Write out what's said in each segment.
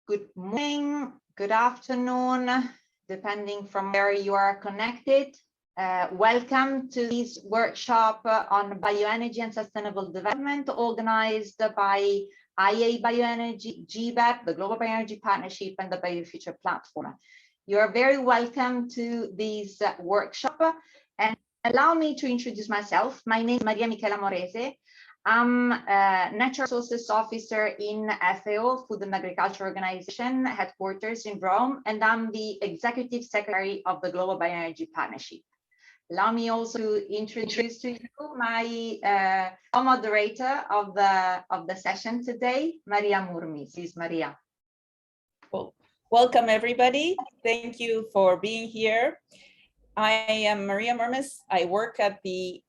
good morning, good afternoon, depending from where you are connected. Welcome to this workshop on bioenergy and sustainable development organized by IEA Bioenergy GBEP, the Global Bioenergy Partnership, and the BioFuture platform. You are very welcome to this workshop, and allow me to introduce myself. My name is Maria Michela Morese. I'm a Natural Resources Officer in FAO, Food and Agriculture Organization, headquarters in Rome, and I'm the Executive Secretary of the Global Bioenergy Partnership. Allow me also to introduce to you my co-moderator of the session today, Maria Murmis. Please, Maria. Cool. Welcome, everybody. Thank you for being here. I am Maria Murmis. I work at the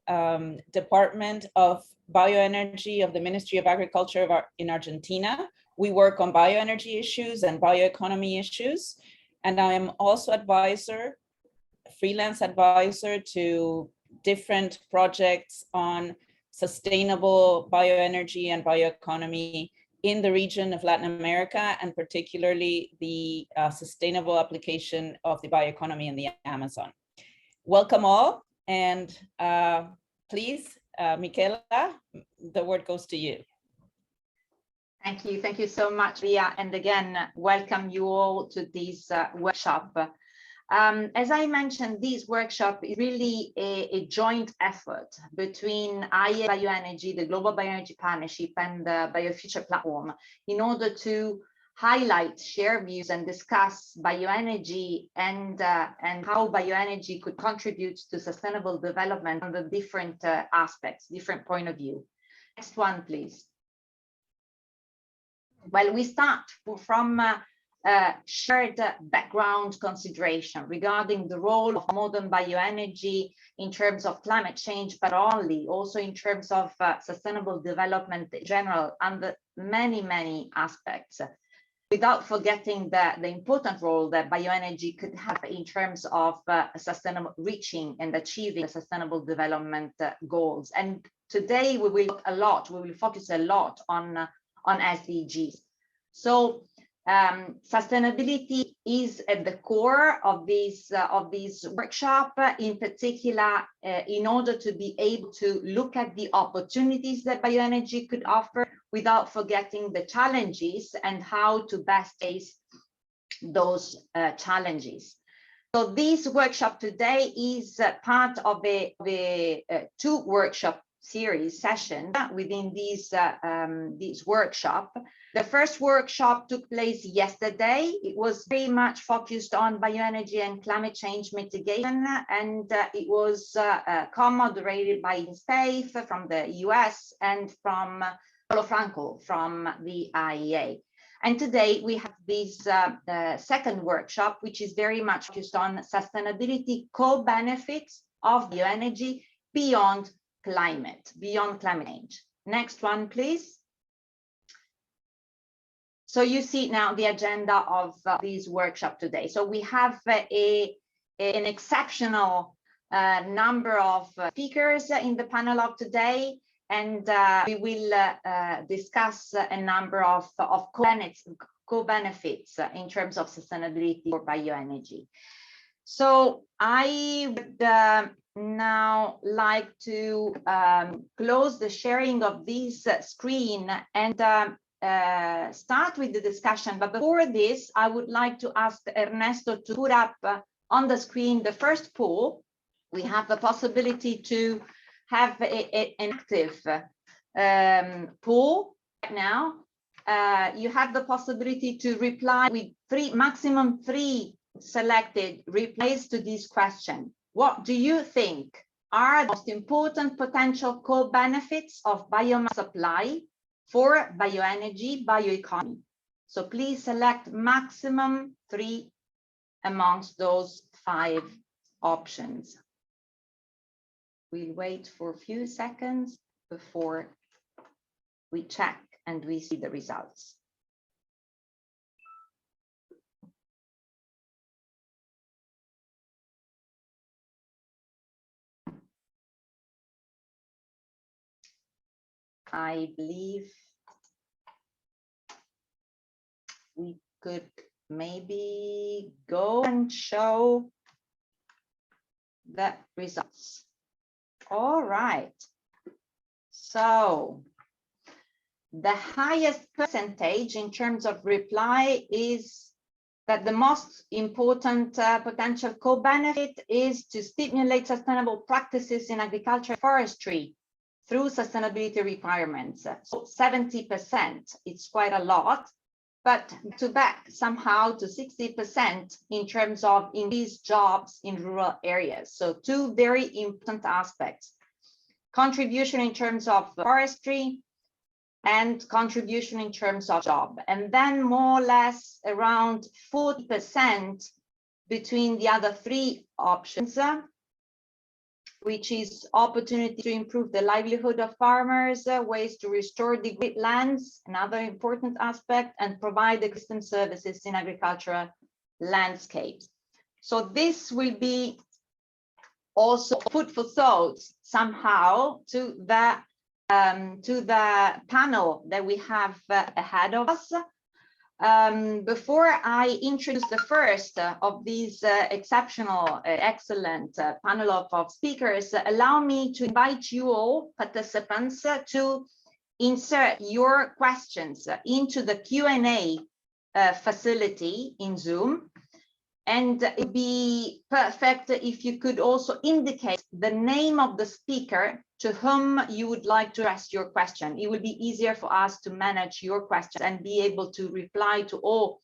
Department of Bioenergy of the Ministry of Agriculture in Argentina. We work on bioenergy issues and bioeconomy issues. And I am also freelance advisor to different projects on sustainable bioenergy and bioeconomy in the region of Latin America, and particularly the sustainable application of the bioeconomy in the Amazon. Welcome all, and please, Michela, the word goes to you. Thank you so much, Ria, and again, welcome you all to this workshop. As I mentioned, this workshop is really a joint effort between IEA Bioenergy, the Global Bioenergy Partnership, and the BioFuture platform in order to highlight, share views, and discuss bioenergy and how bioenergy could contribute to sustainable development on the different aspects, different point of view. Next one, please. Well, we start from shared background consideration regarding the role of modern bioenergy in terms of climate change, but also in terms of sustainable development in general, and many aspects, without forgetting the important role that bioenergy could have in terms of reaching and achieving sustainable development goals. And today we will focus a lot on SDGs. So sustainability is at the core of this workshop, in particular, in order to be able to look at the opportunities that bioenergy could offer, without forgetting the challenges and how to best face those challenges. So this workshop today is part of a two workshop series session within this workshop. The first workshop took place yesterday. It was very much focused on bioenergy and climate change mitigation, and it was co-moderated by INSPACE from the US and from Paulo Franco from the IEA. And today we have this second workshop, which is very much focused on sustainability co-benefits of bioenergy beyond climate change. Next one, please. So you see now the agenda of this workshop today. So we have an exceptional number of speakers in the panel of today, and we will discuss a number of co-benefits in terms of sustainability for bioenergy. So I would now like to close the sharing of this screen and start with the discussion. But before this, I would like to ask Ernesto to put up on the screen the first poll. We have the possibility to have an active poll right now. You have the possibility to reply with maximum three selected replies to this question. What do you think are the most important potential co-benefits of biomass supply for bioenergy, bioeconomy? So please select maximum three amongst those 5 options. We'll wait for a few seconds before we check and we see the results. I believe we could maybe go and show the results. All right. So the highest percentage in terms of reply is that the most important potential co-benefit is to stimulate sustainable practices in agriculture and forestry through sustainability requirements. So 70%, it's quite a lot, but to back somehow to 60% in terms of increased jobs in rural areas. So two very important aspects: contribution in terms of forestry and contribution in terms of job. And then more or less around 40% between the other three options, which is opportunity to improve the livelihood of farmers, ways to restore degraded lands, another important aspect, and provide existing services in agricultural landscapes. So this will be also food for thought somehow to the panel that we have ahead of us. Before I introduce the first of these exceptional, excellent panel of speakers, allow me to invite you all participants to insert your questions into the Q&A facility in Zoom. And it would be perfect if you could also indicate the name of the speaker to whom you would like to ask your question. It will be easier for us to manage your questions and be able to reply to all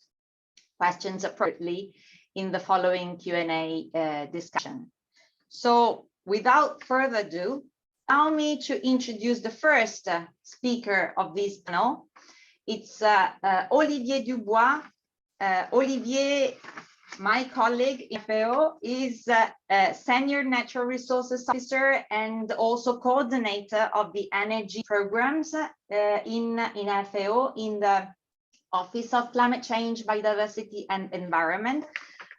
questions appropriately in the following Q&A discussion. So without further ado, allow me to introduce the first speaker of this panel. It's Olivier Dubois. Olivier, my colleague in FAO, is a Senior Natural Resources Officer and also coordinator of the energy programs in FAO in the Office of Climate Change, Biodiversity and Environment.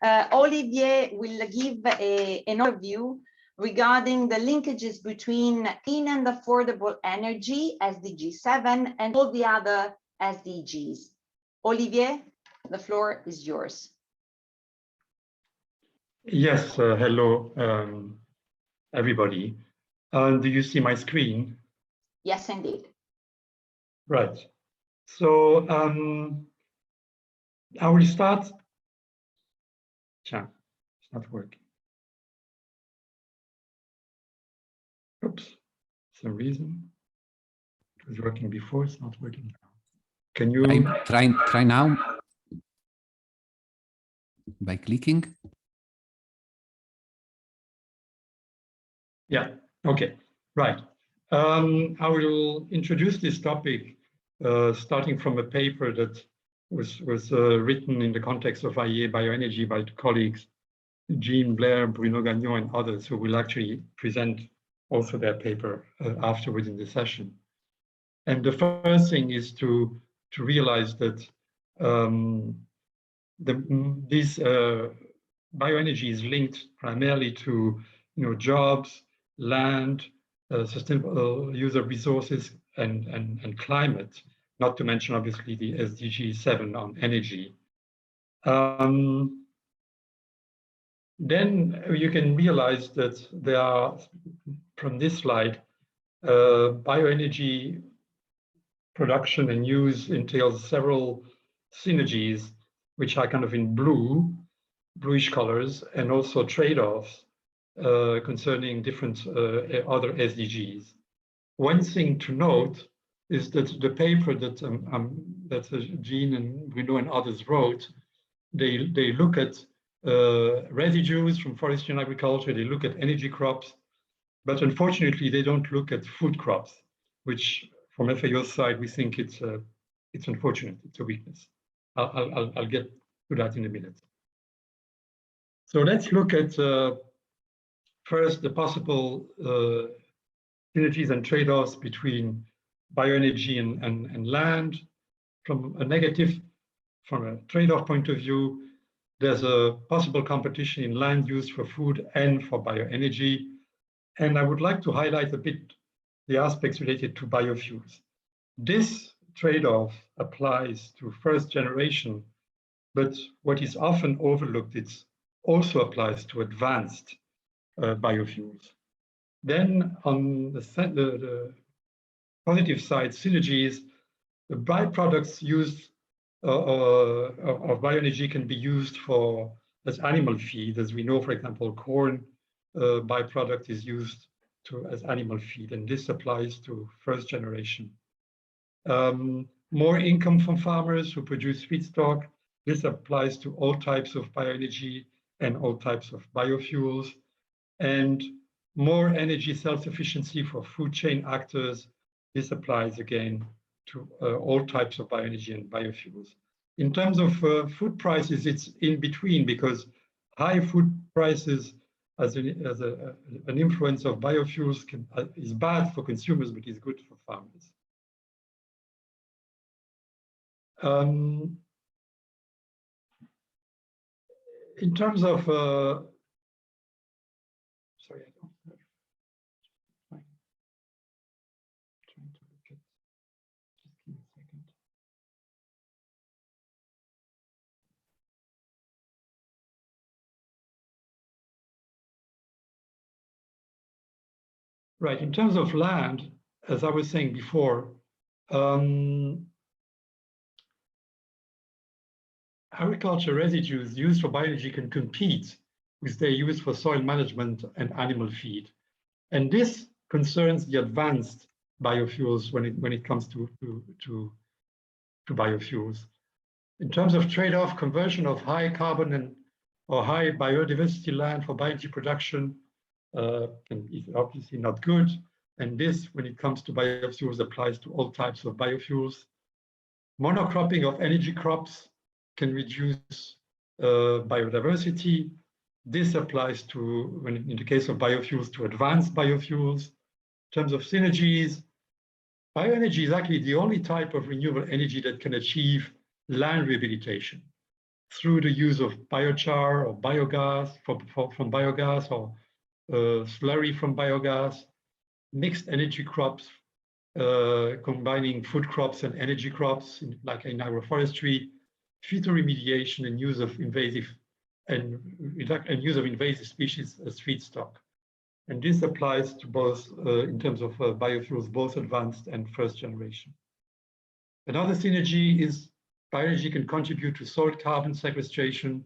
Olivier will give an overview regarding the linkages between clean and affordable energy, SDG 7, and all the other SDGs. Olivier, the floor is yours. Yes, hello, everybody. Do you see my screen? Yes, indeed. Right. So I will start. It's not working. Oops, some reason. It was working before, it's not working now. Can you try now by clicking? Yeah, okay, right. I will introduce this topic starting from a paper that was written in the context of IEA Bioenergy by colleagues Jean Blair, Bruno Gagnon, and others who will actually present also their paper afterwards in the session. And the first thing is to realize that this bioenergy is linked primarily to jobs, land, sustainable use of resources, and climate, not to mention obviously the SDG 7 on energy. Then you can realize that there are, from this slide, bioenergy production and use entails several synergies, which are kind of in bluish colors, and also trade-offs concerning different other SDGs. One thing to note is that the paper that Jean and Bruno and others wrote, they look at residues from forestry and agriculture, they look at energy crops, but unfortunately they don't look at food crops, which from FAO's side we think it's unfortunate, it's a weakness. I'll get to that in a minute. So let's look at first the possible synergies and trade-offs between bioenergy and land. From a trade-off point of view, there's a possible competition in land use for food and for bioenergy. And I would like to highlight a bit the aspects related to biofuels. This trade-off applies to first generation but what is often overlooked, it also applies to advanced biofuels. Then on the positive side, Synergies, the byproducts used of bioenergy can be used as animal feed. As we know, for example, corn byproduct is used as animal feed, and this applies to first generation. More income from farmers who produce feedstock. This applies to all types of bioenergy and all types of biofuels. And more energy self-sufficiency for food chain actors. This applies again to all types of bioenergy and biofuels. In terms of food prices, it's in between, because high food prices as an influence of biofuels is bad for consumers, but is good for farmers. In terms of, sorry, I don't have, fine. Trying to look at, just give me a second. Right, in terms of land, as I was saying before, agriculture residues used for bioenergy can compete with their use for soil management and animal feed. And this concerns the advanced biofuels when it comes to biofuels. In terms of trade-off, conversion of high carbon or high biodiversity land for bioenergy production is obviously not good. And this, when it comes to biofuels, applies to all types of biofuels. Monocropping of energy crops can reduce biodiversity. This applies to, in the case of biofuels, to advanced biofuels. In terms of synergies, bioenergy is actually the only type of renewable energy that can achieve land rehabilitation through the use of biochar or biogas from biogas, or slurry from biogas, mixed energy crops, combining food crops and energy crops, like in agroforestry, phytoremediation and use of invasive species as feedstock. And this applies to both, in terms of biofuels, both advanced and first generation. Another synergy is bioenergy can contribute to soil carbon sequestration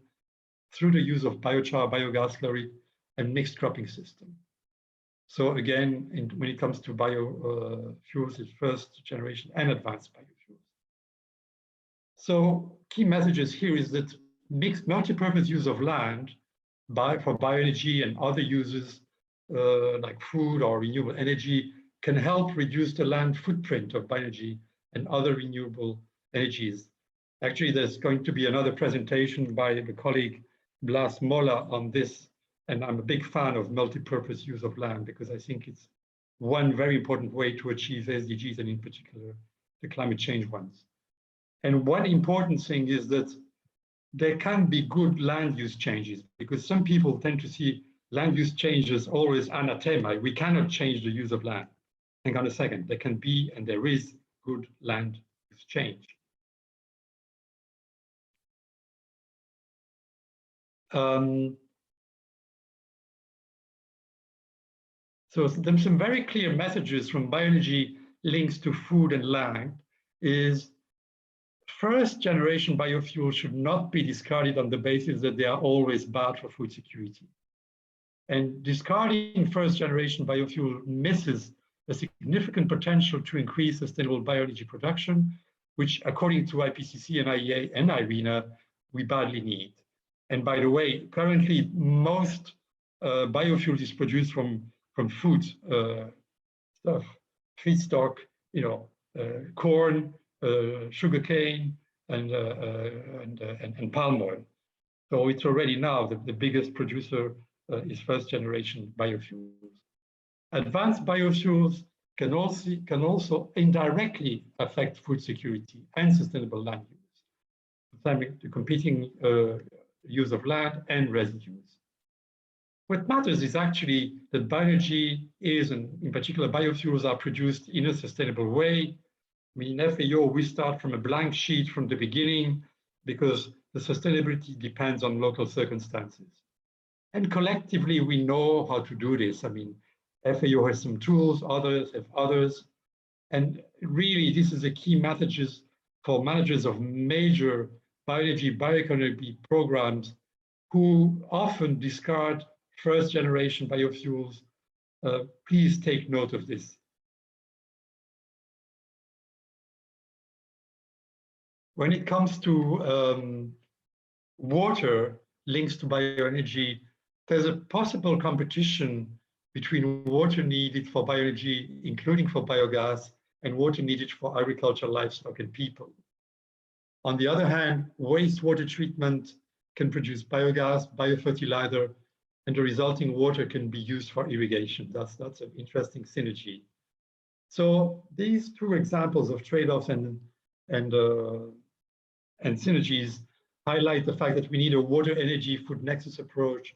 through the use of biochar, biogas slurry, and mixed cropping system. So again, when it comes to biofuels, it's first generation and advanced biofuels. So key messages here is that mixed multi-purpose use of land for bioenergy and other uses like food or renewable energy can help reduce the land footprint of bioenergy and other renewable energies. Actually, there's going to be another presentation by the colleague Blas Molla on this, and I'm a big fan of multi-purpose use of land because I think it's one very important way to achieve SDGs, and in particular the climate change ones. And one important thing is that there can be good land use changes, because some people tend to see land use changes always anathema. We cannot change the use of land. Hang on a second, there can be and there is good land use change. So there's some very clear messages from bioenergy links to food and land. Is first generation biofuels should not be discarded on the basis that they are always bad for food security. And discarding first generation biofuel misses a significant potential to increase sustainable bioenergy production, which according to IPCC and IEA and IRENA, we badly need. And by the way, currently most biofuels is produced from food stuff, feedstock, corn, sugarcane, and palm oil. So it's already now the biggest producer is first generation biofuels. Advanced biofuels can also indirectly affect food security and sustainable land use, the competing use of land and residues. What matters is actually that bioenergy is, and in particular biofuels, are produced in a sustainable way. I mean, in FAO, we start from a blank sheet from the beginning, because the sustainability depends on local circumstances. And collectively, we know how to do this. I mean, FAO has some tools, others have others. And really, this is a key message for managers of major bioenergy, bioeconomy programs who often discard first-generation biofuels. Please take note of this. When it comes to water links to bioenergy, there's a possible competition between water needed for bioenergy, including for biogas, and water needed for agriculture, livestock, and people. On the other hand, wastewater treatment can produce biogas, biofertilizer, and the resulting water can be used for irrigation. That's an interesting synergy. So these two examples of trade-offs and synergies highlight the fact that we need a water energy food nexus approach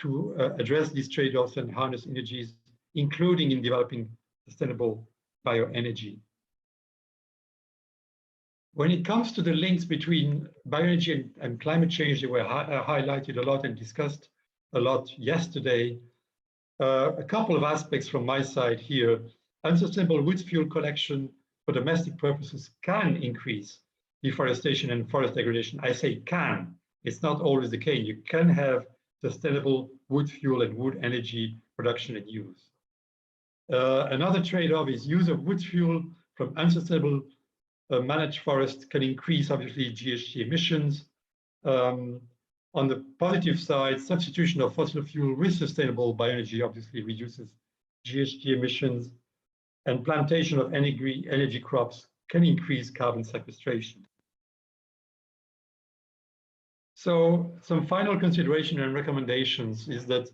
to address these trade-offs and harness energies, including in developing sustainable bioenergy. When it comes to the links between bioenergy and climate change, they were highlighted a lot and discussed a lot yesterday. A couple of aspects from my side here. Unsustainable wood fuel collection for domestic purposes can increase deforestation and forest degradation. I say can, it's not always the case. You can have sustainable wood fuel and wood energy production and use. Another trade-off is use of wood fuel from unsustainable managed forests can increase, obviously, GHG emissions. On the positive side, substitution of fossil fuel with sustainable bioenergy obviously reduces GHG emissions, and plantation of energy crops can increase carbon sequestration. So some final consideration and recommendations is that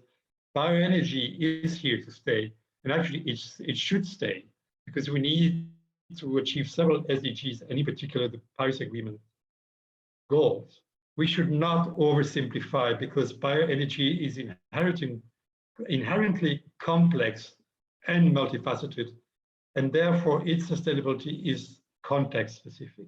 bioenergy is here to stay, and actually it should stay, because we need to achieve several SDGs, and in particular the Paris Agreement goals. We should not oversimplify, because bioenergy is inherently complex and multifaceted, and therefore its sustainability is context specific.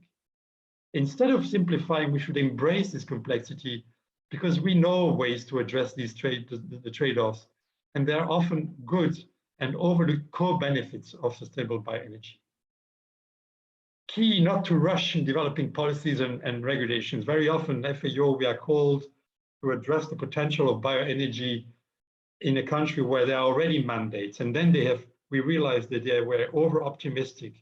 Instead of simplifying, we should embrace this complexity, because we know ways to address these trade-offs, and they are often good and overlooked co-benefits of sustainable bioenergy. Key not to rush in developing policies and regulations. Very often, FAO, we are called to address the potential of bioenergy in a country where there are already mandates, and then we realized that they were over-optimistic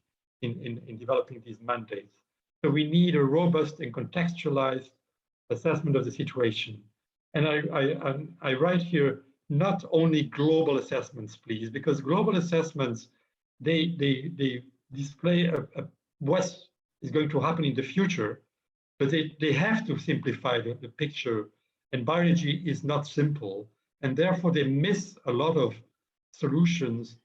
in developing these mandates. So we need a robust and contextualized assessment of the situation. And I write here, not only global assessments, please, because global assessments, they display what is going to happen in the future, but they have to simplify the picture, and bioenergy is not simple, and therefore they miss a lot of solutions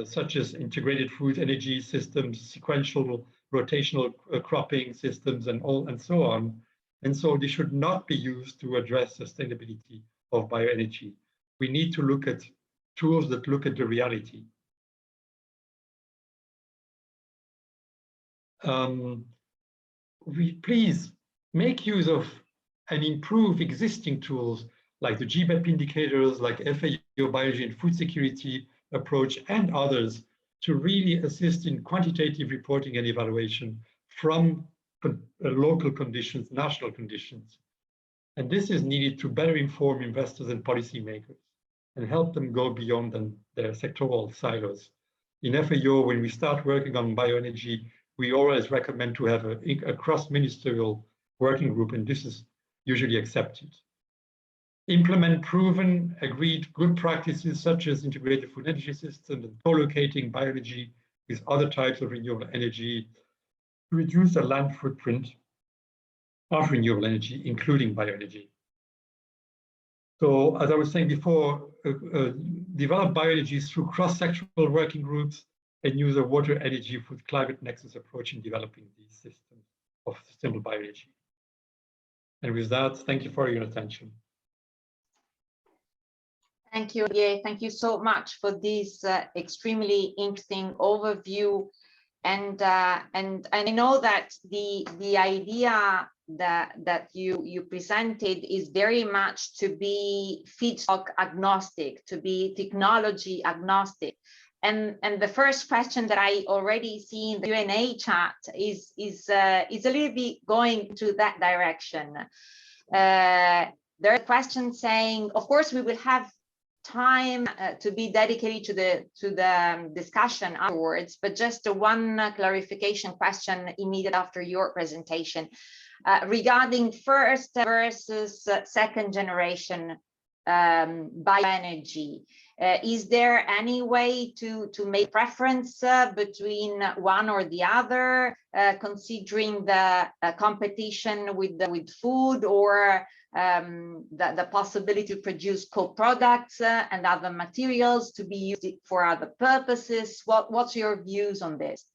such as integrated food energy systems, sequential rotational cropping systems, and so on. And so they should not be used to address sustainability of bioenergy. We need to look at tools that look at the reality. We please make use of and improve existing tools like the GBEP indicators, like FAO Bioenergy and Food Security approach, and others, to really assist in quantitative reporting and evaluation from local conditions, national conditions. And this is needed to better inform investors and policymakers and help them go beyond their sectoral silos. In FAO, when we start working on bioenergy, we always recommend to have a cross-ministerial working group, and this is usually accepted. Implement proven, agreed good practices such as integrated food energy systems and co-locating bioenergy with other types of renewable energy to reduce the land footprint of renewable energy, including bioenergy. So, as I was saying before, develop bioenergy through cross-sectoral working groups and use a water, energy, food, climate nexus approach in developing these systems of sustainable bioenergy. And with that, thank you for your attention. Thank you, Olivier. Thank you so much for this extremely interesting overview And I know that the idea that you presented is very much to be feedstock agnostic, to be technology agnostic. And the first question that I already see in the Q&A chat is a little bit going to that direction. There are questions saying, of course, we will have time to be dedicated to the discussion afterwards, but just one clarification question immediate after your presentation regarding first versus second generation bioenergy. Is there any way to make preference between one or the other, considering the competition with food, or the possibility to produce co-products and other materials to be used for other purposes? What's your views on this?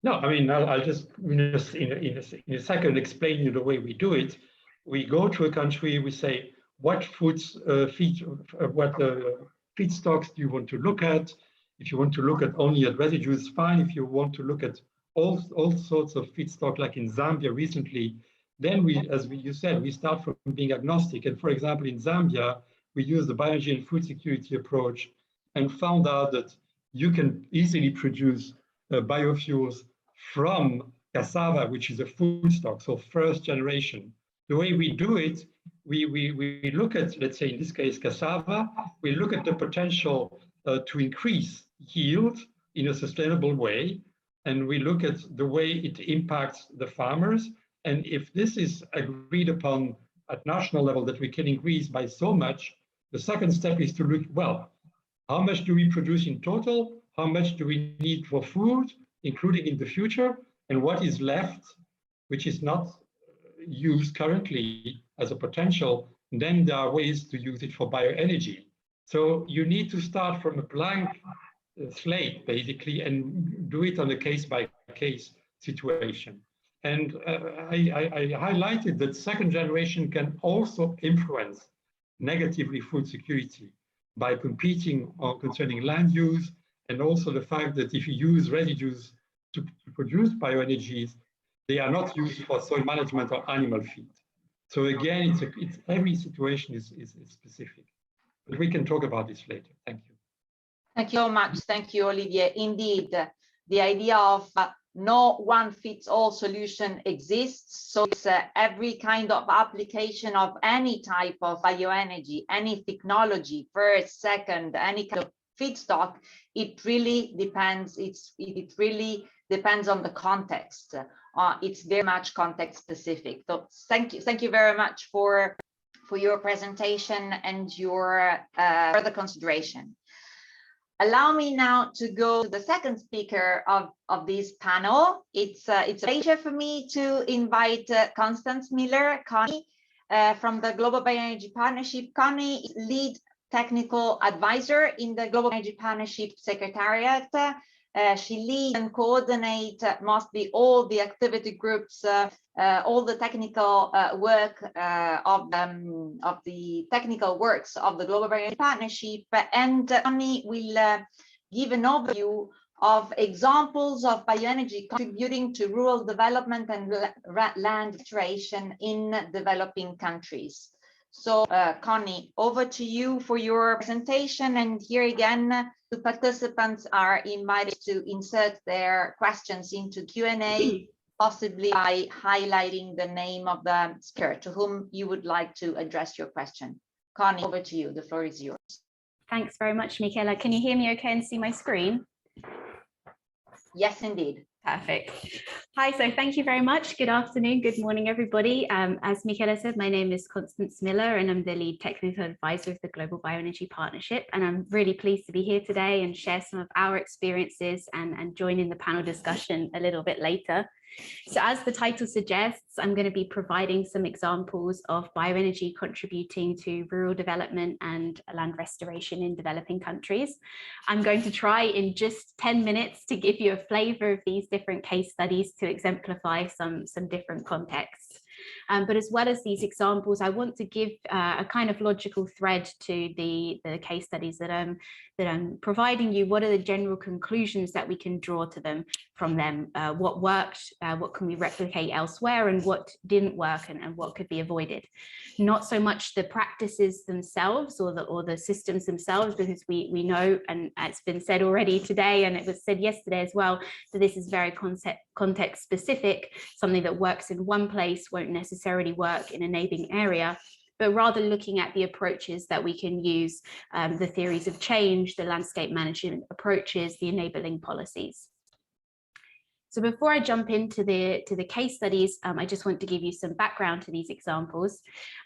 No, I mean, I'll just in a second explain you the way we do it. We go to a country, we say, what feedstocks do you want to look at? If you want to look at only at residues, fine. If you want to look at all sorts of feedstock, like in Zambia recently, then you said, we start from being agnostic. And for example, in Zambia, we use the bioenergy and food security approach and found out that you can easily produce biofuels from cassava, which is a food stock, so first generation. The way we do it, we look at, let's say in this case, cassava, we look at the potential to increase yield in a sustainable way, and we look at the way it impacts the farmers. And if this is agreed upon at national level that we can increase by so much, the second step is to look, well, how much do we produce in total? How much do we need for food, including in the future? And what is left, which is not used currently as a potential? And then there are ways to use it for bioenergy. So you need to start from a blank slate, basically, and do it on a case-by-case situation. And I highlighted that second generation can also influence negatively food security by competing concerning land use, and also the fact that if you use residues to produce bioenergies, they are not used for soil management or animal feed. So again, it's every situation is specific. But we can talk about this later. Thank you. Thank you so much. Thank you, Olivier. Indeed, the idea of no one fits all solution exists. So it's every kind of application of any type of bioenergy, any technology, first, second, any kind of feedstock, it really depends. It really depends on the context. It's very much context specific. So thank you very much for your presentation and your further consideration. Allow me now to go to the second speaker of this panel. It's a pleasure for me to invite Constance Miller, Connie, from the Global Bioenergy Partnership. Connie is lead technical advisor in the Global Bioenergy Partnership Secretariat. She leads and coordinates mostly all the activity groups, all the technical work of the technical works of the Global Bioenergy Partnership. And Connie will give an overview of examples of bioenergy contributing to rural development and land restoration in developing countries. So Connie, over to you for your presentation. And here again, the participants are invited to insert their questions into Q&A, possibly by highlighting the name of the speaker to whom you would like to address your question. Connie, over to you. The floor is yours. Thanks very much, Michela. Can you hear me okay and see my screen? Yes, indeed. Perfect. Hi, so thank you very much. Good afternoon, good morning, everybody. As Michela said, my name is Constance Miller and I'm the lead technical advisor of the Global Bioenergy Partnership. And I'm really pleased to be here today and share some of our experiences and join in the panel discussion a little bit later. So as the title suggests, I'm going to be providing some examples of bioenergy contributing to rural development and land restoration in developing countries. I'm going to try in just 10 minutes to give you a flavor of these different case studies to exemplify some different contexts. But as well as these examples, I want to give a kind of logical thread to the case studies that I'm providing you. What are the general conclusions that we can draw from them? What worked, what can we replicate elsewhere, and what didn't work, and what could be avoided? Not so much the practices themselves or the systems themselves, because we know, and it's been said already today, and it was said yesterday as well, that this is very context specific. Something that works in one place won't necessarily work in a neighboring area, but rather looking at the approaches that we can use, the theories of change, the landscape management approaches, the enabling policies. So before I jump into the case studies, I just want to give you some background to these examples.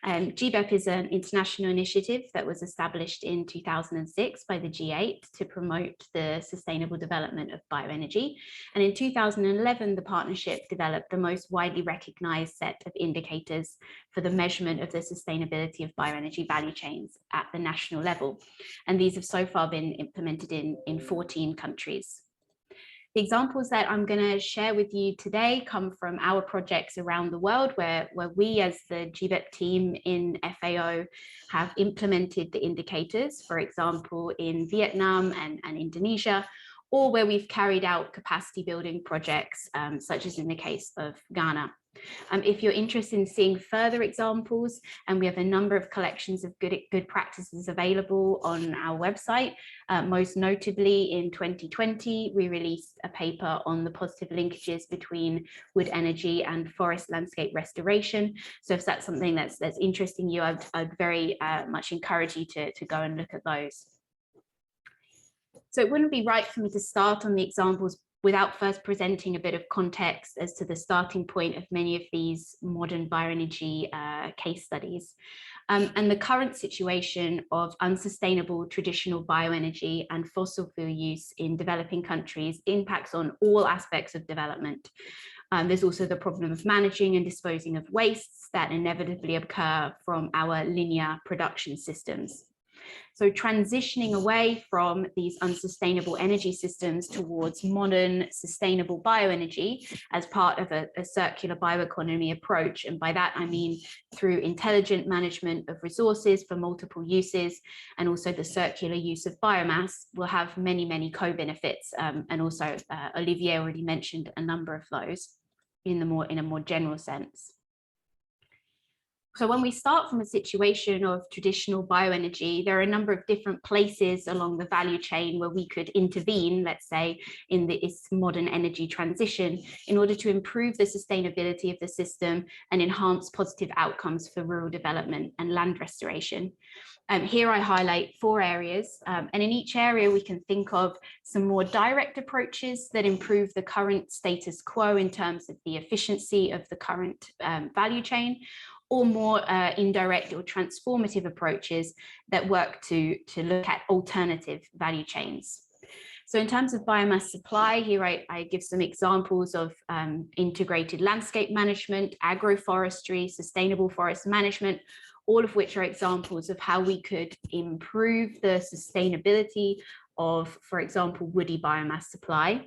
GBEP is an international initiative that was established in 2006 by the G8 to promote the sustainable development of bioenergy. And in 2011, the partnership developed the most widely recognized set of indicators for the measurement of the sustainability of bioenergy value chains at the national level. And these have so far been implemented in 14 countries. The examples that I'm going to share with you today come from our projects around the world, where we as the GBEP team in FAO have implemented the indicators, for example, in Vietnam and Indonesia, or where we've carried out capacity building projects, such as in the case of Ghana. If you're interested in seeing further examples, and we have a number of collections of good practices available on our website. Most notably in 2020, we released a paper on the positive linkages between wood energy and forest landscape restoration. So if that's something that's interesting you, I'd very much encourage you to go and look at those. So it wouldn't be right for me to start on the examples without first presenting a bit of context as to the starting point of many of these modern bioenergy case studies. And the current situation of unsustainable traditional bioenergy and fossil fuel use in developing countries impacts on all aspects of development. There's also the problem of managing and disposing of wastes that inevitably occur from our linear production systems. So transitioning away from these unsustainable energy systems towards modern sustainable bioenergy as part of a circular bioeconomy approach. And by that, I mean through intelligent management of resources for multiple uses, and also the circular use of biomass will have many, many co-benefits. And also Olivier already mentioned a number of those in a more general sense. So when we start from a situation of traditional bioenergy, there are a number of different places along the value chain where we could intervene, let's say, in this modern energy transition in order to improve the sustainability of the system and enhance positive outcomes for rural development and land restoration. Here I highlight 4 areas, and in each area we can think of some more direct approaches that improve the current status quo in terms of the efficiency of the current value chain, or more indirect or transformative approaches that work to look at alternative value chains. So in terms of biomass supply, here I give some examples of integrated landscape management, agroforestry, sustainable forest management, all of which are examples of how we could improve the sustainability of, for example, woody biomass supply.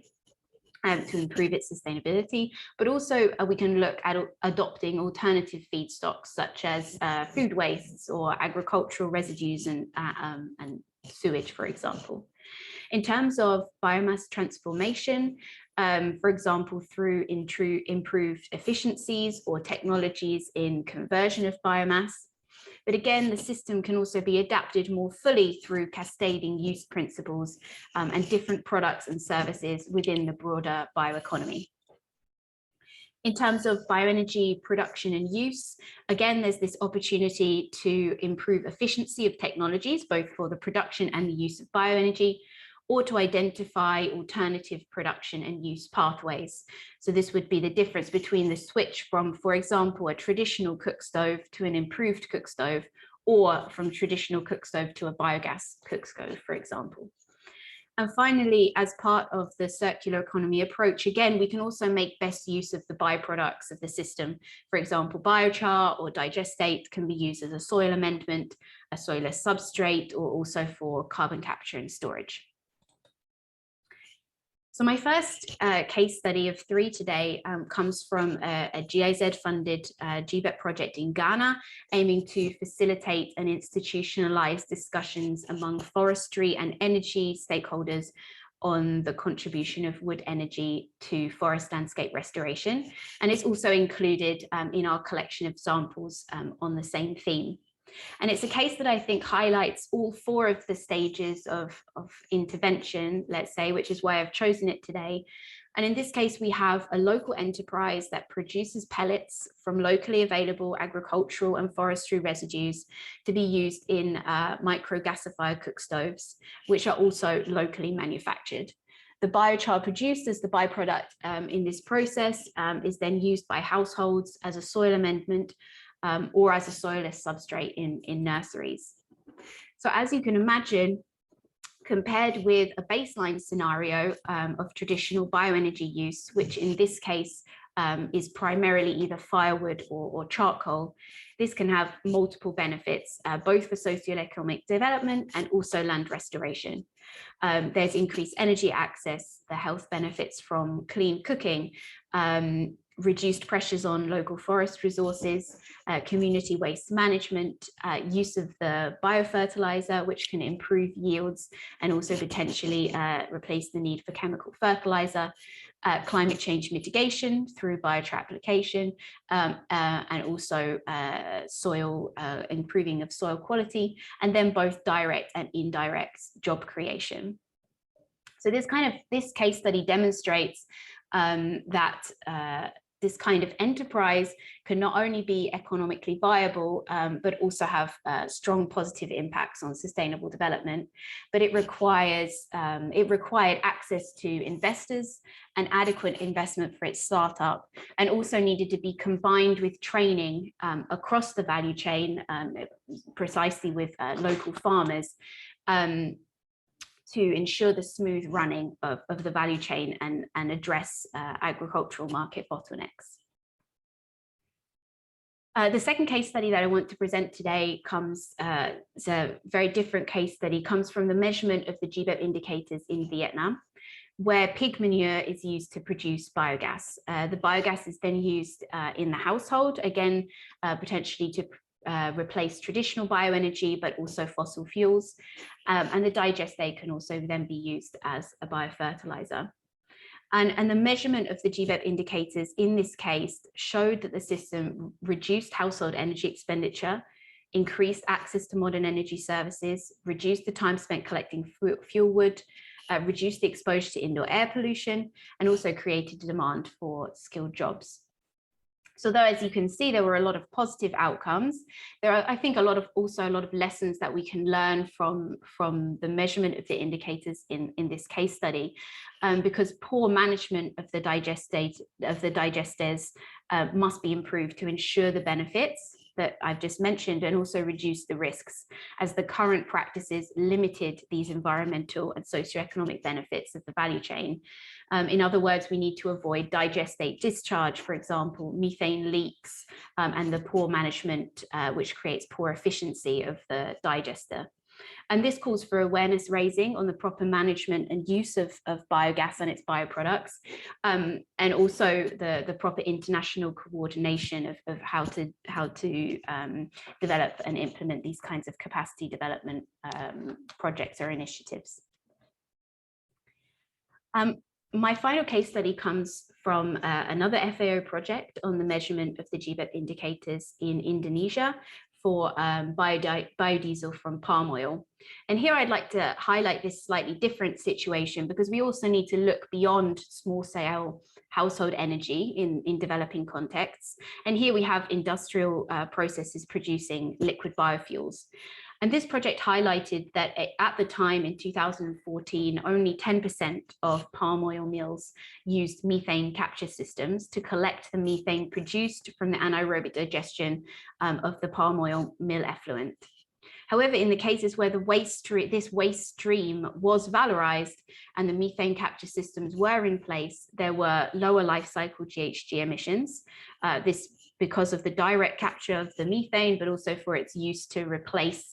To improve its sustainability, but also we can look at adopting alternative feedstocks such as food wastes or agricultural residues and sewage, for example. In terms of biomass transformation, for example, through improved efficiencies or technologies in conversion of biomass. But again, the system can also be adapted more fully through cascading use principles and different products and services within the broader bioeconomy. In terms of bioenergy production and use, again, there's this opportunity to improve efficiency of technologies, both for the production and the use of bioenergy, or to identify alternative production and use pathways. So this would be the difference between the switch from, for example, a traditional cook stove to an improved cook stove, or from traditional cook stove to a biogas cook stove, for example. And finally, as part of the circular economy approach, again, we can also make best use of the byproducts of the system. For example, biochar or digestate can be used as a soil amendment, a soilless substrate, or also for carbon capture and storage. So my first case study of 3 today comes from a GIZ-funded GBEP project in Ghana, aiming to facilitate and institutionalize discussions among forestry and energy stakeholders on the contribution of wood energy to forest landscape restoration. And it's also included in our collection of samples on the same theme. And it's a case that I think highlights all 4 of the stages of intervention, let's say, which is why I've chosen it today. And in this case, we have a local enterprise that produces pellets from locally available agricultural and forestry residues to be used in microgasifier cook stoves, which are also locally manufactured. The biochar produced as the byproduct in this process is then used by households as a soil amendment or as a soilless substrate in nurseries. So as you can imagine, compared with a baseline scenario of traditional bioenergy use, which in this case is primarily either firewood or charcoal, this can have multiple benefits, both for socio-economic development and also land restoration. There's increased energy access, the health benefits from clean cooking, reduced pressures on local forest resources, community waste management, use of the biofertilizer, which can improve yields and also potentially replace the need for chemical fertilizer, climate change mitigation through biochar application, and also soil improving of soil quality, and then both direct and indirect job creation. So this case study demonstrates that this kind of enterprise can not only be economically viable, but also have strong positive impacts on sustainable development. But it required access to investors and adequate investment for its startup, and also needed to be combined with training across the value chain, precisely with local farmers, to ensure the smooth running of the value chain and address agricultural market bottlenecks. The second case study that I want to present today it's a very different case study, comes from the measurement of the GBEP indicators in Vietnam, where pig manure is used to produce biogas. The biogas is then used in the household, again, potentially to replace traditional bioenergy, but also fossil fuels. And the digestate can also then be used as a biofertilizer. And the measurement of the GBEP indicators in this case showed that the system reduced household energy expenditure, increased access to modern energy services, reduced the time spent collecting fuel wood, reduced the exposure to indoor air pollution, and also created demand for skilled jobs. So though, as you can see, there were a lot of positive outcomes, there are, I think, also a lot of lessons that we can learn from the measurement of the indicators in this case study, because poor management of the digesters must be improved to ensure the benefits that I've just mentioned, and also reduce the risks, as the current practices limited these environmental and socioeconomic benefits of the value chain. In other words, we need to avoid digestate discharge, for example, methane leaks, and the poor management, which creates poor efficiency of the digester. And this calls for awareness raising on the proper management and use of biogas and its bioproducts, and also the proper international coordination of how to develop and implement these kinds of capacity development projects or initiatives. My final case study comes from another FAO project on the measurement of the GBEP indicators in Indonesia for biodiesel from palm oil. And here I'd like to highlight this slightly different situation, because we also need to look beyond small scale household energy in developing contexts. And here we have industrial processes producing liquid biofuels. And this project highlighted that at the time in 2014, only 10% of palm oil mills used methane capture systems to collect the methane produced from the anaerobic digestion of the palm oil mill effluent. However, in the cases where this waste stream was valorized and the methane capture systems were in place, there were lower life cycle GHG emissions. This because of the direct capture of the methane, but also for its use to replace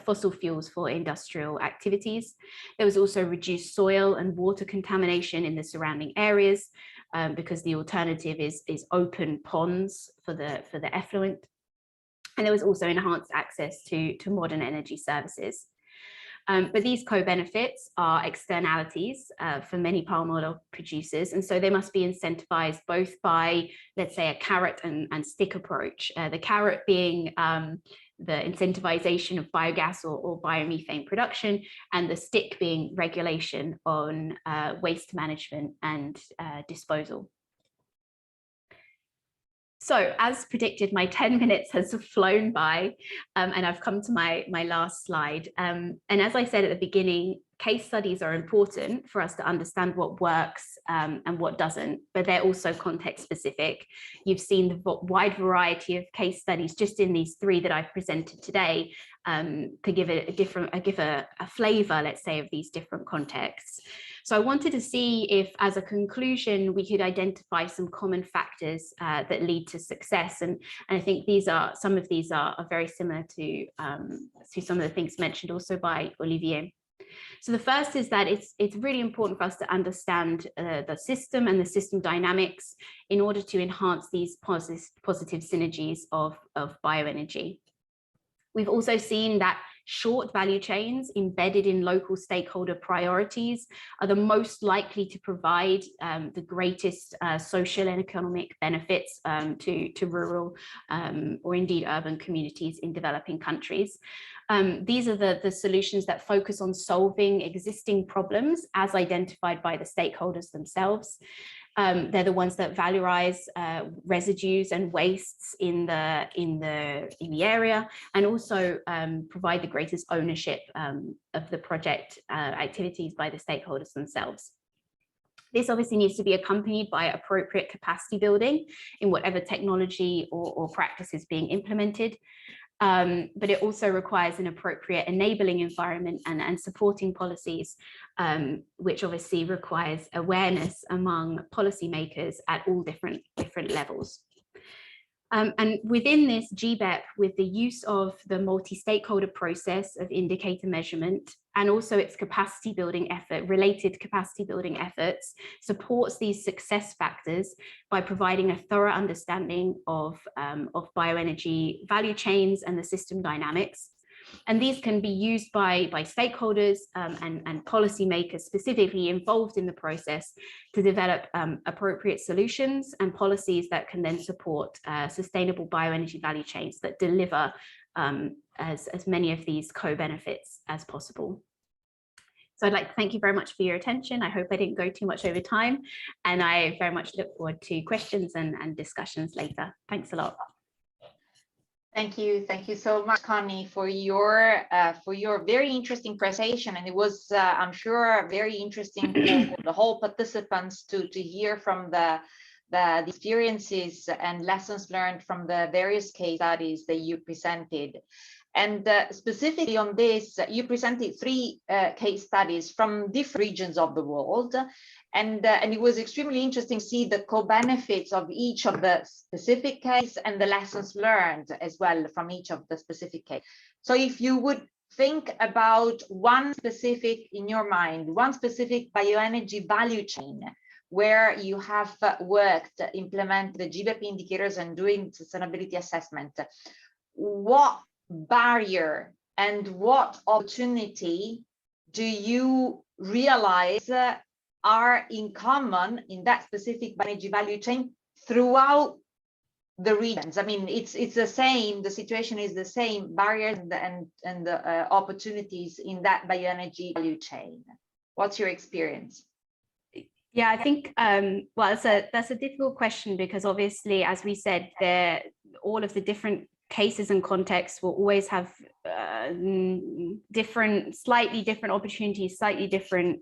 fossil fuels for industrial activities. There was also reduced soil and water contamination in the surrounding areas because the alternative is open ponds for the effluent. And there was also enhanced access to modern energy services. But these co-benefits are externalities for many palm oil producers, and so they must be incentivized both by, let's say, a carrot and stick approach. The carrot being the incentivization of biogas or biomethane production, and the stick being regulation on waste management and disposal. So as predicted, my 10 minutes has flown by and I've come to my last slide. And as I said at the beginning, case studies are important for us to understand what works and what doesn't, but they're also context specific. You've seen the wide variety of case studies just in these three that I've presented today to give a flavor, let's say, of these different contexts. So I wanted to see if, as a conclusion, we could identify some common factors that lead to success. And I think some of these are very similar to some of the things mentioned also by Olivier. So the first is that it's really important for us to understand the system and the system dynamics in order to enhance these positive synergies of bioenergy. We've also seen that short value chains embedded in local stakeholder priorities are the most likely to provide the greatest social and economic benefits to rural or indeed urban communities in developing countries. These are the solutions that focus on solving existing problems as identified by the stakeholders themselves. They're the ones that valorize residues and wastes in the area, and also provide the greatest ownership of the project activities by the stakeholders themselves. This obviously needs to be accompanied by appropriate capacity building in whatever technology or practice is being implemented. But it also requires an appropriate enabling environment and supporting policies, which obviously requires awareness among policymakers at all different levels. And within this GBEP, with the use of the multi-stakeholder process of indicator measurement and also its capacity building related capacity building efforts, supports these success factors by providing a thorough understanding of bioenergy value chains and the system dynamics. And these can be used by stakeholders and policymakers specifically involved in the process to develop appropriate solutions and policies that can then support sustainable bioenergy value chains that deliver as many of these co-benefits as possible. So I'd like to thank you very much for your attention. I hope I didn't go too much over time, and I very much look forward to questions and discussions later. Thanks a lot. Thank you so much, Connie, for your very interesting presentation, and it was, I'm sure, very interesting for the whole participants to hear from the experiences and lessons learned from the various case studies that you presented. And specifically on this, you presented three case studies from different regions of the world. And it was extremely interesting to see the co-benefits of each of the specific case and the lessons learned as well from each of the specific case. So if you would think about one specific, in your mind, one specific bioenergy value chain where you have worked, implement the GBEP indicators and doing sustainability assessment, what barrier and what opportunity do you realize are in common in that specific energy value chain throughout the regions? I mean, it's the same, the situation is the same, barriers and the opportunities in that bioenergy value chain. What's your experience? Yeah, I think, well, that's a difficult question, because obviously, as we said, all of the different cases and contexts will always have slightly different opportunities, slightly different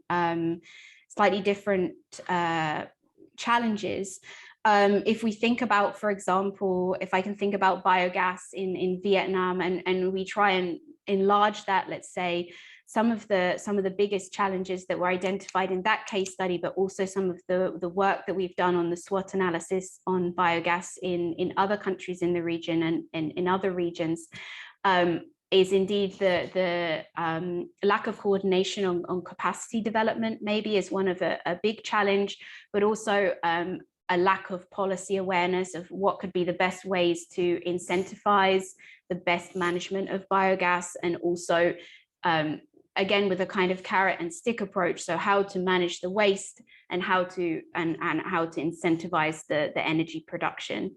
challenges. If we think about, for example, if I can think about biogas in Vietnam, and we try and enlarge that, let's say, some of the biggest challenges that were identified in that case study, but also some of the work that we've done on the SWOT analysis on biogas in other countries in the region and in other regions, is indeed the lack of coordination on capacity development, maybe is one of a big challenge, but also a lack of policy awareness of what could be the best ways to incentivize the best management of biogas, and also again with a kind of carrot and stick approach, so how to manage the waste and how to incentivize the energy production.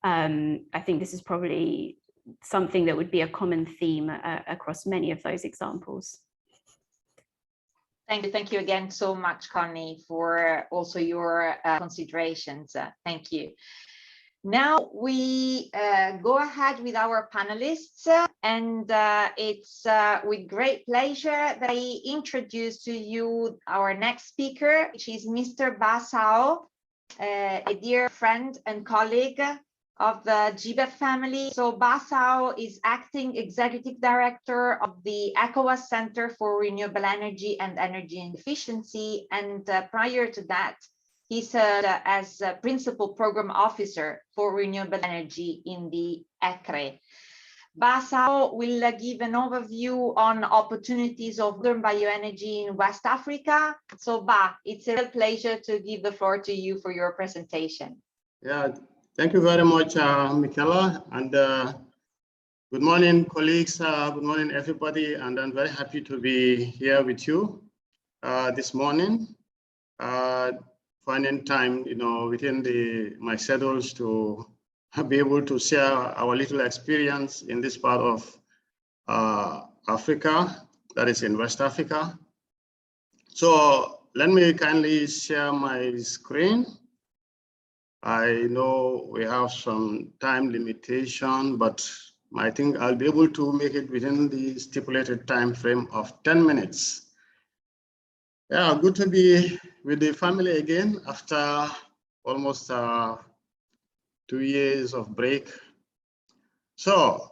I think this is probably something that would be a common theme across many of those examples. Thank you again so much, Connie, for also your considerations. Thank you. Now we go ahead with our panelists, and it's with great pleasure that I introduce to you our next speaker, which is Mr. Ba Sao, a dear friend and colleague of the GBEP family. So Ba Sao is acting executive director of the ECOWAS Center for Renewable Energy and Energy Efficiency, and prior to that, he served as a principal program officer for renewable energy in the ECRE. Ba Sao will give an overview on opportunities of modern bioenergy in West Africa. So Ba, it's a real pleasure to give the floor to you for your presentation. Yeah, thank you very much, Michaela, and good morning, colleagues. Good morning, everybody, and I'm very happy to be here with you this morning. Finding time, within my schedules to be able to share our little experience in this part of Africa, that is in West Africa. So let me kindly share my screen. I know we have some time limitation, but I think I'll be able to make it within the stipulated time frame of 10 minutes. Yeah, good to be with the family again after almost 2 years of break. So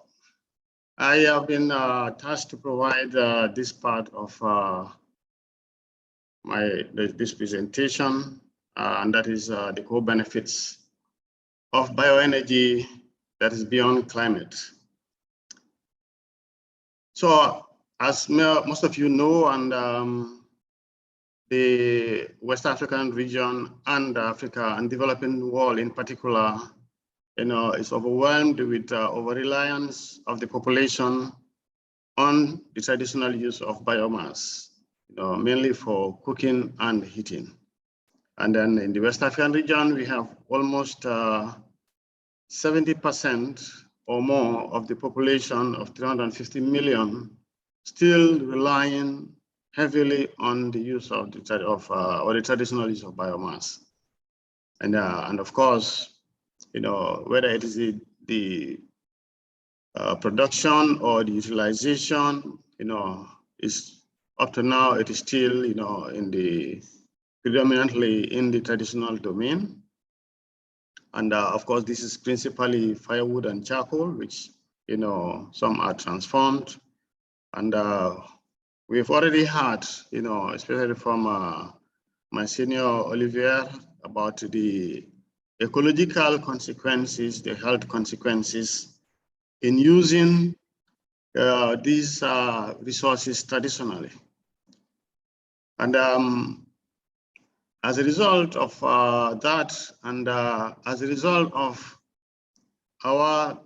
I have been tasked to provide this part of this presentation, and that is the core benefits of bioenergy that is beyond climate. So as most of you know, and the West African region and Africa and developing world in particular, is overwhelmed with over-reliance of the population on the traditional use of biomass, mainly for cooking and heating. And then in the West African region, we have almost 70% or more of the population of 350 million still relying heavily on the use of the traditional use of biomass. And of course, whether it is the production or the utilization, is up to now, it is still, predominantly in the traditional domain. And of course, this is principally firewood and charcoal, which, some are transformed. And we've already heard, especially from my senior Olivier, about the ecological consequences, the health consequences in using these resources traditionally. And as a result of that, and as a result of our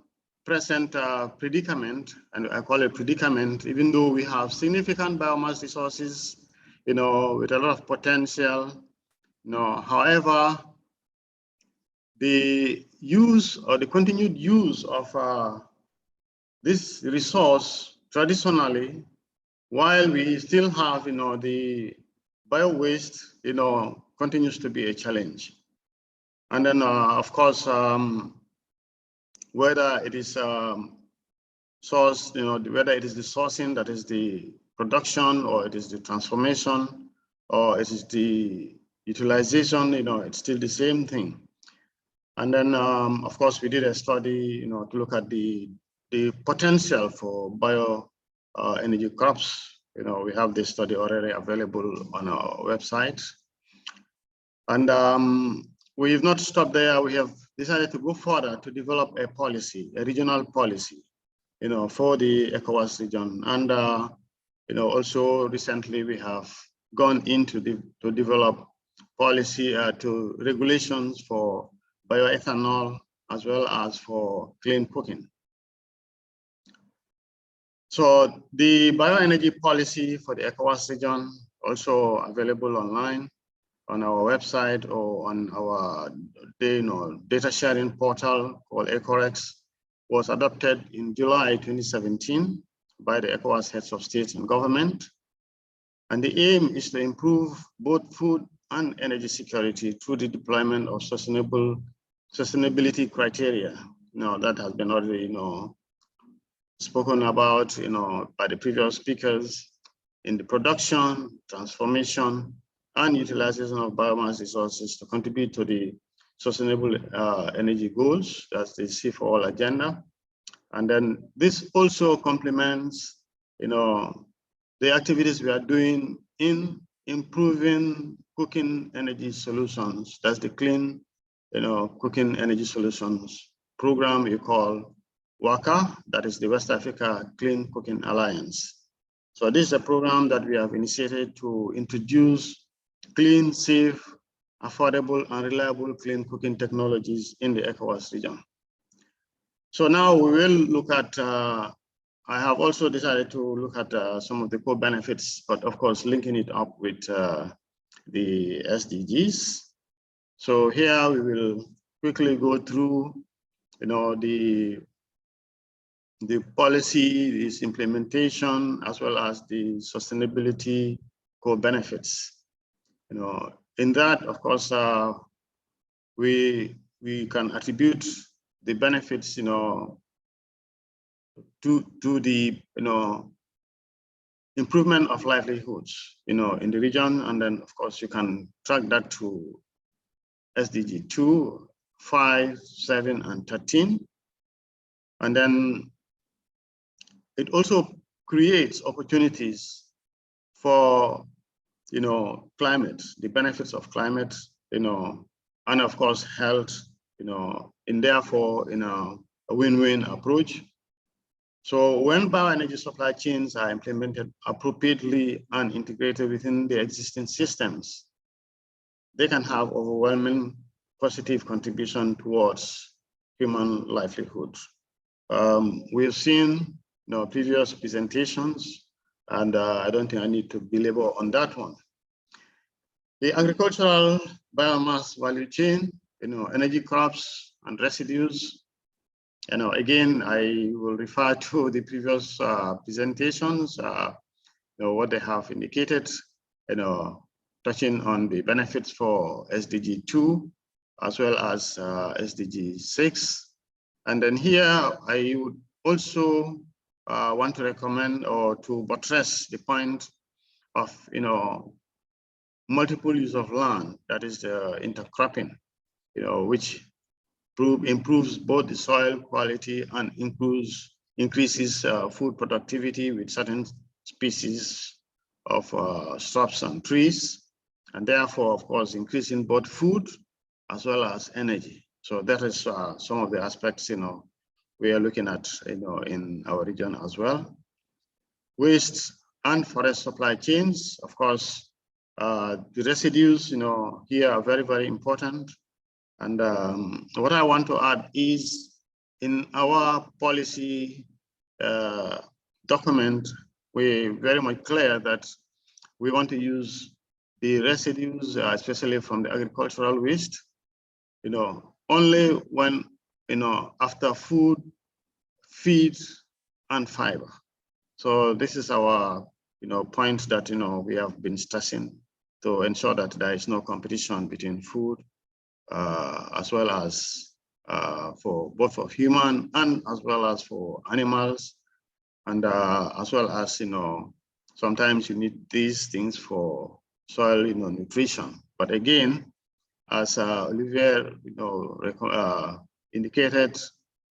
present predicament, and I call it predicament, even though we have significant biomass resources, with a lot of potential, however, the use or the continued use of this resource traditionally, while we still have, the bio-waste, continues to be a challenge. And then, of course, whether it is source, whether it is the sourcing, that is the production, or it is the transformation, or it is the utilization, it's still the same thing. And then, of course, we did a study, to look at the potential for energy crops. We have this study already available on our website. And we've not stopped there. We have decided to go further to develop a policy, a regional policy, for the ECOWAS region. And, also recently we have gone into to develop policy to regulations for bioethanol as well as for clean cooking. So the bioenergy policy for the ECOWAS region also available online on our website or on our data sharing portal called ECOREX, was adopted in July 2017 by the ECOWAS heads of state and government. And the aim is to improve both food and energy security through the deployment of sustainability criteria. That has been already spoken about by the previous speakers in the production, transformation, and utilization of biomass resources to contribute to the sustainable energy goals. That's the C4All agenda. And then this also complements the activities we are doing in improving cooking energy solutions. That's the clean cooking energy solutions program we call WACA, that is the West Africa Clean Cooking Alliance. So this is a program that we have initiated to introduce clean, safe, affordable, and reliable clean cooking technologies in the ECOWAS region. So now we will look at, I have also decided to look at some of the core benefits, but of course, linking it up with the SDGs. So here we will quickly go through, the policy, its implementation, as well as the sustainability core benefits. In that, of course, we can attribute the benefits, to the, improvement of livelihoods, in the region. And then, of course, you can track that to SDG 2, 5, 7, and 13. And then it also creates opportunities for, climate, the benefits of climate, and of course, health, and therefore, a win-win approach. So when bioenergy supply chains are implemented appropriately and integrated within the existing systems, they can have overwhelming positive contribution towards human livelihood. We've seen previous presentations, and I don't think I need to belabor on that one. The agricultural biomass value chain, energy crops and residues. Again, I will refer to the previous presentations, what they have indicated, touching on the benefits for SDG 2, as well as SDG 6. And then here, I would also want to recommend or to buttress the point of, multiple use of land, that is the intercropping, which improves both the soil quality and increases food productivity with certain species of shrubs and trees, and therefore, of course, increasing both food as well as energy. So that is some of the aspects, we are looking at, in our region as well. Waste and forest supply chains, of course, the residues, here are very, very important. And what I want to add is, in our policy document, we're very much clear that we want to use the residues, especially from the agricultural waste, only when, after food, feed, and fiber. So this is our, point that, we have been stressing to ensure that there is no competition between food, as well as for both for human and as well as for animals, and as well as, sometimes you need these things for soil, nutrition. But again, as Olivier, indicated,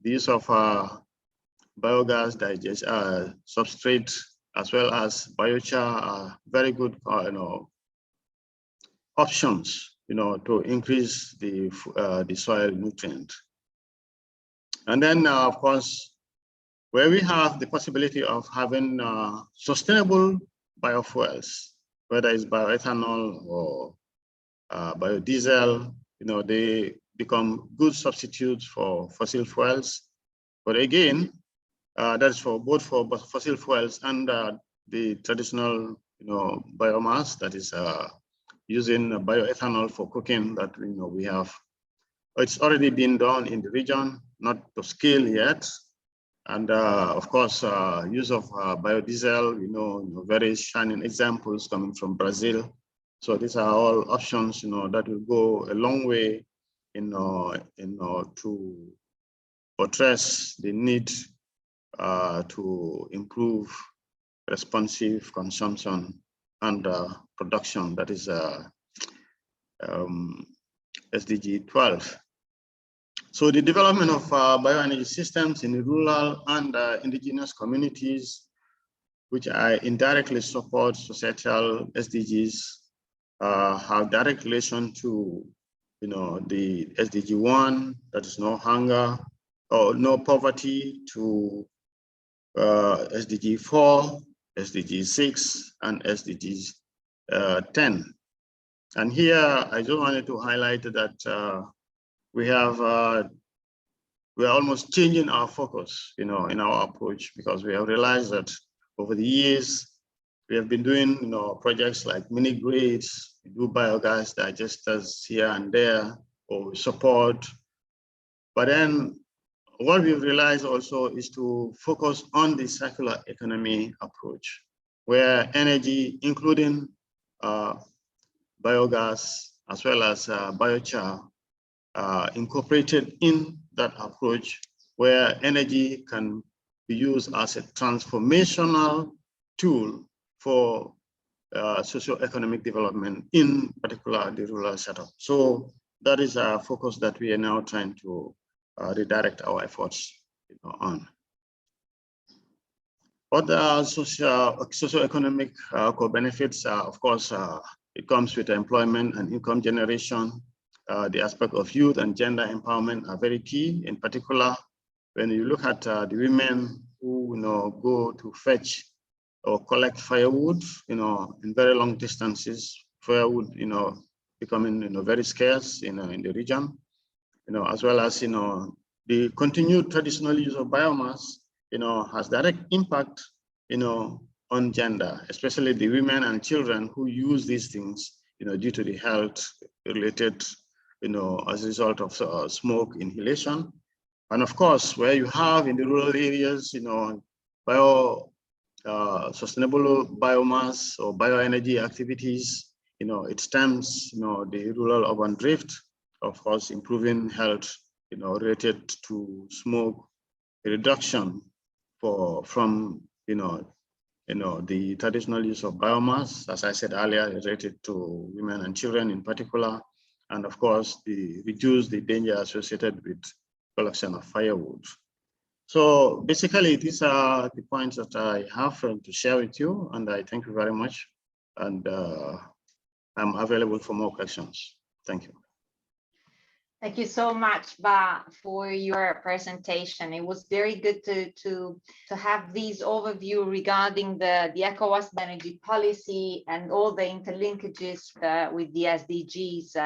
the use of biogas digest substrate as well as biochar are very good, options, to increase the soil nutrient. And then, of course, where we have the possibility of having sustainable biofuels, whether it's bioethanol or biodiesel. They become good substitutes for fossil fuels. But again, that's for both for fossil fuels and the traditional, biomass that is using bioethanol for cooking that we have. It's already been done in the region, not to scale yet. And of course, use of biodiesel, very shining examples coming from Brazil. So these are all options, that will go a long way, to address the need to improve responsive consumption and production. That is SDG 12. So the development of bioenergy systems in rural and indigenous communities, which I indirectly support societal SDGs, have direct relation to, the SDG 1, that is no hunger or no poverty, to SDG 4, SDG 6, and SDG 10. And here, I just wanted to highlight that we are almost changing our focus, in our approach, because we have realized that over the years, we have been doing, projects like mini grids, we do biogas digesters here and there, or support. But then what we've realized also is to focus on the circular economy approach, where energy, including biogas, as well as biochar, incorporated in that approach, where energy can be used as a transformational tool for socio-economic development, in particular the rural setup. So that is a focus that we are now trying to redirect our efforts on. Other socio-economic co-benefits, of course, it comes with employment and income generation. The aspect of youth and gender empowerment are very key. In particular, when you look at the women who go to fetch or collect firewood, in very long distances, firewood, becoming very scarce, in the region, as well as the continued traditional use of biomass, has direct impact, on gender, especially the women and children who use these things, due to the health related, as a result of smoke inhalation. And of course, where you have in the rural areas, sustainable biomass or bioenergy activities, it stems, the rural urban drift, of course, improving health, related to smoke reduction from, the traditional use of biomass, as I said earlier, related to women and children in particular, and of course, reduce the danger associated with collection of firewood. So basically, these are the points that I have to share with you, and I thank you very much. And I'm available for more questions. Thank you. Thank you so much, Ba, for your presentation. It was very good to have this overview regarding the ECOWAS energy policy and all the interlinkages with the SDGs.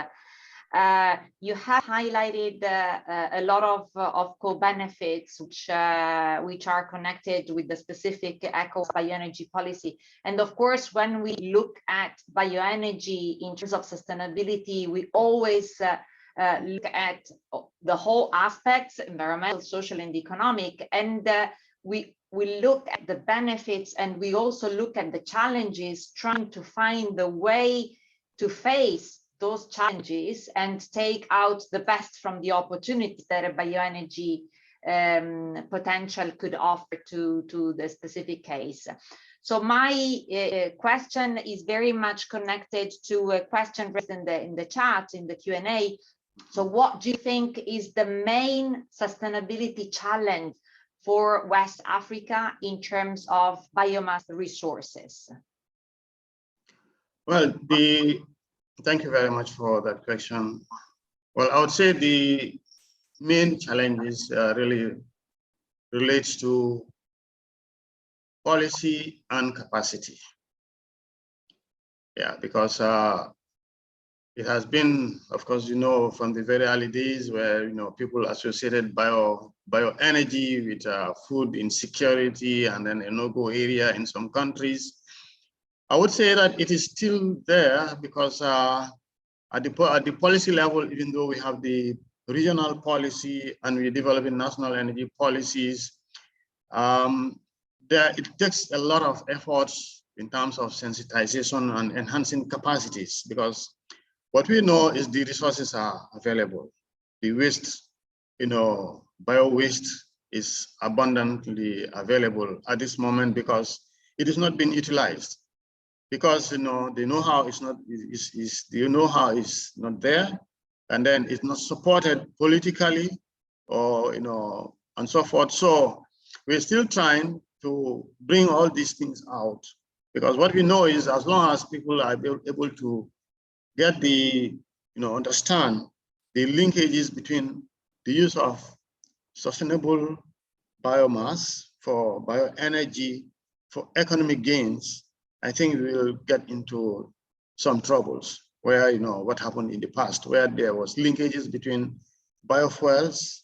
You have highlighted a lot of co-benefits which are connected with the specific ECOWAS bioenergy policy. And of course, when we look at bioenergy in terms of sustainability, we always look at the whole aspects, environmental, social, and economic, and we look at the benefits, and we also look at the challenges, trying to find the way to face those challenges and take out the best from the opportunities that a bioenergy potential could offer to the specific case. So my question is very much connected to a question raised in the chat, in the Q&A. So what do you think is the main sustainability challenge for West Africa in terms of biomass resources? Well, thank you very much for that question. Well, I would say the main challenges really relates to policy and capacity. Yeah, because it has been, of course, you know, from the very early days where, you know, people associated bioenergy with food insecurity and then a no-go area in some countries. I would say that it is still there because at the policy level, even though we have the regional policy and we're developing national energy policies, it takes a lot of efforts in terms of sensitization and enhancing capacities, because what we know is the resources are available. The waste, you know, bio waste is abundantly available at this moment because it is not being utilized. Because, you know, the know-how is not, the know-how is not there, and then it's not supported politically, or, you know, and so forth. So we're still trying to bring all these things out, because what we know is as long as people are able to get the, you know, understand the linkages between the use of sustainable biomass for bioenergy for economic gains, I think we'll get into some troubles where, you know, what happened in the past, where there was linkages between biofuels,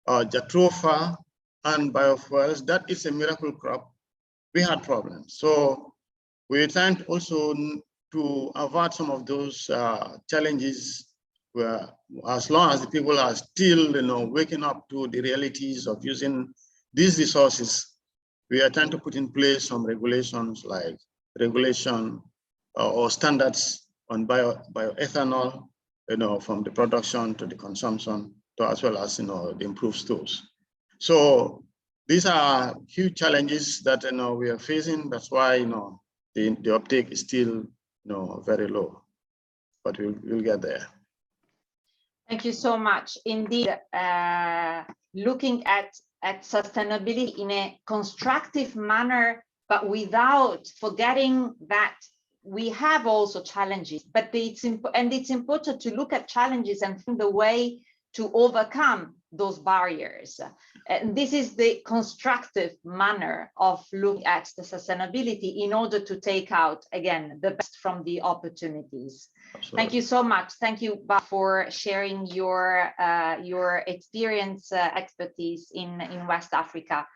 jatropha, and biofuels. That is a miracle crop. We had problems. So we're trying also to avert some of those challenges, where as long as the people are still, you know, waking up to the realities of using these resources, we are trying to put in place some regulations like regulation or standards on bioethanol, you know, from the production to the consumption, to as well as, you know, the improved stores. So these are huge challenges that, you know, we are facing. That's why, you know, the uptake is still, you know, very low, but we'll get there. Thank you so much. Indeed, looking at sustainability in a constructive manner, but without forgetting that we have also challenges, but it's important to look at challenges and find the way to overcome those barriers. And this is the constructive manner of looking at the sustainability in order to take out, again, the best from the opportunities. Absolutely. Thank you so much. Thank you, Bob, for sharing your experience, expertise in West Africa.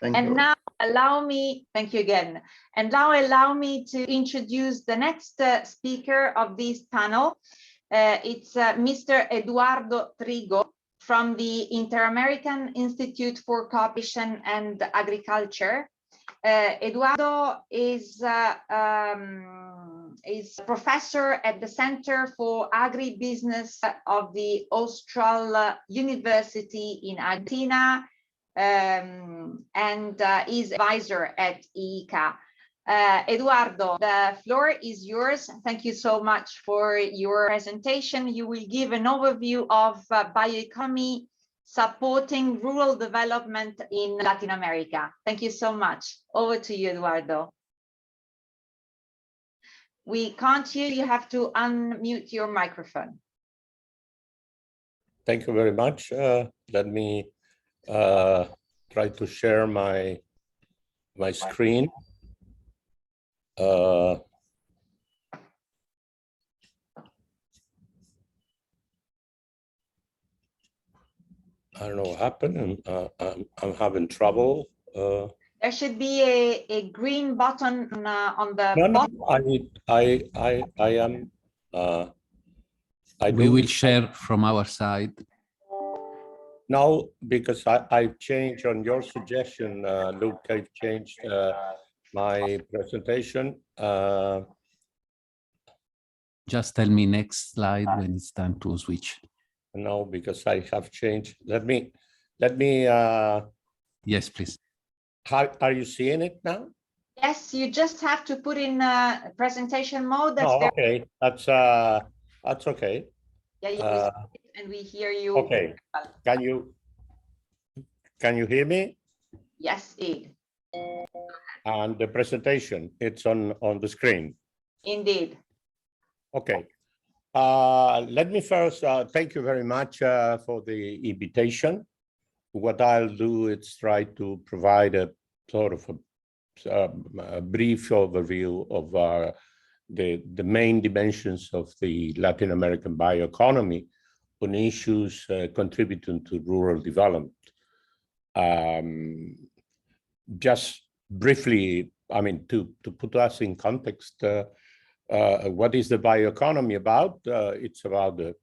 Thank you. Now allow me, thank you again. And now allow me to introduce the next speaker of this panel. It's Mr. Eduardo Trigo from the Inter-American Institute for Cooperation and Agriculture. Eduardo is professor at the Center for Agribusiness of the Austral University in Argentina, and is advisor at IEA. Eduardo, the floor is yours. Thank you so much for your presentation. You will give an overview of bioeconomy supporting rural development in Latin America. Thank you so much. Over to you, Eduardo. We can't hear you. You have to unmute your microphone. Thank you very much. Let me try to share my screen. I don't know what happened. I'm having trouble. There should be a green button on the bottom. I am. We will share from our side. No, because I've changed on your suggestion, Luke. I've changed my presentation. Just tell me next slide when it's time to switch. No, because I have changed. Let me. Yes, please. Are you seeing it now? Yes, you just have to put in presentation mode. That's okay. That's okay. Yeah, and we hear you. Okay. Can you hear me? Yes, indeed. And the presentation, it's on the screen. Indeed. Okay. Let me first thank you very much for the invitation. What I'll do is try to provide a sort of a a brief overview of the main dimensions of the Latin American bioeconomy on issues contributing to rural development. Just briefly, I mean, to put us in context, what is the bioeconomy about? It's about the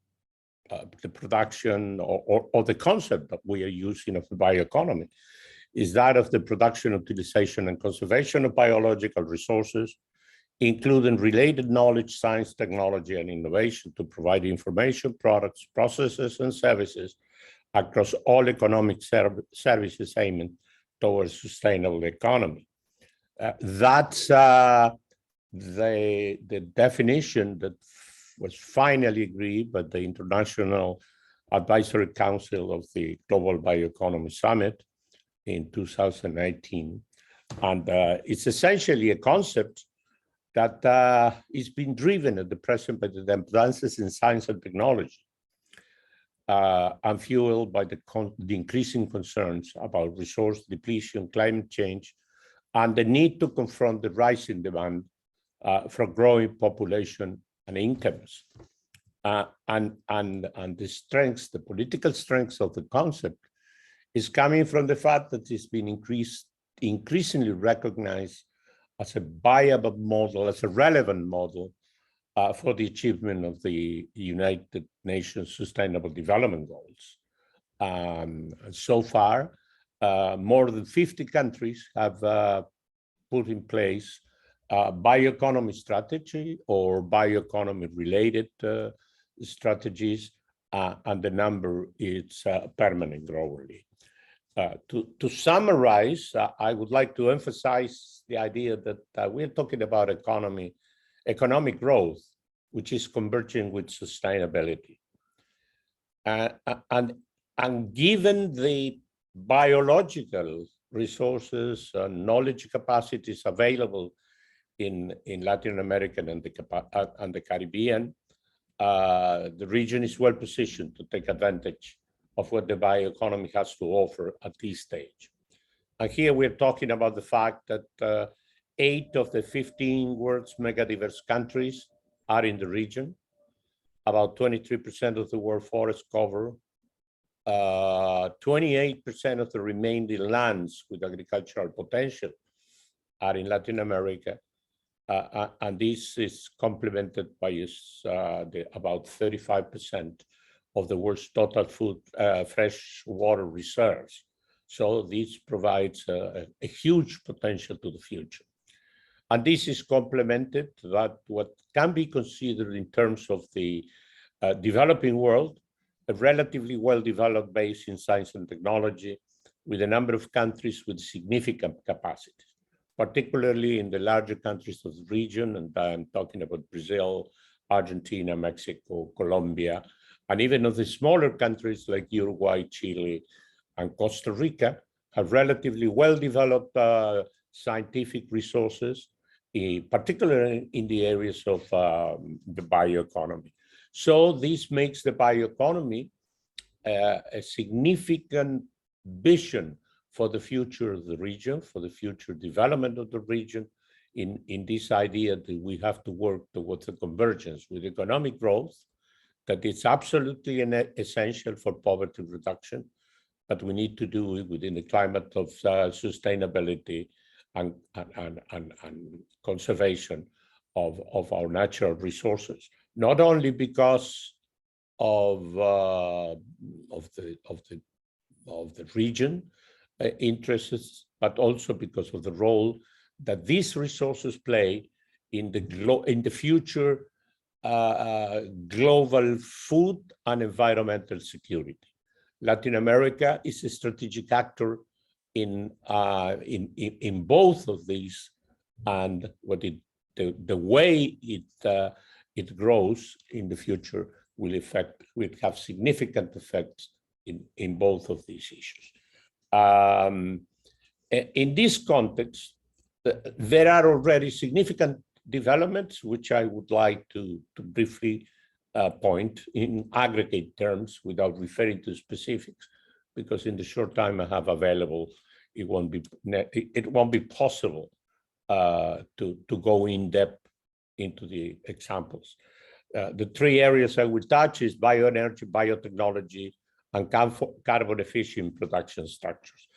production or the concept that we are using of the bioeconomy is that of the production, utilization, and conservation of biological resources, including related knowledge, science, technology, and innovation to provide information, products, processes, and services across all economic services aiming towards sustainable economy. That's the definition that was finally agreed by the International Advisory Council of the Global Bioeconomy Summit in 2019. And it's essentially a concept that is being driven at the present by the advances in science and technology, and fueled by the increasing concerns about resource depletion, climate change, and the need to confront the rising demand for growing population and incomes. And the strengths, the political strengths of the concept is coming from the fact that it's been increasingly recognized as a viable model, as a relevant model for the achievement of the United Nations Sustainable Development Goals. So far, more than 50 countries have put in place bioeconomy strategy or bioeconomy related strategies, and the number is permanent growingly. To summarize, I would like to emphasize the idea that we're talking about economic growth, which is converging with sustainability. And given the biological resources and knowledge capacities available in Latin America and the Caribbean, the region is well positioned to take advantage of what the bioeconomy has to offer at this stage. And here we're talking about the fact that 8 of the 15 world's megadiverse countries are in the region. About 23% of the world forest cover, 28% of the remaining lands with agricultural potential are in Latin America. And this is complemented by about 35% of the world's total fresh water reserves. So this provides a huge potential to the future. And this is complemented that what can be considered in terms of the developing world, a relatively well-developed base in science and technology, with a number of countries with significant capacity, particularly in the larger countries of the region, and I'm talking about Brazil, Argentina, Mexico, Colombia, and even of the smaller countries like Uruguay, Chile, and Costa Rica have relatively well-developed scientific resources, particularly in the areas of the bioeconomy. So this makes the bioeconomy a significant vision for the future of the region, for the future development of the region, in this idea that we have to work towards a convergence with economic growth, that it's absolutely essential for poverty reduction, but we need to do it within the climate of sustainability and conservation of our natural resources, not only because of the region interests, but also because of the role that these resources play in the future global food and environmental security. Latin America is a strategic actor in both of these, and the way it grows in the future will have significant effects in both of these issues. In this context, there are already significant developments which I would like to briefly point in aggregate terms without referring to specifics, because in the short time I have available, it won't be possible to go in depth into the examples. The three areas I will touch is bioenergy, biotechnology, and carbon efficient production structures.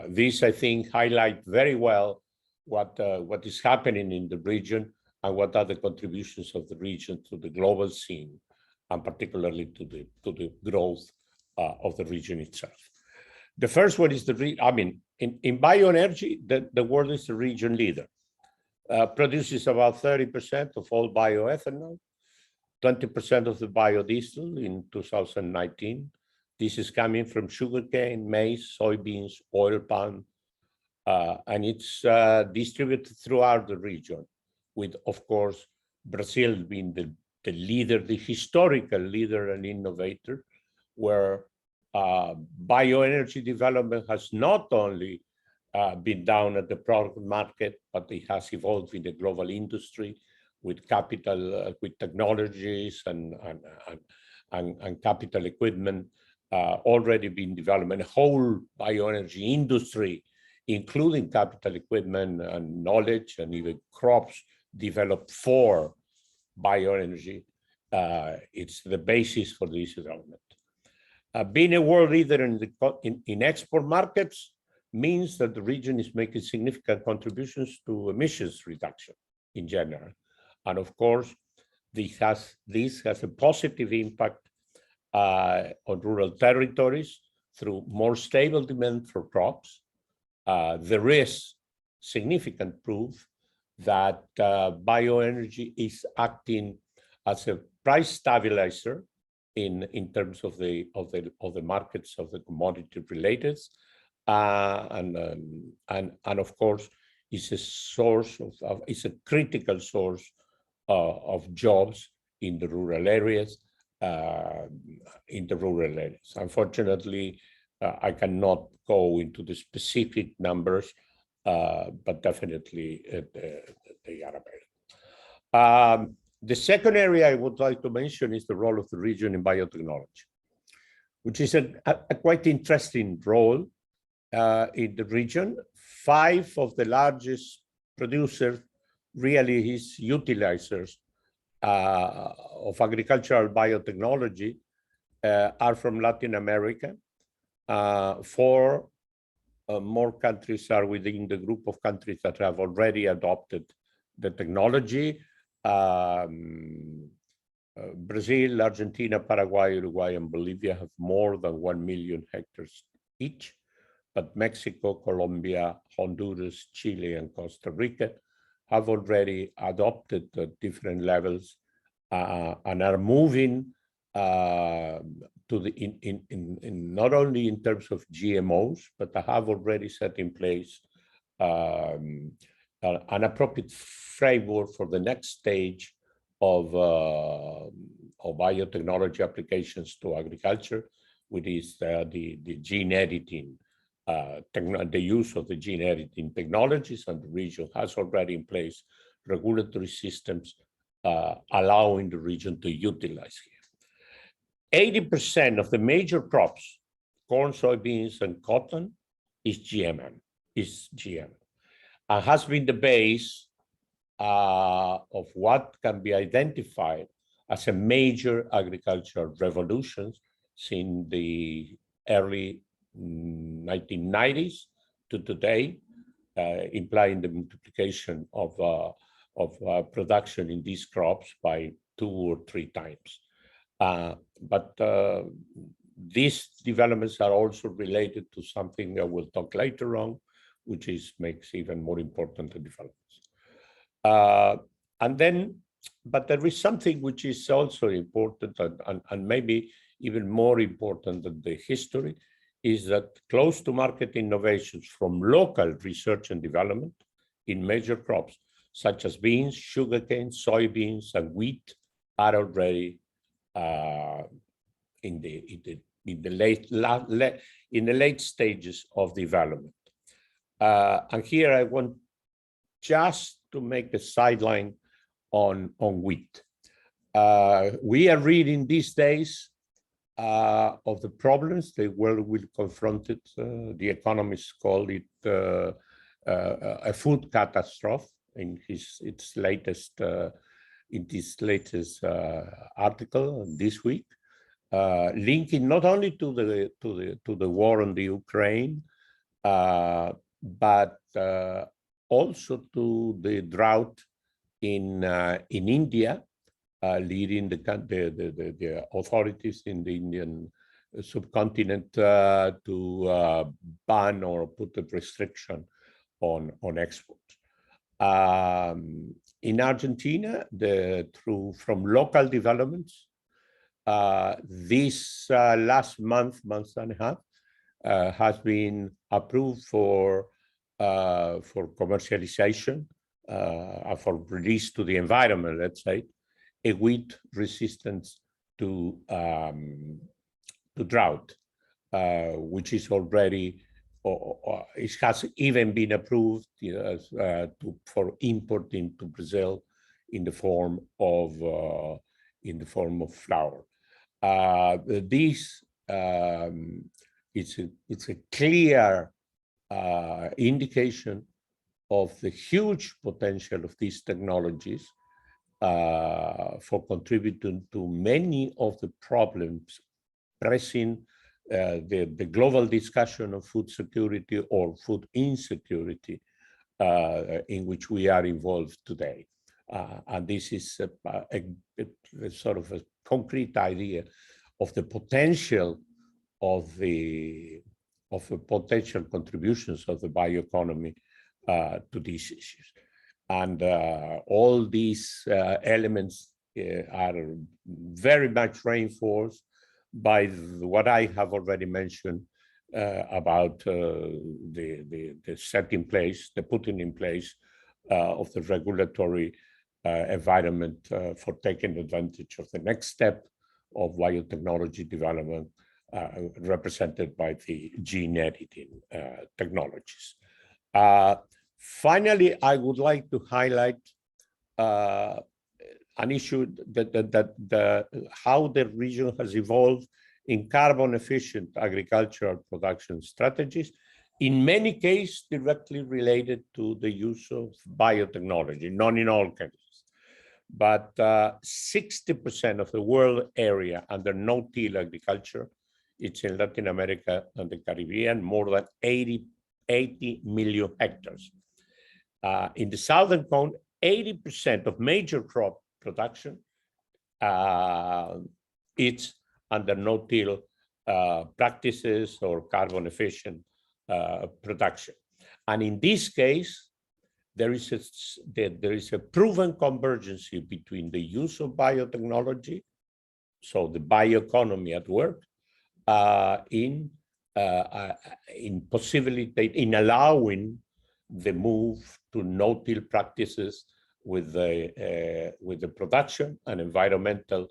These, I think, highlight very well what is happening in the region and what are the contributions of the region to the global scene, and particularly to the growth of the region itself. The first one is in bioenergy, the world is the region leader. Produces about 30% of all bioethanol, 20% of the biodiesel in 2019. This is coming from sugarcane, maize, soybeans, oil palm, and it's distributed throughout the region, with, of course, Brazil being the leader, the historical leader and innovator, where bioenergy development has not only been down at the product market, but it has evolved in the global industry with capital, with technologies and capital equipment already been developed. And a whole bioenergy industry, including capital equipment and knowledge and even crops developed for bioenergy. It's the basis for this development. Being a world leader in export markets means that the region is making significant contributions to emissions reduction in general. And of course, this has a positive impact on rural territories through more stable demand for crops. There is significant proof that bioenergy is acting as a price stabilizer in terms of the markets of the commodity related, and of course is a source of is a critical source of jobs in the rural areas. Unfortunately, I cannot go into the specific numbers, but definitely they are available. The second area I would like to mention is the role of the region in biotechnology, which is a quite interesting role in the region. 5 of the largest producers, really is utilizers of agricultural biotechnology, are from Latin America. 4 more countries are within the group of countries that have already adopted the technology. Brazil, Argentina, Paraguay, Uruguay, and Bolivia have more than 1 million hectares each, but Mexico, Colombia, Honduras, Chile, and Costa Rica have already adopted different levels and are moving to the not only in terms of GMOs, but have already set in place an appropriate framework for the next stage of biotechnology applications to agriculture, which is the gene editing, the use of the gene editing technologies, and the region has already in place regulatory systems allowing the region to utilize here. 80% of the major crops, corn, soybeans, and cotton, is GM, and has been the base of what can be identified as a major agricultural revolution since the early 1990s to today, implying the multiplication of production in these crops by 2 or 3 times. But these developments are also related to something I will talk later on, which makes even more important the developments. But there is something which is also important and maybe even more important than the history, is that close to market innovations from local research and development in major crops, such as beans, sugarcane, soybeans, and wheat, are already in the late stages of development. And here I want just to make a sideline on wheat. We are reading these days of the problems the world will confront it. The economists call it a food catastrophe in this latest article this week, linking not only to the war on the Ukraine, but also to the drought in India, leading the authorities in the Indian subcontinent to ban or put a restriction on exports. In Argentina, from local developments, this last month and a half, has been approved for commercialization, for release to the environment, let's say, a wheat resistance to drought, which is already, it has even been approved for import into Brazil in the form of flour. This it's a clear indication of the huge potential of these technologies for contributing to many of the problems pressing the global discussion of food security or food insecurity in which we are involved today. And this is a sort of a concrete idea of the potential of the potential contributions of the bioeconomy to these issues. And all these elements are very much reinforced by what I have already mentioned about the putting in place of the regulatory environment for taking advantage of the next step of biotechnology development represented by the gene editing technologies. Finally, I would like to highlight an issue how the region has evolved in carbon efficient agricultural production strategies, in many cases directly related to the use of biotechnology, not in all cases. But 60% of the world area under no-till agriculture, it's in Latin America and the Caribbean, more than 80 million hectares. In the southern cone, 80% of major crop production, it's under no-till practices or carbon efficient production. And in this case, there is a proven convergence between the use of biotechnology, so the bioeconomy at work, in allowing the move to no-till practices with the production and environmental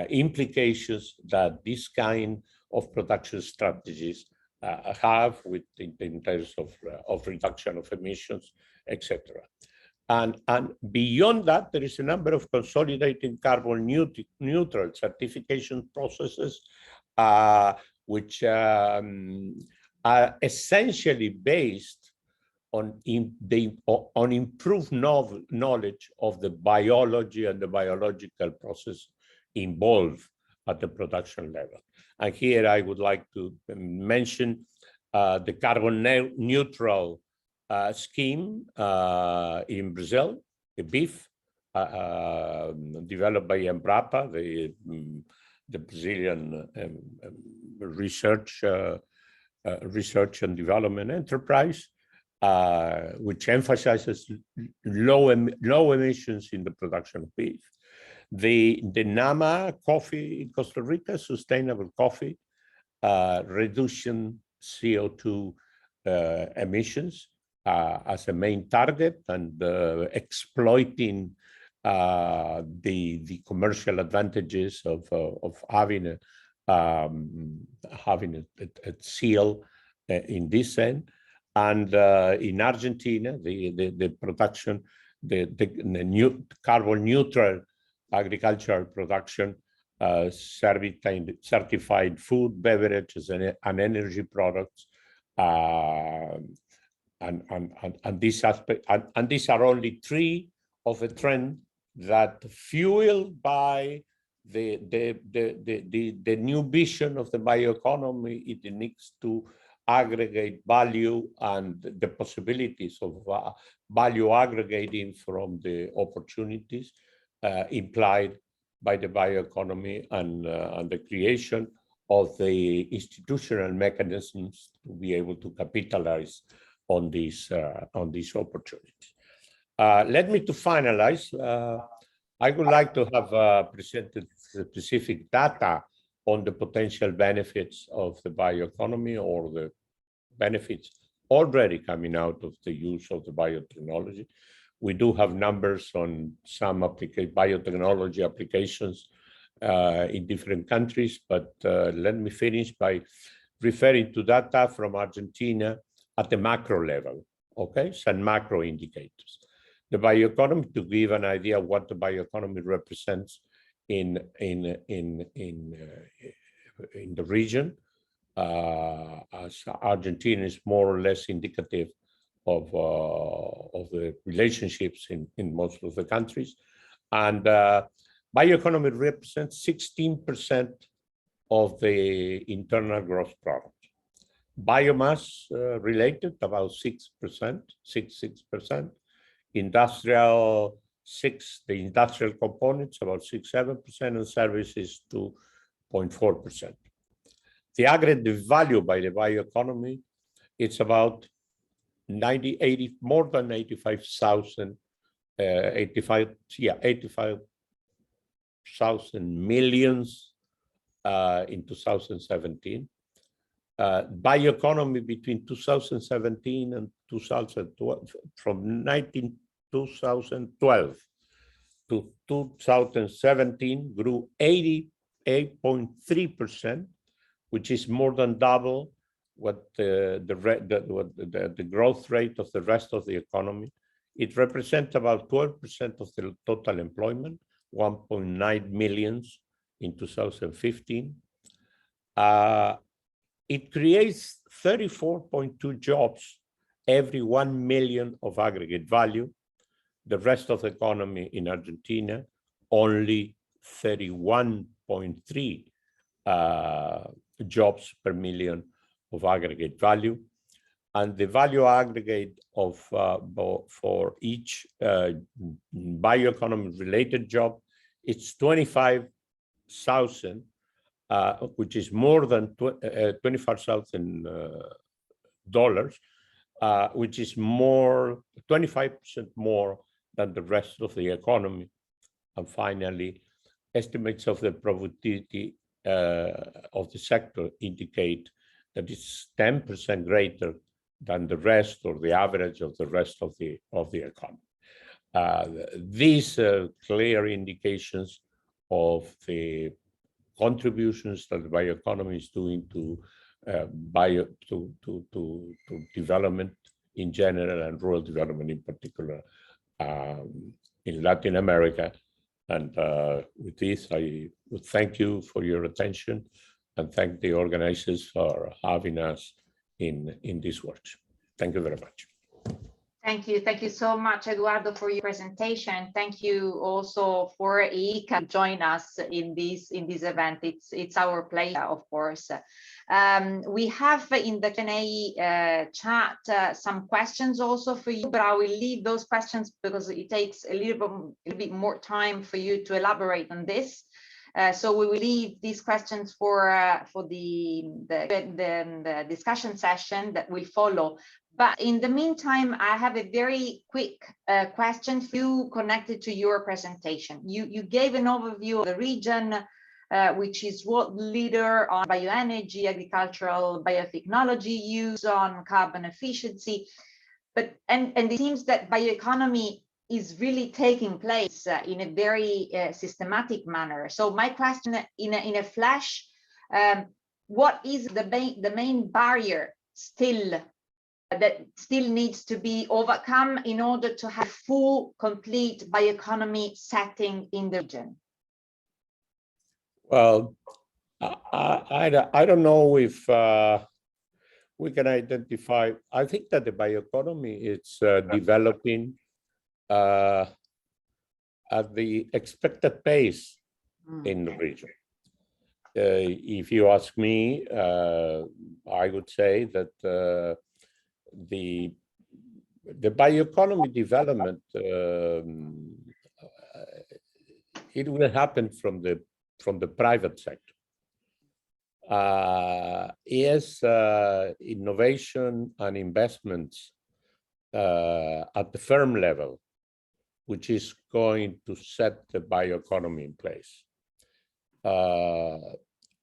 implications that this kind of production strategies have in terms of reduction of emissions, etc. And beyond that, there is a number of consolidating carbon neutral certification processes, which are essentially based on improved knowledge of the biology and the biological process involved at the production level. And here I would like to mention the carbon neutral scheme in Brazil, the BIF, developed by Embrapa, the Brazilian research and development enterprise, which emphasizes low emissions in the production of beef. The NAMA coffee in Costa Rica, sustainable coffee, reducing CO2 emissions as a main target, and exploiting the commercial advantages of having a seal in this end. And in Argentina, the production, the new carbon neutral agricultural production, certified food, beverages, and energy products, this aspect, and these are only three of a trend that, fueled by the new vision of the bioeconomy, it needs to aggregate value and the possibilities of value aggregating from the opportunities implied by the bioeconomy, and the creation of the institutional mechanisms to be able to capitalize on these opportunities. Let me to finalize. I would like to have presented specific data on the potential benefits of the bioeconomy, or the benefits already coming out of the use of the biotechnology. We do have numbers on some biotechnology applications in different countries, but let me finish by referring to data from Argentina at the macro level, okay? Some macro indicators. The bioeconomy, to give an idea of what the bioeconomy represents in the region, as Argentina is more or less indicative of the relationships in most of the countries. And bioeconomy represents 16% of the internal gross product. Biomass related, about 6%, 6%. Industrial, the industrial components, about 6-7%, and services 2.4%. The aggregate value by the bioeconomy, it's about more than 85,000 millions in 2017. Bioeconomy between 2017 and 2012, from 2012 to 2017, grew 88.3%, which is more than double what the growth rate of the rest of the economy. It represents about 12% of the total employment, 1.9 million in 2015. It creates 34.2 jobs every 1 million of aggregate value. The rest of the economy in Argentina, only 31.3 jobs per million of aggregate value. And the value aggregate of for each bioeconomy related job, it's 25,000, which is more than $25,000, which is more, 25% more than the rest of the economy. And finally, estimates of the productivity of the sector indicate that it's 10% greater than the rest, or the average of the rest of the economy. These clear indications of the contributions that the bioeconomy is doing to development in general, and rural development in particular in Latin America. And with this, I would thank you for your attention, and thank the organizers for having us in this workshop. Thank you very much. Thank you so much, Eduardo, for your presentation. Thank you also for IEA join us in this event. It's our pleasure, of course. We have in the Q&A chat some questions also for you, but I will leave those questions because it takes a little bit more time for you to elaborate on this. So we will leave these questions for the discussion session that will follow. But in the meantime, I have a very quick question for you connected to your presentation. You gave an overview of the region, which is world leader on bioenergy, agricultural biotechnology use, on carbon efficiency. But and it seems that bioeconomy is really taking place in a very systematic manner. So my question in a flash, what is the main barrier that still needs to be overcome in order to have full, complete bioeconomy setting in the region? Well, I don't know if we can identify, I think that the bioeconomy is developing at the expected pace in the region. If you ask me, I would say that the bioeconomy development, it will happen from the private sector. Yes, innovation and investments at the firm level, which is going to set the bioeconomy in place.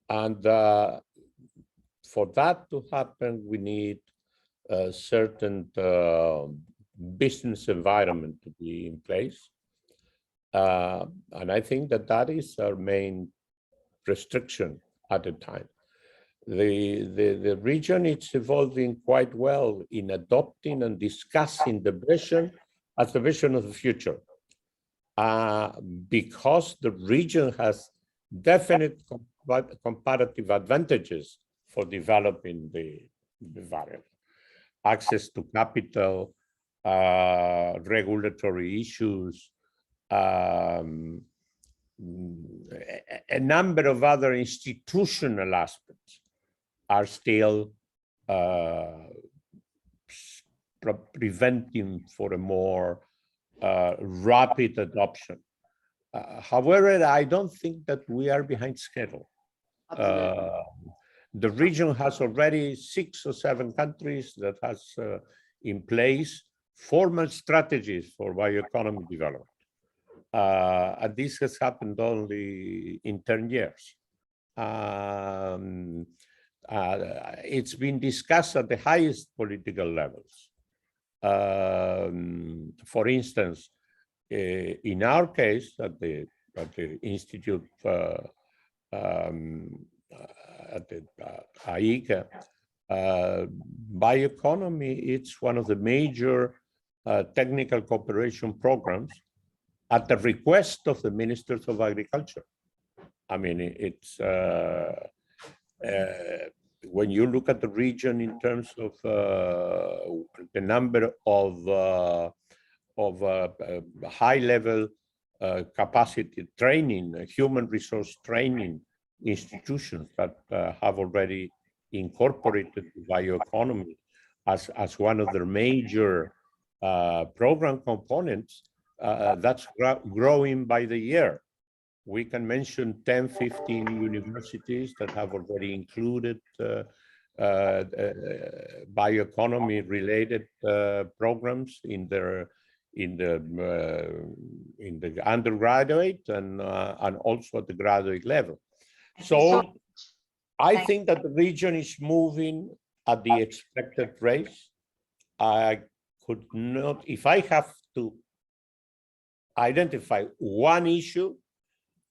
And for that to happen, we need a certain business environment to be in place. And I think that that is our main restriction at the time. The region is evolving quite well in adopting and discussing the vision as the vision of the future. Because the region has definite comparative advantages for developing the variable. Access to capital, regulatory issues, a number of other institutional aspects are still preventing for a more rapid adoption. However, I don't think that we are behind schedule. The region has already 6 or 7 countries that has in place formal strategies for bioeconomy development. And this has happened only in 10 years. It's been discussed at the highest political levels. For instance, in our case, at the Institute, at the IEA, bioeconomy, it's one of the major technical cooperation programs at the request of the ministers of agriculture. I mean, it's when you look at the region in terms of the number of high-level capacity training, human resource training institutions that have already incorporated bioeconomy as one of their major program components, that's growing by the year. We can mention 10, 15 universities that have already included bioeconomy-related programs in the undergraduate and also at the graduate level. So I think that the region is moving at the expected rate. I could not, if I have to identify one issue,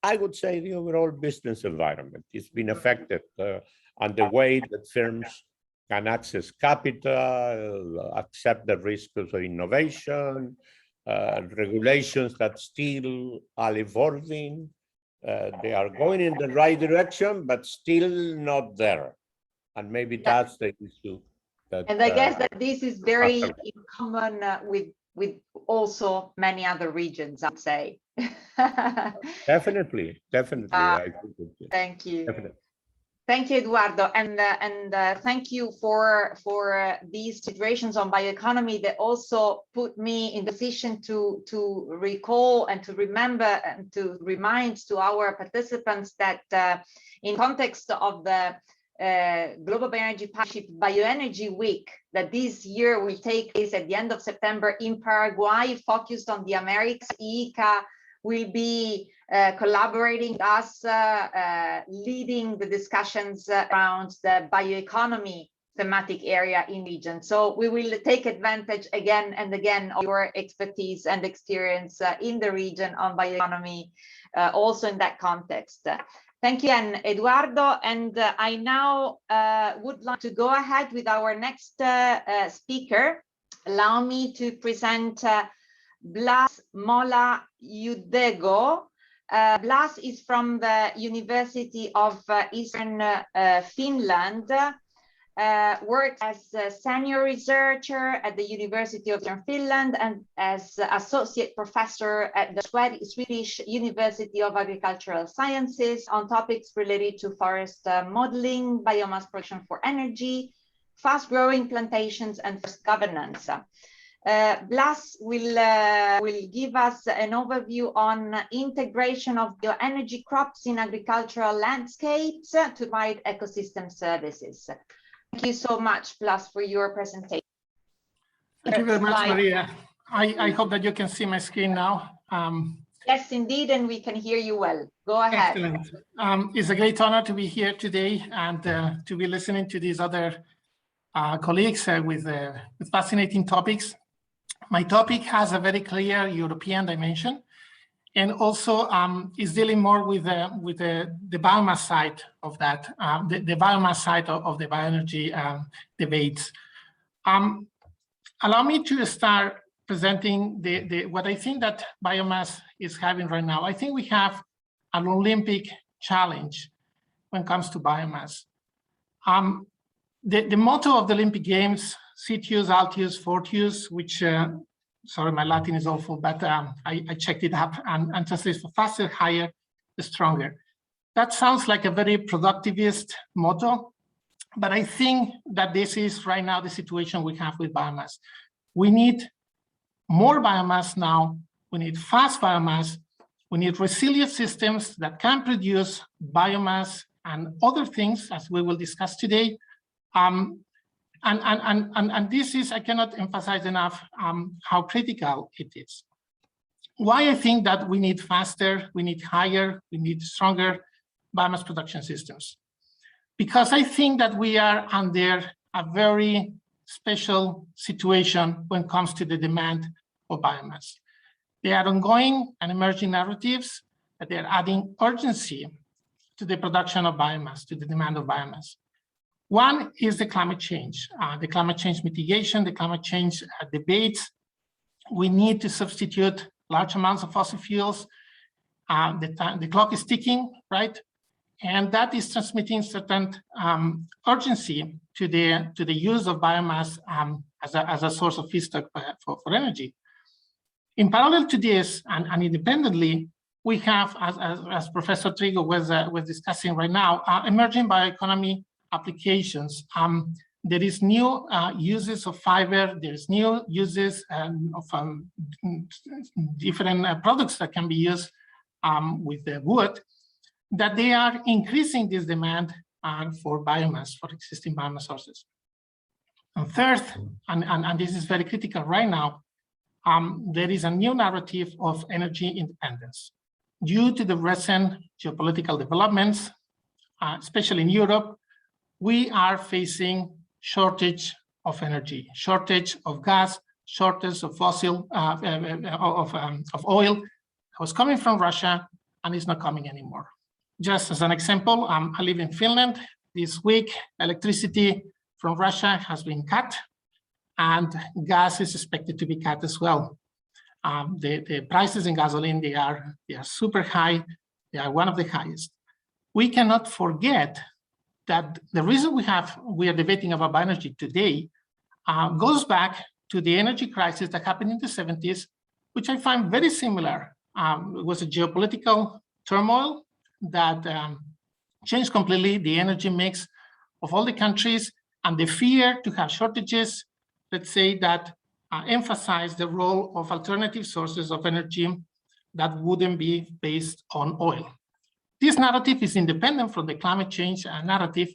I would say the overall business environment has been affected, and the way that firms can access capital, accept the risks of innovation, regulations that still are evolving. They are going in the right direction, but still not there. And maybe that's the issue. And I guess that this is very in common with also many other regions, I'd say. Definitely. Thank you. Definitely. Thank you, Eduardo, and thank you for these situations on bioeconomy that also put me in the position to recall and to remember and to remind to our participants that in context of the Global Bioenergy Partnership Bioenergy Week that this year will take place at the end of September in Paraguay, focused on the Americas, IEA will be collaborating with us, leading the discussions around the bioeconomy thematic area in region. So we will take advantage again and again of your expertise and experience in the region on bioeconomy, also in that context. Thank you, Eduardo. And I now would like to go ahead with our next speaker. Allow me to present Blas Mola Udego. Blas is from the University of Eastern Finland. worked as a senior researcher at the University of Finland and as associate professor at the Swedish University of Agricultural Sciences on topics related to forest modeling, biomass production for energy, fast-growing plantations, and forest governance. Blas will give us an overview on integration of bioenergy crops in agricultural landscapes to provide ecosystem services. Thank you so much, Blas, for your presentation. Thank you very much, Maria. I hope that you can see my screen now. Yes, indeed, and we can hear you well. Go ahead. Excellent. It's a great honor to be here today and to be listening to these other colleagues with fascinating topics. My topic has a very clear European dimension, and also is dealing more with the biomass side of that, the biomass side of the bioenergy debates. Allow me to start presenting what I think that biomass is having right now. I think we have an Olympic challenge when it comes to biomass. The motto of the Olympic Games, Citius, Altius, Fortius, which, sorry, my Latin is awful, but I checked it up and translates for faster, higher, stronger. That sounds like a very productivist motto, but I think that this is right now the situation we have with biomass. We need more biomass now. We need fast biomass. We need resilient systems that can produce biomass and other things, as we will discuss today. And this is, I cannot emphasize enough how critical it is. Why I think that we need faster, we need higher, we need stronger biomass production systems. Because I think that we are under a very special situation when it comes to the demand for biomass. There are ongoing and emerging narratives that they're adding urgency to the production of biomass, to the demand of biomass. One is the climate change mitigation, the climate change debates. We need to substitute large amounts of fossil fuels. The clock is ticking, right? And that is transmitting certain urgency to the use of biomass as a source of feedstock for energy. In parallel to this, and independently, we have, as Professor Trigo was discussing right now, emerging bioeconomy applications. There is new uses of fiber. There's new uses of different products that can be used with the wood, that they are increasing this demand for biomass, for existing biomass sources. And third, and this is very critical right now, there is a new narrative of energy independence. Due to the recent geopolitical developments, especially in Europe, we are facing shortage of energy, shortage of gas, shortage of fossil, of oil that was coming from Russia and is not coming anymore. Just as an example, I live in Finland. This week, electricity from Russia has been cut, and gas is expected to be cut as well. The prices in gasoline, they are super high. They are one of the highest. We cannot forget that the reason we are debating about bioenergy today goes back to the energy crisis that happened in the 70s, which I find very similar. It was a geopolitical turmoil that changed completely the energy mix of all the countries, and the fear to have shortages, let's say, that emphasize the role of alternative sources of energy that wouldn't be based on oil. This narrative is independent from the climate change narrative.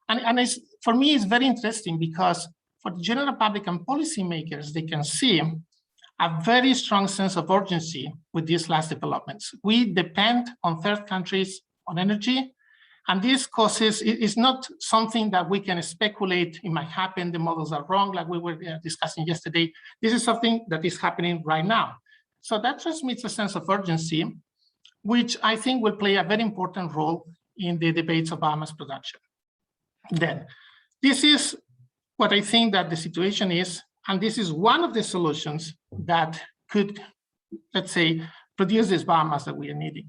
And for me, it's very interesting because for the general public and policymakers, they can see a very strong sense of urgency with these last developments. We depend on third countries on energy, and this causes, it's not something that we can speculate it might happen, the models are wrong, like we were discussing yesterday. This is something that is happening right now. So that transmits a sense of urgency, which I think will play a very important role in the debates of biomass production. Then, this is what I think that the situation is, and this is one of the solutions that could, let's say, produce this biomass that we are needing.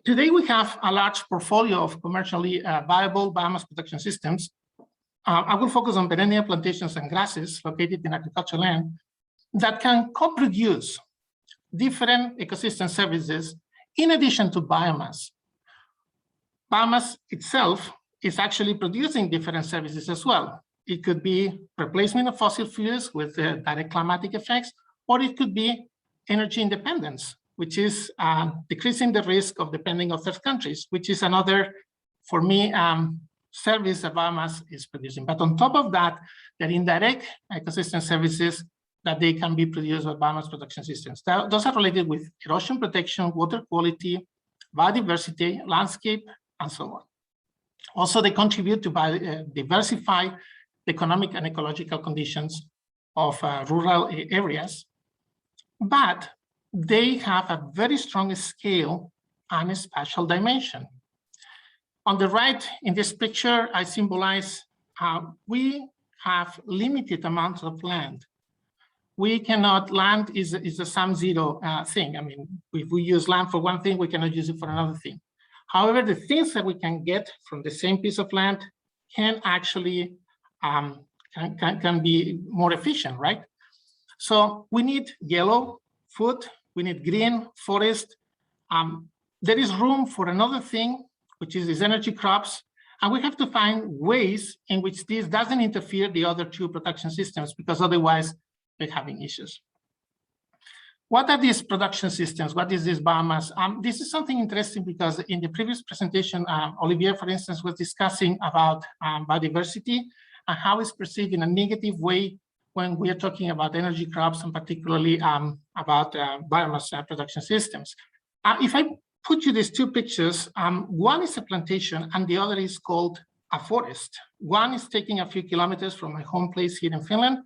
Today, we have a large portfolio of commercially viable biomass production systems, I will focus on perennial plantations and grasses located in agricultural land that can co-produce different ecosystem services in addition to biomass. Biomass itself is actually producing different services as well. It could be replacement of fossil fuels with direct climatic effects, or it could be energy independence, which is decreasing the risk of depending on third countries, which is another, for me, service that biomass is producing. But on top of that, there are indirect ecosystem services that they can be produced by biomass production systems. Those are related with erosion protection, water quality, biodiversity, landscape, and so on. Also, they contribute to diversify the economic and ecological conditions of rural areas, but they have a very strong scale and a spatial dimension. On the right in this picture, I symbolize how we have limited amounts of land. We cannot, land is a sum zero thing. I mean, if we use land for one thing, we cannot use it for another thing. However, the things that we can get from the same piece of land can actually can be more efficient, right? So we need yellow food, we need green forest. There is room for another thing, which is these energy crops. And we have to find ways in which this doesn't interfere the other two production systems, because otherwise we're having issues. What are these production systems? What is this biomass? This is something interesting because in the previous presentation, Olivier, for instance, was discussing about biodiversity and how it's perceived in a negative way when we are talking about energy crops and particularly about biomass production systems. If I put you these two pictures, one is a plantation and the other is called a forest. One is taking a few kilometers from my home place here in Finland,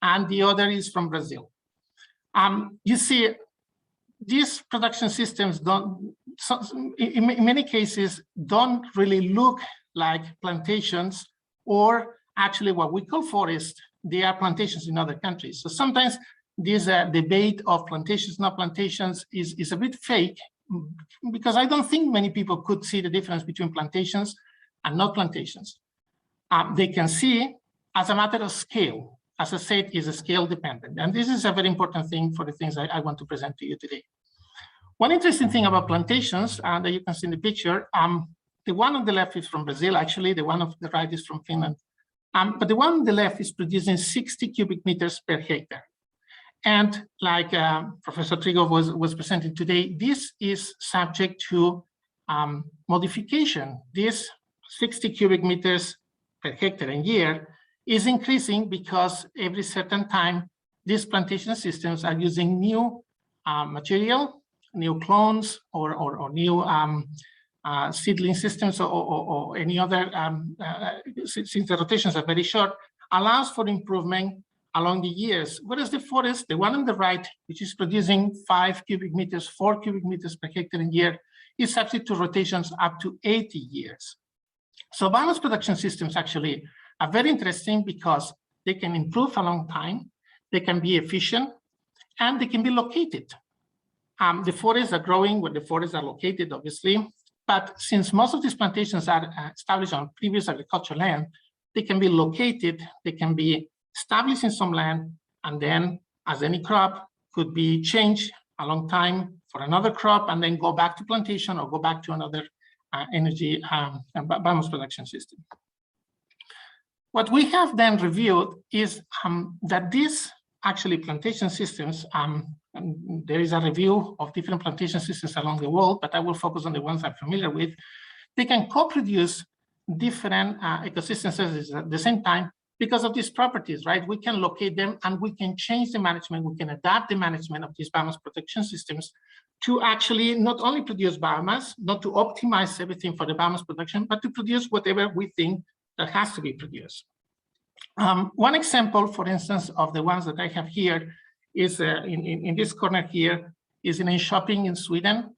and the other is from Brazil. You see, these production systems don't, in many cases, don't really look like plantations, or actually what we call forest. They are plantations in other countries. So sometimes this debate of plantations, not plantations, is a bit fake, because I don't think many people could see the difference between plantations and not plantations. They can see as a matter of scale. As I said, is a scale dependent. And this is a very important thing for the things I want to present to you today. One interesting thing about plantations that you can see in the picture, the one on the left is from Brazil, actually, the one on the right is from Finland. But the one on the left is producing 60 cubic meters per hectare. And like Professor Trigo was presenting today, this is subject to modification. This 60 cubic meters per hectare a year is increasing because every certain time, these plantation systems are using new material, new clones, or new seedling systems, or any other, since the rotations are very short, allows for improvement along the years. Whereas the forest, the one on the right, which is producing 5 cubic meters, 4 cubic meters per hectare a year, is subject to rotations up to 80 years. So biomass production systems actually are very interesting because they can improve a long time, they can be efficient, and they can be located. The forests are growing where the forests are located, obviously, but since most of these plantations are established on previous agricultural land, they can be located, they can be established in some land, and then, as any crop, could be changed a long time for another crop, and then go back to plantation or go back to another energy biomass production system. What we have then reviewed is that these actually plantation systems, there is a review of different plantation systems along the world, but I will focus on the ones I'm familiar with. They can co-produce different ecosystem services at the same time because of these properties, right? We can locate them and we can change the management, we can adapt the management of these biomass protection systems to actually not only produce biomass, not to optimize everything for the biomass production, but to produce whatever we think that has to be produced. One example, for instance, of the ones that I have here is in this corner here, is in a shopping in Sweden.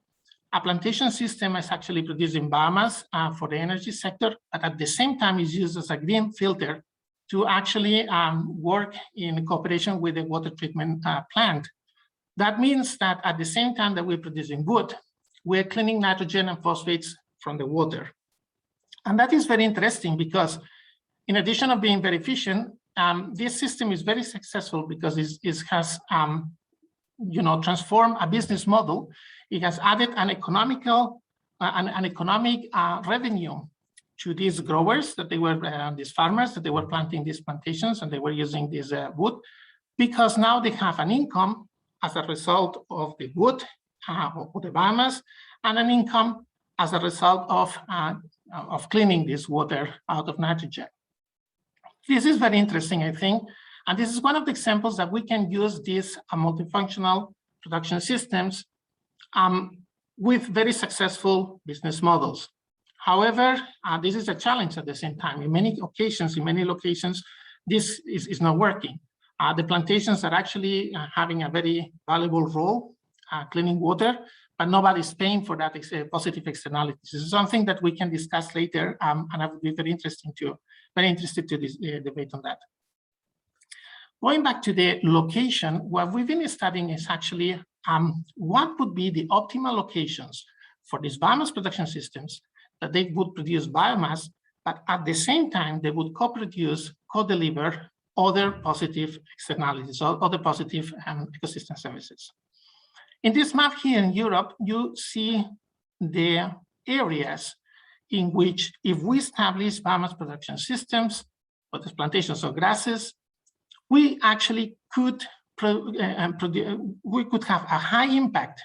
A plantation system is actually producing biomass for the energy sector, but at the same time is used as a green filter to actually work in cooperation with the water treatment plant. That means that at the same time that we're producing wood, we're cleaning nitrogen and phosphates from the water. And that is very interesting because in addition of being very efficient, this system is very successful because it has transformed a business model. It has added an economic revenue to these growers that they were, these farmers that they were planting these plantations and they were using this wood, because now they have an income as a result of the wood or the biomass, and an income as a result of cleaning this water out of nitrogen. This is very interesting, I think, and this is one of the examples that we can use these multifunctional production systems with very successful business models. However, this is a challenge at the same time. In many occasions, in many locations, this is not working. The plantations are actually having a very valuable role cleaning water, but nobody's paying for that positive externalities. This is something that we can discuss later, and I would be very interested to debate on that. Going back to the location, what we've been studying is actually what would be the optimal locations for these biomass production systems that they would produce biomass, but at the same time, they would co-produce, co-deliver other positive externalities or other positive ecosystem services. In this map here in Europe, you see the areas in which if we establish biomass production systems, whether it's plantations or grasses, we actually could have a high impact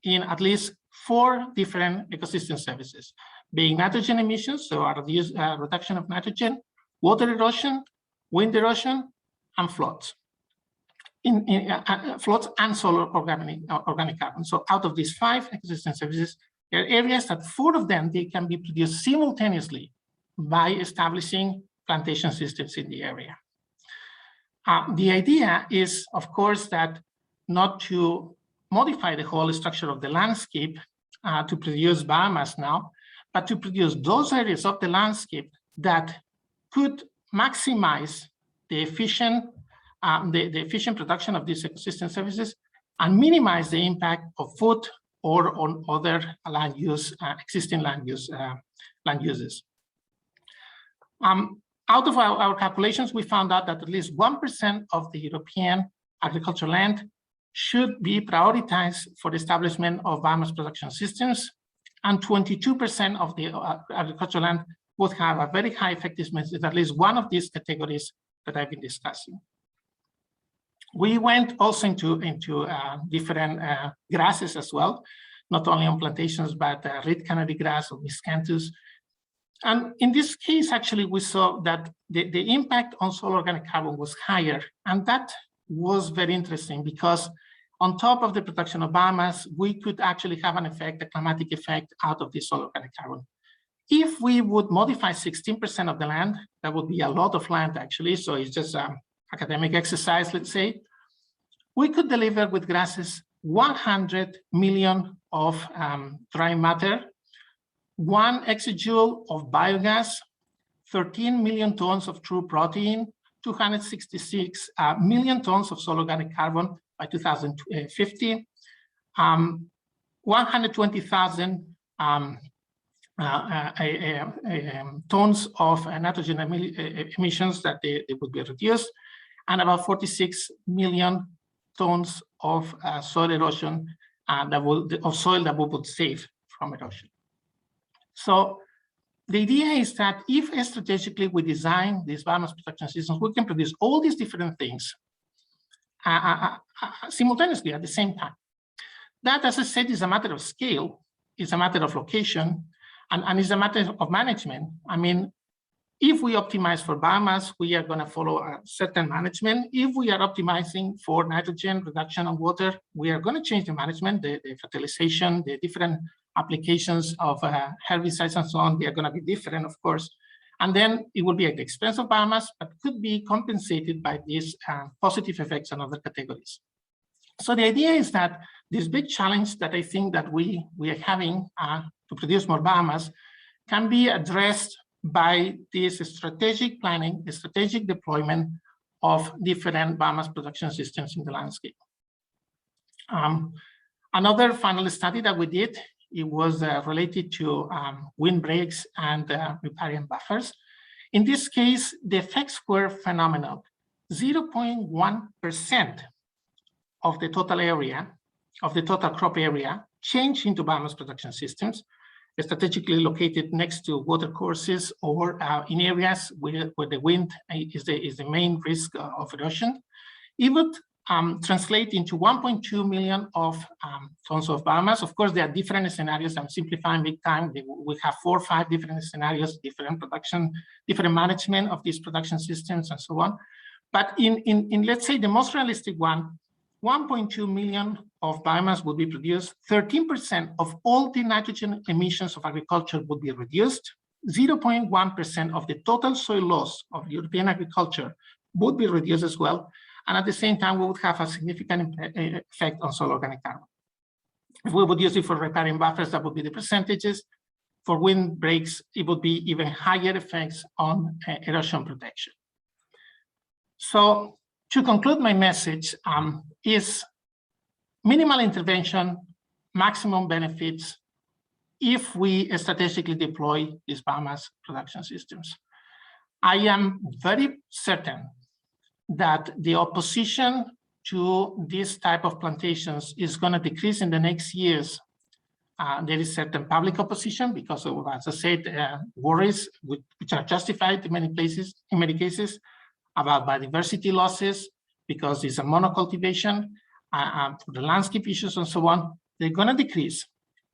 in at least 4 different ecosystem services, being nitrogen emissions, so a reduction of nitrogen, water erosion, wind erosion, and floods. Floods and solar organic carbon. So out of these 5 ecosystem services, there are areas that 4 of them, they can be produced simultaneously by establishing plantation systems in the area. The idea is, of course, that not to modify the whole structure of the landscape to produce biomass now, but to produce those areas of the landscape that could maximize the efficient production of these ecosystem services and minimize the impact of food or on other land use, existing land uses. Out of our calculations, we found out that at least 1% of the European agricultural land should be prioritized for the establishment of biomass production systems, and 22% of the agricultural land would have a very high effectiveness in at least one of these categories that I've been discussing. We went also into different grasses as well, not only on plantations, but reed canopy grass or miscanthus. And in this case, actually, we saw that the impact on soil organic carbon was higher. And that was very interesting because on top of the production of biomass, we could actually have an effect, a climatic effect out of this soil organic carbon. If we would modify 16% of the land, that would be a lot of land actually. So it's just an academic exercise, let's say. We could deliver with grasses 100 million of dry matter, 1 exajoule of biogas, 13 million tons of true protein, 266 million tons of soil organic carbon by 2050, 120,000 tons of nitrogen emissions that they would be reduced, and about 46 million tons of soil erosion of soil that we would save from erosion. So the idea is that if strategically we design these biomass production systems, we can produce all these different things simultaneously at the same time. That, as I said, is a matter of scale, it's a matter of location, and it's a matter of management. I mean, if we optimize for biomass, we are going to follow a certain management. If we are optimizing for nitrogen reduction of water, we are going to change the management, the fertilization, the different applications of herbicides and so on. They are going to be different, of course. And then it will be at the expense of biomass, but could be compensated by these positive effects on other categories. So the idea is that this big challenge that I think that we are having to produce more biomass can be addressed by this strategic planning, the strategic deployment of different biomass production systems in the landscape. Another final study that we did, it was related to windbreaks and riparian buffers. In this case, the effects were phenomenal. 0.1% of the total area, of the total crop area, changed into biomass production systems, strategically located next to water courses or in areas where the wind is the main risk of erosion. It would translate into 1.2 million of tons of biomass. Of course, there are different scenarios. I'm simplifying big time. We have 4 or 5 different scenarios, different production, different management of these production systems and so on. But in let's say the most realistic one, 1.2 million of biomass would be produced. 13% of all the nitrogen emissions of agriculture would be reduced. 0.1% of the total soil loss of European agriculture would be reduced as well. And at the same time, we would have a significant effect on soil organic carbon. If we would use it for repairing buffers, that would be the percentages. For wind breaks, it would be even higher effects on erosion protection. So to conclude my message is minimal intervention, maximum benefits if we strategically deploy these biomass production systems. I am very certain that the opposition to this type of plantations is going to decrease in the next years. There is certain public opposition because of, as I said, worries which are justified in many cases about biodiversity losses because it's a monocultivation, for the landscape issues and so on. They're going to decrease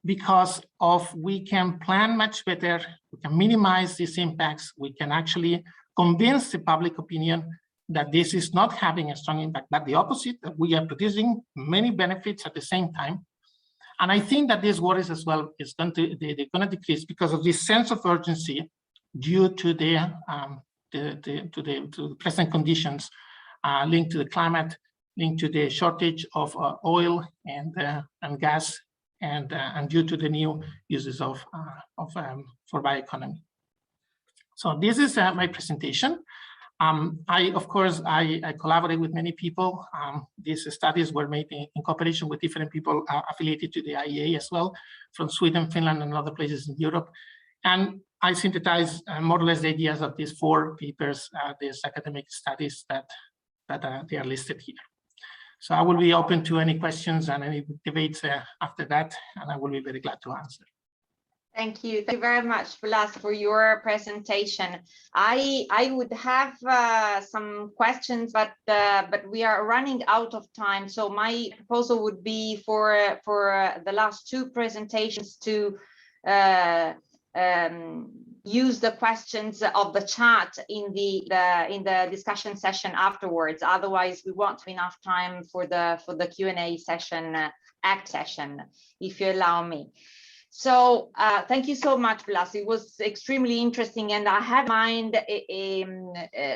because of we can plan much better, we can minimize these impacts, we can actually convince the public opinion that this is not having a strong impact, but the opposite, that we are producing many benefits at the same time. And I think that these worries as well is they're going to decrease because of this sense of urgency due to the present conditions linked to the climate, linked to the shortage of oil and gas, and due to the new uses for bioeconomy. So this is my presentation. Of course, I collaborate with many people. These studies were made in cooperation with different people affiliated to the IEA as well, from Sweden, Finland, and other places in Europe. And I synthesized more or less the ideas of these 4 papers, these academic studies that they are listed here. So I will be open to any questions and any debates after that, and I will be very glad to answer. Thank you very much, Blas, for your presentation. I would have some questions, but we are running out of time. So my proposal would be for the last 2 presentations to use the questions of the chat in the discussion session afterwards. Otherwise, we won't have enough time for the Q&A session, ACT session, if you allow me. So thank you so much, Blas. It was extremely interesting, and I have in mind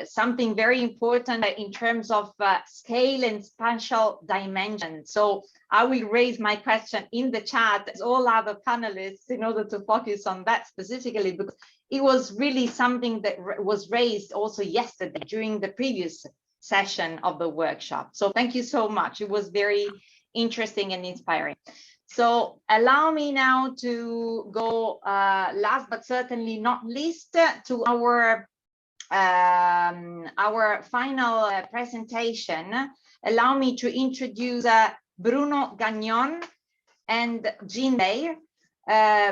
something very important in terms of scale and spatial dimension. So I will raise my question in the chat as all other panelists in order to focus on that specifically, because it was really something that was raised also yesterday during the previous session of the workshop. So thank you so much. It was very interesting and inspiring. So allow me now to go last but certainly not least to our final presentation. Allow me to introduce Bruno Gagnon and Jean Blair.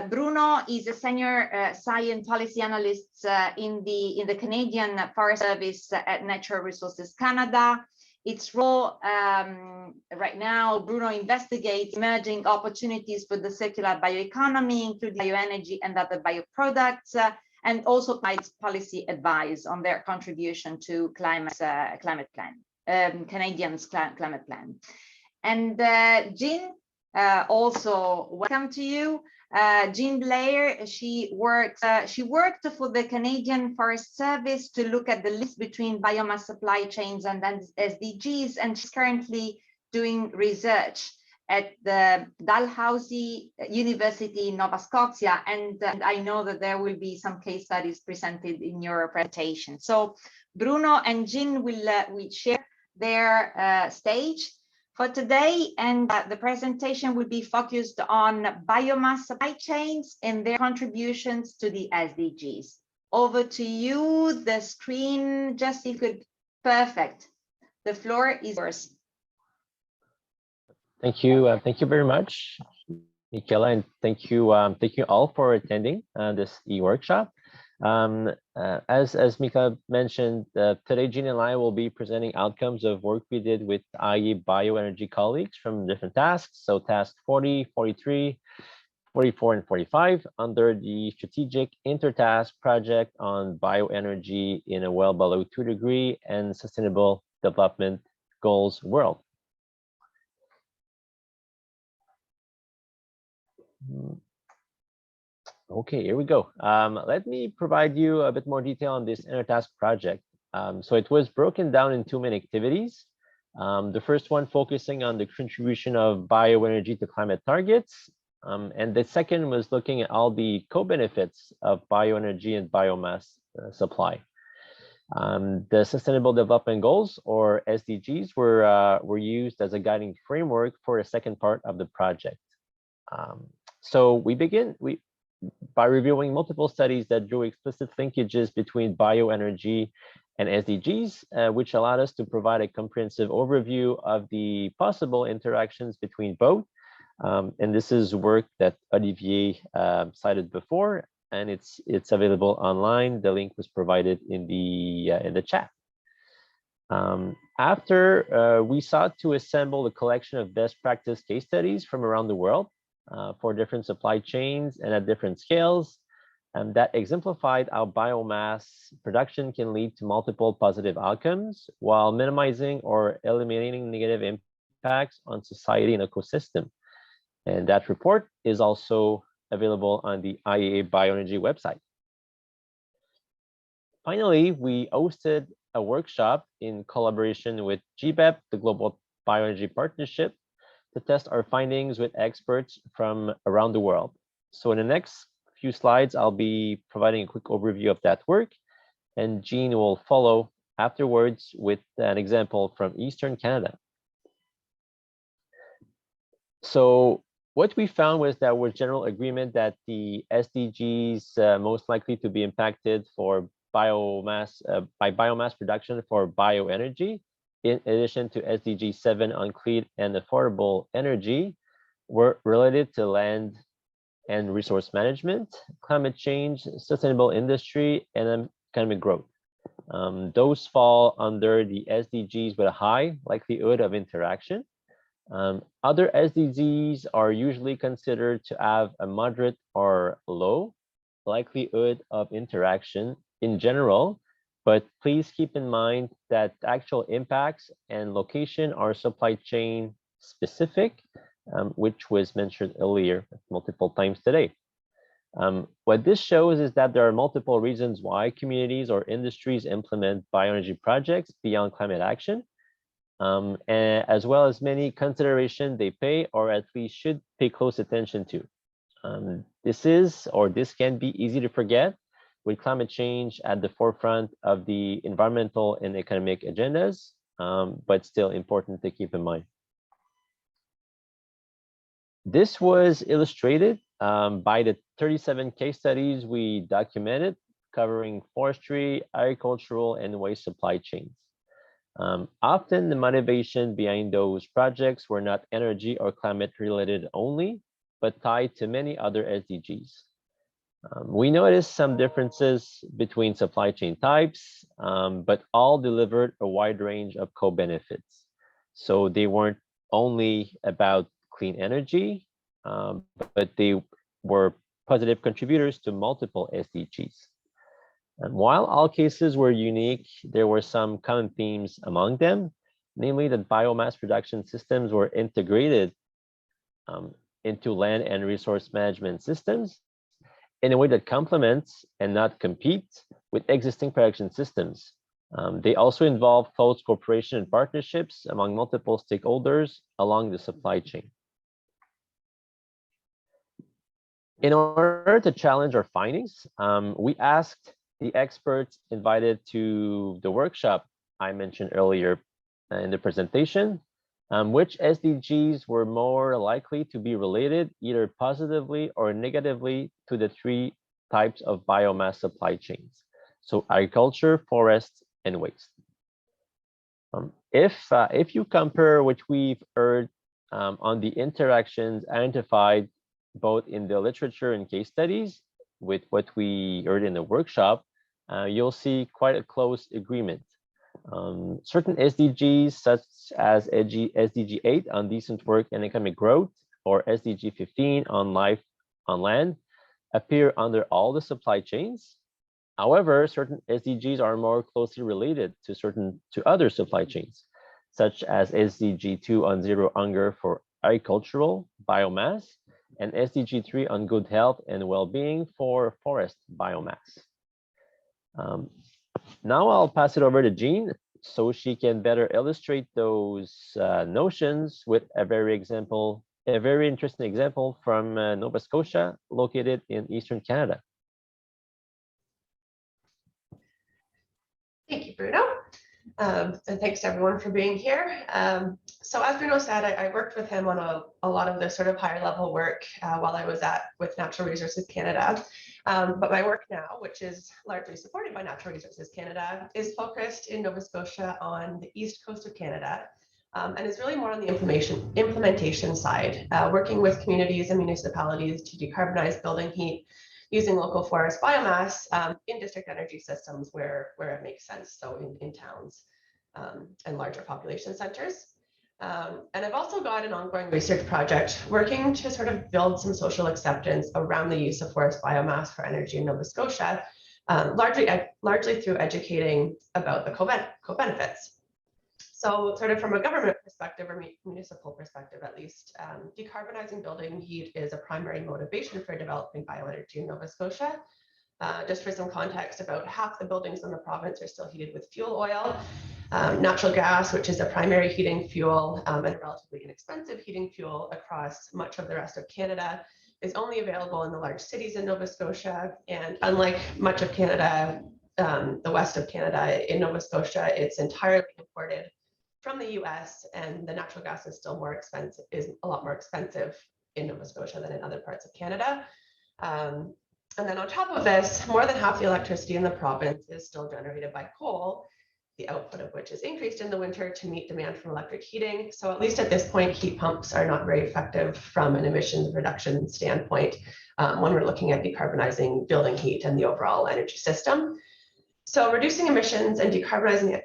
Bruno is a senior science policy analyst in the Canadian Forest Service at Natural Resources Canada. Its role right now, Bruno investigates emerging opportunities for the circular bioeconomy, including bioenergy and other bioproducts, and also provides policy advice on their contribution to climate plan, Canadians' climate plan. And Jean, also welcome to you. Jean Blair, she worked for the Canadian Forest Service to look at the link between biomass supply chains and then SDGs, and she's currently doing research at the Dalhousie University in Nova Scotia, and I know that there will be some case studies presented in your presentation. So Bruno and Jean will share their stage for today, and the presentation will be focused on biomass supply chains and their contributions to the SDGs. over to you. The screen, just you could, perfect. The floor is yours. Thank you very much, Michaela, and thank you all for attending this e-workshop. As Mika mentioned, today Jean and I will be presenting outcomes of work we did with IEA Bioenergy colleagues from different tasks. So task 40, 43, 44, and 45 under the Strategic Intertask Project on Bioenergy in a Well Below 2 Degree and Sustainable Development Goals World. Okay, here we go. Let me provide you a bit more detail on this Intertask project. So it was broken down in 2 main activities. The first one focusing on the contribution of bioenergy to climate targets. And the second was looking at all the co-benefits of bioenergy and biomass supply. The Sustainable Development Goals, or SDGs, were used as a guiding framework for the second part of the project. So we begin by reviewing multiple studies that drew explicit linkages between bioenergy and SDGs, which allowed us to provide a comprehensive overview of the possible interactions between both. And this is work that Olivier cited before, and it's available online. The link was provided in the chat. After we sought to assemble a collection of best practice case studies from around the world for different supply chains and at different scales, and that exemplified how biomass production can lead to multiple positive outcomes while minimizing or eliminating negative impacts on society and ecosystem. And that report is also available on the IEA Bioenergy website. Finally, we hosted a workshop in collaboration with GBEP, the Global Bioenergy Partnership, to test our findings with experts from around the world. So in the next few slides, I'll be providing a quick overview of that work, and Jean will follow afterwards with an example from Eastern Canada. So what we found was that there was general agreement that the SDGs most likely to be impacted for biomass by biomass production for bioenergy, in addition to SDG 7 on clean and affordable energy, were related to land and resource management, climate change, sustainable industry, and economic growth. Those fall under the SDGs with a high likelihood of interaction. Other SDGs are usually considered to have a moderate or low likelihood of interaction in general, but please keep in mind that actual impacts and location are supply chain specific, which was mentioned earlier multiple times today. What this shows is that there are multiple reasons why communities or industries implement bioenergy projects beyond climate action, as well as many considerations they pay or at least should pay close attention to. This can be easy to forget with climate change at the forefront of the environmental and economic agendas, but still important to keep in mind. This was illustrated by the 37 case studies we documented covering forestry, agricultural, and waste supply chains. Often the motivation behind those projects were not energy or climate related only, but tied to many other SDGs. We noticed some differences between supply chain types, but all delivered a wide range of co-benefits. So they weren't only about clean energy, but they were positive contributors to multiple SDGs. And while all cases were unique, there were some common themes among them, namely that biomass production systems were integrated into land and resource management systems in a way that complements and not competes with existing production systems. They also involve close cooperation and partnerships among multiple stakeholders along the supply chain. In order to challenge our findings, we asked the experts invited to the workshop I mentioned earlier in the presentation, which SDGs were more likely to be related either positively or negatively to the 3 types of biomass supply chains. So agriculture, forest, and waste. If you compare what we've heard on the interactions identified both in the literature and case studies with what we heard in the workshop, you'll see quite a close agreement. Certain SDGs, such as SDG 8 on decent work and economic growth, or SDG 15 on life on land, appear under all the supply chains. However, certain SDGs are more closely related to other supply chains, such as SDG 2 on zero hunger for agricultural biomass, and SDG 3 on good health and well-being for forest biomass. Now I'll pass it over to Jean so she can better illustrate those notions with a very interesting example from Nova Scotia, located in Eastern Canada. Thank you, Bruno. And thanks to everyone for being here. So as Bruno said, I worked with him on a lot of the sort of higher level work while I was with Natural Resources Canada. But my work now, which is largely supported by Natural Resources Canada, is focused in Nova Scotia on the east coast of Canada. And is really more on the implementation side, working with communities and municipalities to decarbonize building heat using local forest biomass in district energy systems where it makes sense, so in towns and larger population centers. And I've also got an ongoing research project working to sort of build some social acceptance around the use of forest biomass for energy in Nova Scotia, largely through educating about the co-benefits. So sort of from a government perspective, or municipal perspective at least, decarbonizing building heat is a primary motivation for developing bioenergy in Nova Scotia. Just for some context, about half the buildings in the province are still heated with fuel oil. Natural gas, which is a primary heating fuel and a relatively inexpensive heating fuel across much of the rest of Canada, is only available in the large cities in Nova Scotia. And unlike much of Canada, the west of Canada, in Nova Scotia, it's entirely imported from the US, and the natural gas is still more expensive, is a lot more expensive in Nova Scotia than in other parts of Canada. And then on top of this, more than half the electricity in the province is still generated by coal, the output of which is increased in the winter to meet demand from electric heating. So at least at this point, heat pumps are not very effective from an emissions reduction standpoint when we're looking at decarbonizing building heat and the overall energy system. So reducing emissions and decarbonizing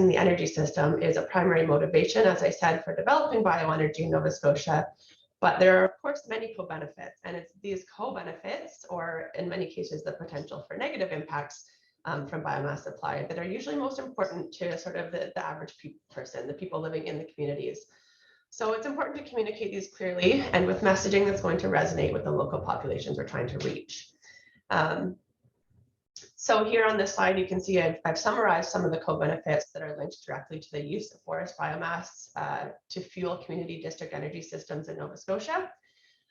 the energy system is a primary motivation, as I said, for developing bioenergy in Nova Scotia. But there are, of course, many co-benefits, and it's these co-benefits, or in many cases, the potential for negative impacts from biomass supply, that are usually most important to sort of the average person, the people living in the communities. So it's important to communicate these clearly and with messaging that's going to resonate with the local populations we're trying to reach. So here on this slide, you can see I've summarized some of the co-benefits that are linked directly to the use of forest biomass to fuel community district energy systems in Nova Scotia.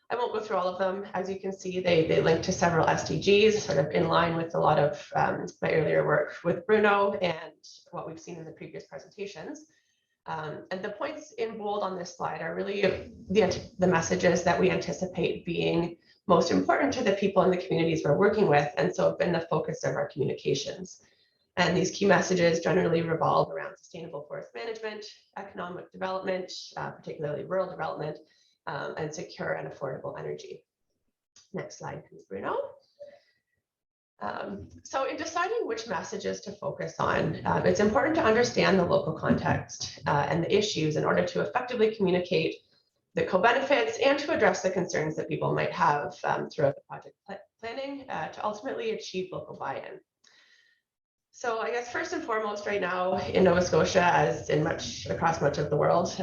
I won't go through all of them. As you can see, they link to several SDGs, sort of in line with a lot of my earlier work with Bruno and what we've seen in the previous presentations. And the points in bold on this slide are really the messages that we anticipate being most important to the people in the communities we're working with, and so have been the focus of our communications. And these key messages generally revolve around sustainable forest management, economic development, particularly rural development, and secure and affordable energy. Next slide, please, Bruno. So in deciding which messages to focus on, it's important to understand the local context and the issues in order to effectively communicate the co-benefits and to address the concerns that people might have throughout the project planning to ultimately achieve local buy-in. So I guess first and foremost right now in Nova Scotia, as in across much of the world,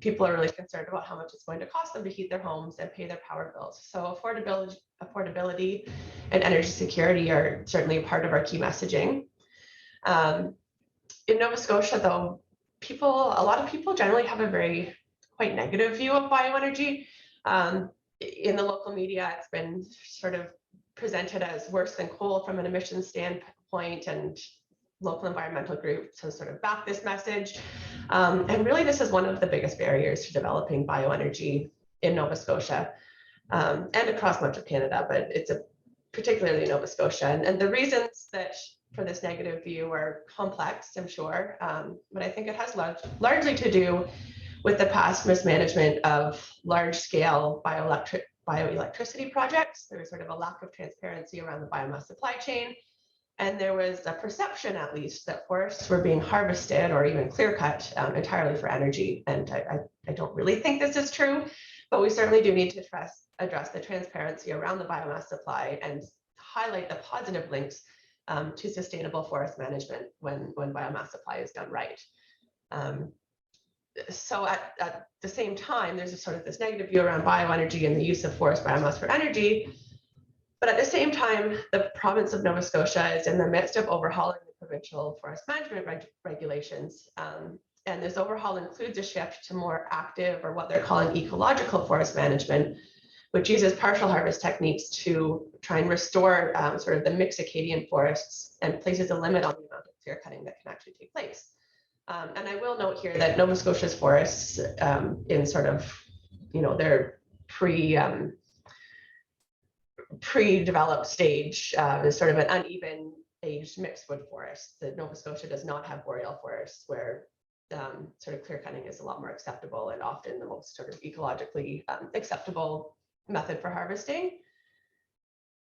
people are really concerned about how much it's going to cost them to heat their homes and pay their power bills. So affordability and energy security are certainly a part of our key messaging. In Nova Scotia, though, a lot of people generally have a quite negative view of bioenergy. In the local media, it's been sort of presented as worse than coal from an emissions standpoint, and local environmental groups have sort of backed this message. And really, this is one of the biggest barriers to developing bioenergy in Nova Scotia and across much of Canada, but it's particularly Nova Scotia. And the reasons that for this negative view are complex, I'm sure, but I think it has largely to do with the past mismanagement of large-scale bioelectricity projects. There was sort of a lack of transparency around the biomass supply chain, and there was a perception, at least, that forests were being harvested or even clear-cut entirely for energy. And I don't really think this is true, but we certainly do need to address the transparency around the biomass supply and highlight the positive links to sustainable forest management when biomass supply is done right. So at the same time, there's a sort of this negative view around bioenergy and the use of forest biomass for energy. But at the same time, the province of Nova Scotia is in the midst of overhauling the provincial forest management regulations. And this overhaul includes a shift to more active, or what they're calling ecological forest management, which uses partial harvest techniques to try and restore sort of the mixed Acadian forests and places a limit on the amount of clear cutting that can actually take place. And I will note here that Nova Scotia's forests in sort of, their pre-developed stage is sort of an uneven aged mixed wood forest. That Nova Scotia does not have boreal forests where sort of clear cutting is a lot more acceptable and often the most sort of ecologically acceptable method for harvesting.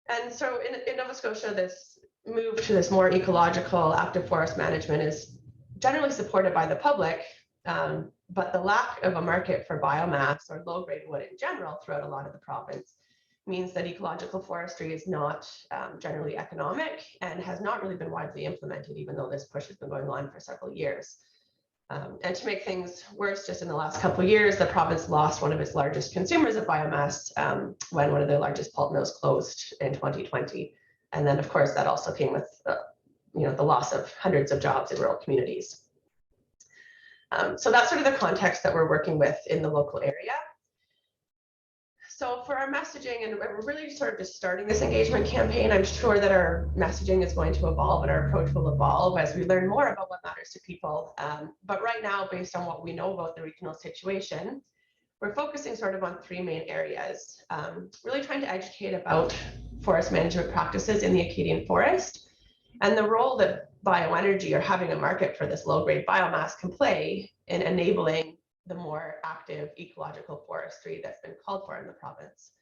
And so in Nova Scotia, this move to this more ecological active forest management is generally supported by the public, but the lack of a market for biomass or low-grade wood in general throughout a lot of the province means that ecological forestry is not generally economic and has not really been widely implemented, even though this push has been going on for several years. And to make things worse, just in the last couple of years, the province lost one of its largest consumers of biomass when one of the largest pulp mills closed in 2020. And then, of course, that also came with the loss of hundreds of jobs in rural communities. So that's sort of the context that we're working with in the local area. So for our messaging, and we're really sort of just starting this engagement campaign, I'm sure that our messaging is going to evolve and our approach will evolve as we learn more about what matters to people. But right now, based on what we know about the regional situation, we're focusing sort of on three main areas. Really trying to educate about forest management practices in the Acadian forest and the role that bioenergy or having a market for this low-grade biomass can play in enabling the more active ecological forestry that's been called for in the province.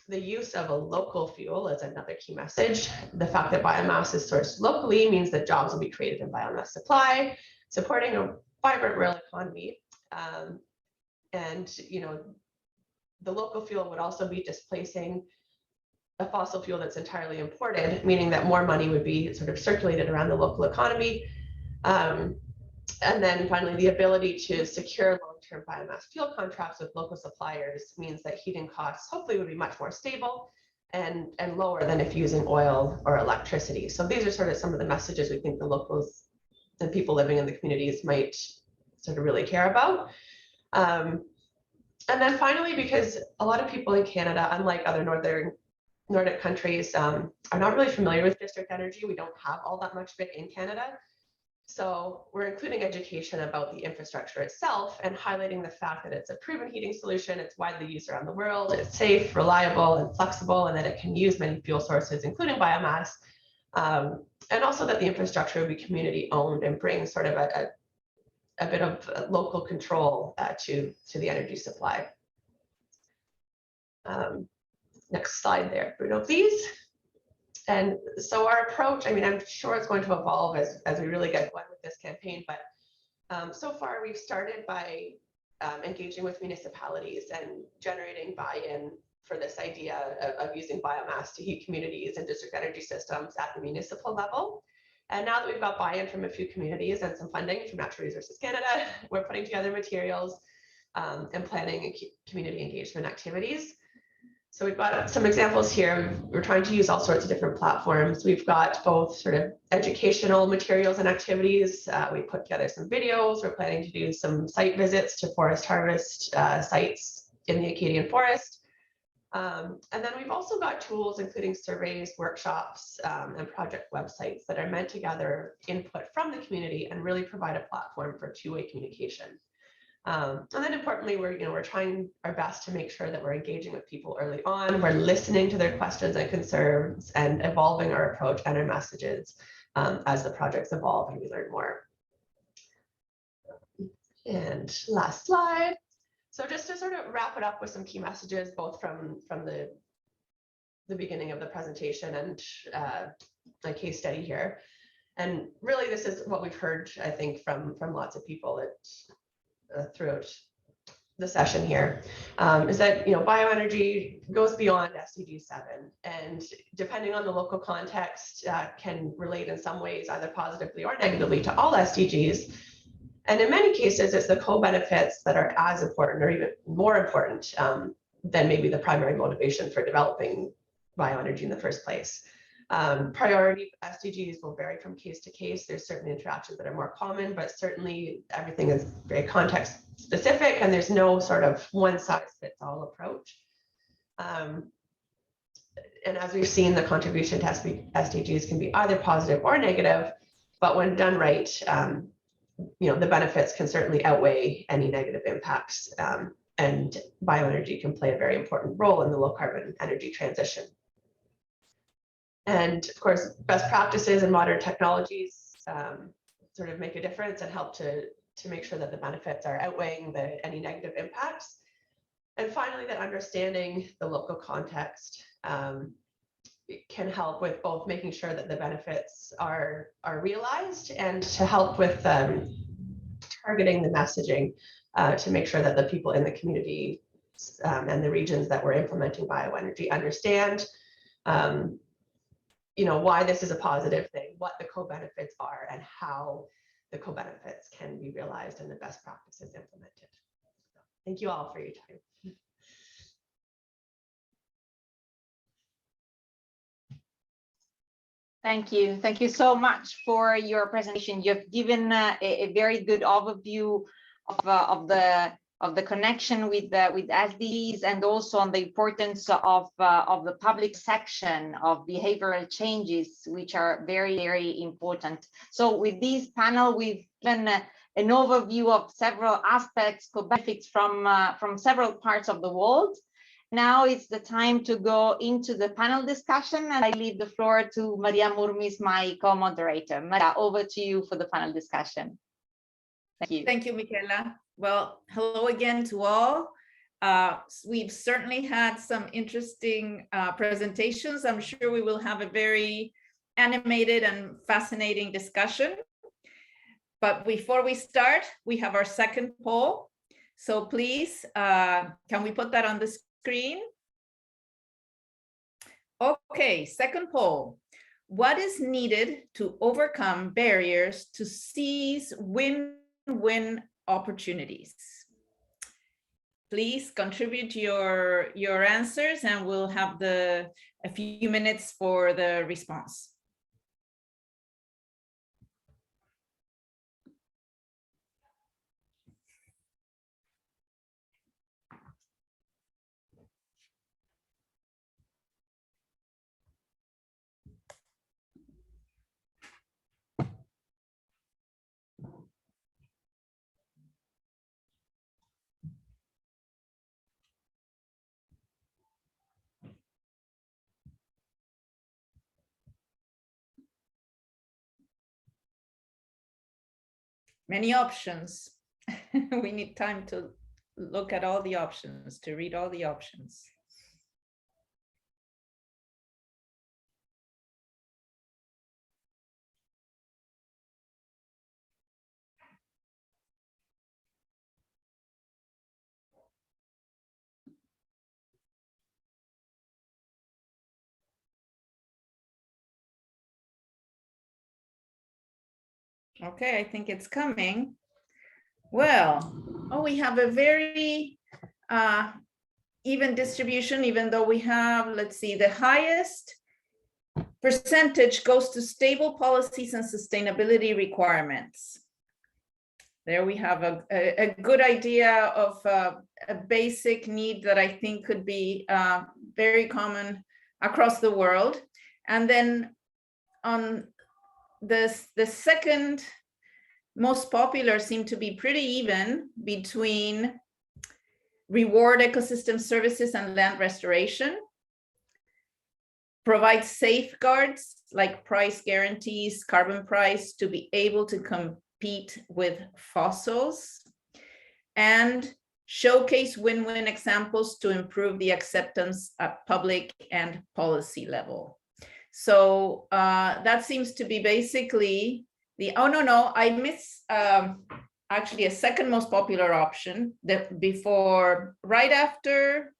The use of a local fuel is another key message. The fact that biomass is sourced locally means that jobs will be created in biomass supply, supporting a vibrant rural economy. And the local fuel would also be displacing a fossil fuel that's entirely imported, meaning that more money would be sort of circulated around the local economy. And then finally, the ability to secure long-term biomass fuel contracts with local suppliers means that heating costs hopefully would be much more stable and lower than if using oil or electricity. So these are sort of some of the messages we think the locals and people living in the communities might sort of really care about. And then finally, because a lot of people in Canada, unlike other Nordic countries, are not really familiar with district energy. We don't have all that much of it in Canada. So we're including education about the infrastructure itself and highlighting the fact that it's a proven heating solution, it's widely used around the world, it's safe, reliable, and flexible, and that it can use many fuel sources, including biomass, and also that the infrastructure will be community owned and bring sort of a bit of local control to the energy supply. Next slide there, Bruno, please. And so our approach, I mean, I'm sure it's going to evolve as we really get going with this campaign, but so far we've started by engaging with municipalities and generating buy-in for this idea of using biomass to heat communities and district energy systems at the municipal level. And now that we've got buy-in from a few communities and some funding from Natural Resources Canada, we're putting together materials and planning community engagement activities. So we've got some examples here. We're trying to use all sorts of different platforms. We've got both sort of educational materials and activities. We put together some videos. We're planning to do some site visits to forest harvest sites in the Acadian forest. And then we've also got tools, including surveys, workshops, and project websites that are meant to gather input from the community and really provide a platform for two-way communication. And then importantly, we're trying our best to make sure that we're engaging with people early on. We're listening to their questions and concerns and evolving our approach and our messages as the projects evolve and we learn more. And last slide. So just to sort of wrap it up with some key messages, both from the beginning of the presentation and a case study here. And really, this is what we've heard, I think, from lots of people throughout the session here, is that bioenergy goes beyond SDG 7, and depending on the local context, can relate in some ways either positively or negatively to all SDGs. And in many cases, it's the co-benefits that are as important or even more important than maybe the primary motivation for developing bioenergy in the first place. Priority SDGs will vary from case to case. There's certain interactions that are more common, but certainly everything is very context specific and there's no sort of one size fits all approach. And as we've seen, the contribution to SDGs can be either positive or negative, but when done right, the benefits can certainly outweigh any negative impacts, and bioenergy can play a very important role in the low carbon energy transition. And of course, best practices and modern technologies sort of make a difference and help to make sure that the benefits are outweighing any negative impacts. And finally, that understanding the local context can help with both making sure that the benefits are realized and to help with targeting the messaging to make sure that the people in the community and the regions that we're implementing bioenergy understand why this is a positive thing, what the co-benefits are, and how the co-benefits can be realized and the best practices implemented. So, thank you all for your time. Thank you. Thank you so much for your presentation. You've given a very good overview of the connection with SDGs and also on the importance of the public section of behavioral changes, which are very, very important. So with this panel, we've done an overview of several aspects, co-benefits from several parts of the world. Now it's the time to go into the panel discussion, and I leave the floor to Maria Murmis, my co-moderator. Maria, over to you for the panel discussion. Thank you. Thank you, Michaela. Well, hello again to all. We've certainly had some interesting presentations. I'm sure we will have a very animated and fascinating discussion. But before we start, we have our second poll. So please, can we put that on the screen? Okay, second poll. What is needed to overcome barriers to seize win-win opportunities? Please contribute your answers and we'll have a few minutes for the response. Many options. We need time to look at all the options, to read all the options. Okay, I think it's coming. Well, we have a very even distribution, even though we have, let's see, the highest percentage goes to stable policies and sustainability requirements. There we have a good idea of a basic need that I think could be very common across the world. And then on the second most popular seem to be pretty even between reward ecosystem services and land restoration, provide safeguards like price guarantees, carbon price to be able to compete with fossils, and showcase win-win examples to improve the acceptance at public and policy level. So that seems to be basically the, oh no, I miss actually a second most popular option that before, right after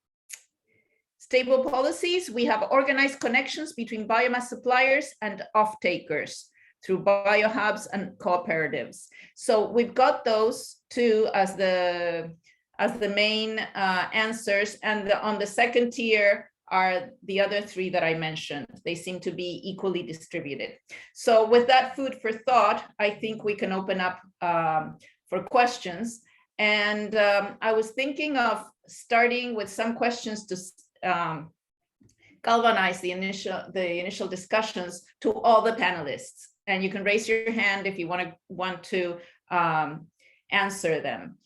stable policies, we have organized connections between biomass suppliers and off-takers through biohubs and cooperatives. So we've got those two as the main answers, and on the second tier are the other three that I mentioned. They seem to be equally distributed. So with that food for thought, I think we can open up for questions. And I was thinking of starting with some questions to galvanize the initial discussions to all the panelists. And you can raise your hand if you want to answer them.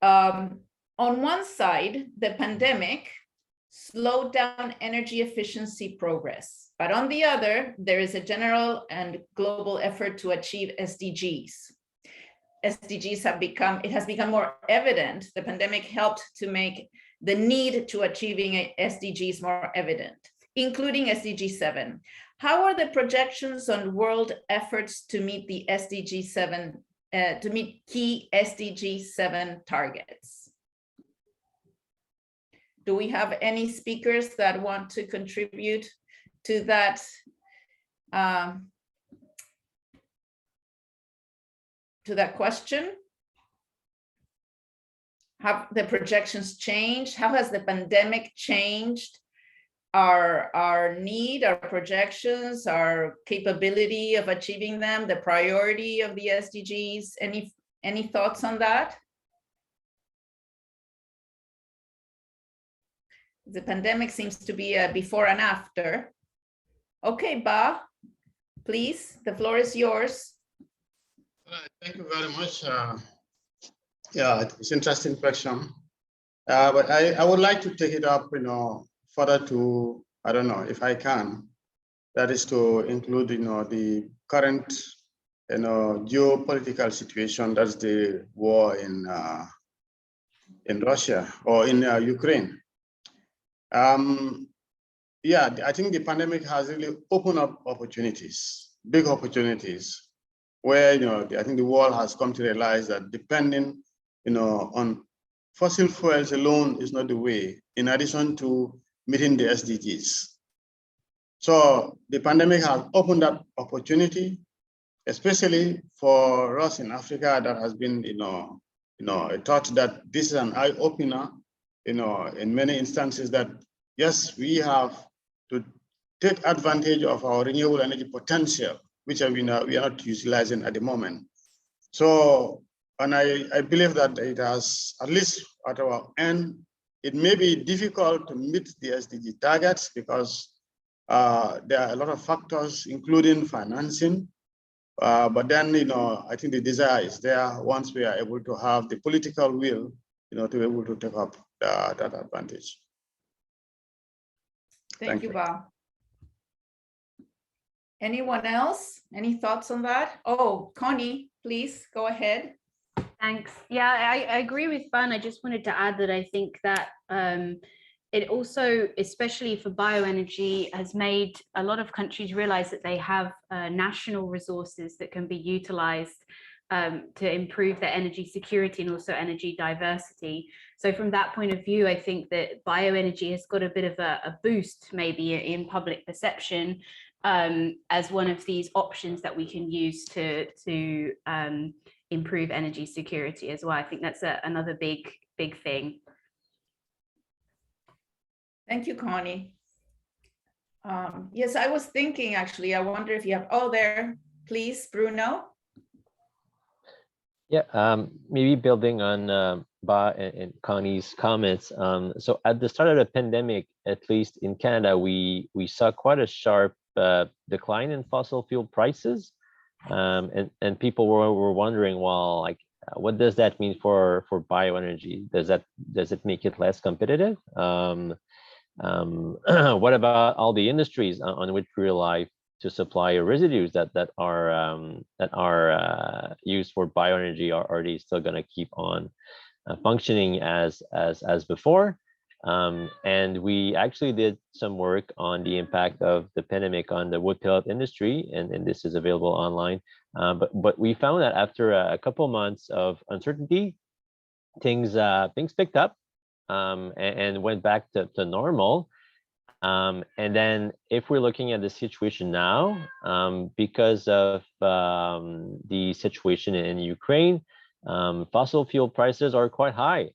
On one side, the pandemic slowed down energy efficiency progress, but on the other, there is a general and global effort to achieve SDGs. SDGs has become more evident. The pandemic helped to make the need to achieving SDGs more evident, including SDG 7. How are the projections on world efforts to meet the SDG 7, to meet key SDG 7 targets? Do we have any speakers that want to contribute to that? To that question? Have the projections changed? How has the pandemic changed our need, our projections, our capability of achieving them, the priority of the SDGs? Any thoughts on that? The pandemic seems to be a before and after. Okay, Ba, please, the floor is yours. Thank you very much. Yeah, it's an interesting question. But I would like to take it up, further to, I don't know if I can, that is to include, the current, geopolitical situation, that's the war in Russia or in Ukraine. Yeah, I think the pandemic has really opened up opportunities, big opportunities, where I think the world has come to realize that depending, on fossil fuels alone is not the way. In addition to meeting the SDGs, so the pandemic has opened up opportunity, especially for us in Africa. That has been, a thought that this is an eye opener. In many instances that, yes, we have to take advantage of our renewable energy potential, which we are not utilizing at the moment. So, and I believe that it has, at least at our end, it may be difficult to meet the SDG targets because there are a lot of factors, including financing. But then, I think the desire is there once we are able to have the political will, to be able to take up that advantage. Thank you, Ba. Anyone else? Any thoughts on that? Oh, Connie, please go ahead. Thanks. Yeah, I agree with Ban. I just wanted to add that I think that it also, especially for bioenergy, has made a lot of countries realize that they have national resources that can be utilized to improve their energy security and also energy diversity. So from that point of view, I think that bioenergy has got a bit of a boost maybe in public perception as one of these options that we can use to improve energy security as well. I think that's another big thing. Thank you, Connie. Yes, I was thinking actually, I wonder if you have, oh, there, please, Bruno. Yeah, maybe building on Ba and Connie's comments. So at the start of the pandemic, at least in Canada, we saw quite a sharp decline in fossil fuel prices. And people were wondering, well, like, what does that mean for bioenergy? Does it make it less competitive? What about all the industries on which we rely to supply residues that are used for bioenergy? Are they still going to keep on functioning as before? And we actually did some work on the impact of the pandemic on the wood pellet industry, and this is available online. But we found that after a couple months of uncertainty, things picked up and went back to normal. And then if we're looking at the situation now, because of the situation in Ukraine, fossil fuel prices are quite high.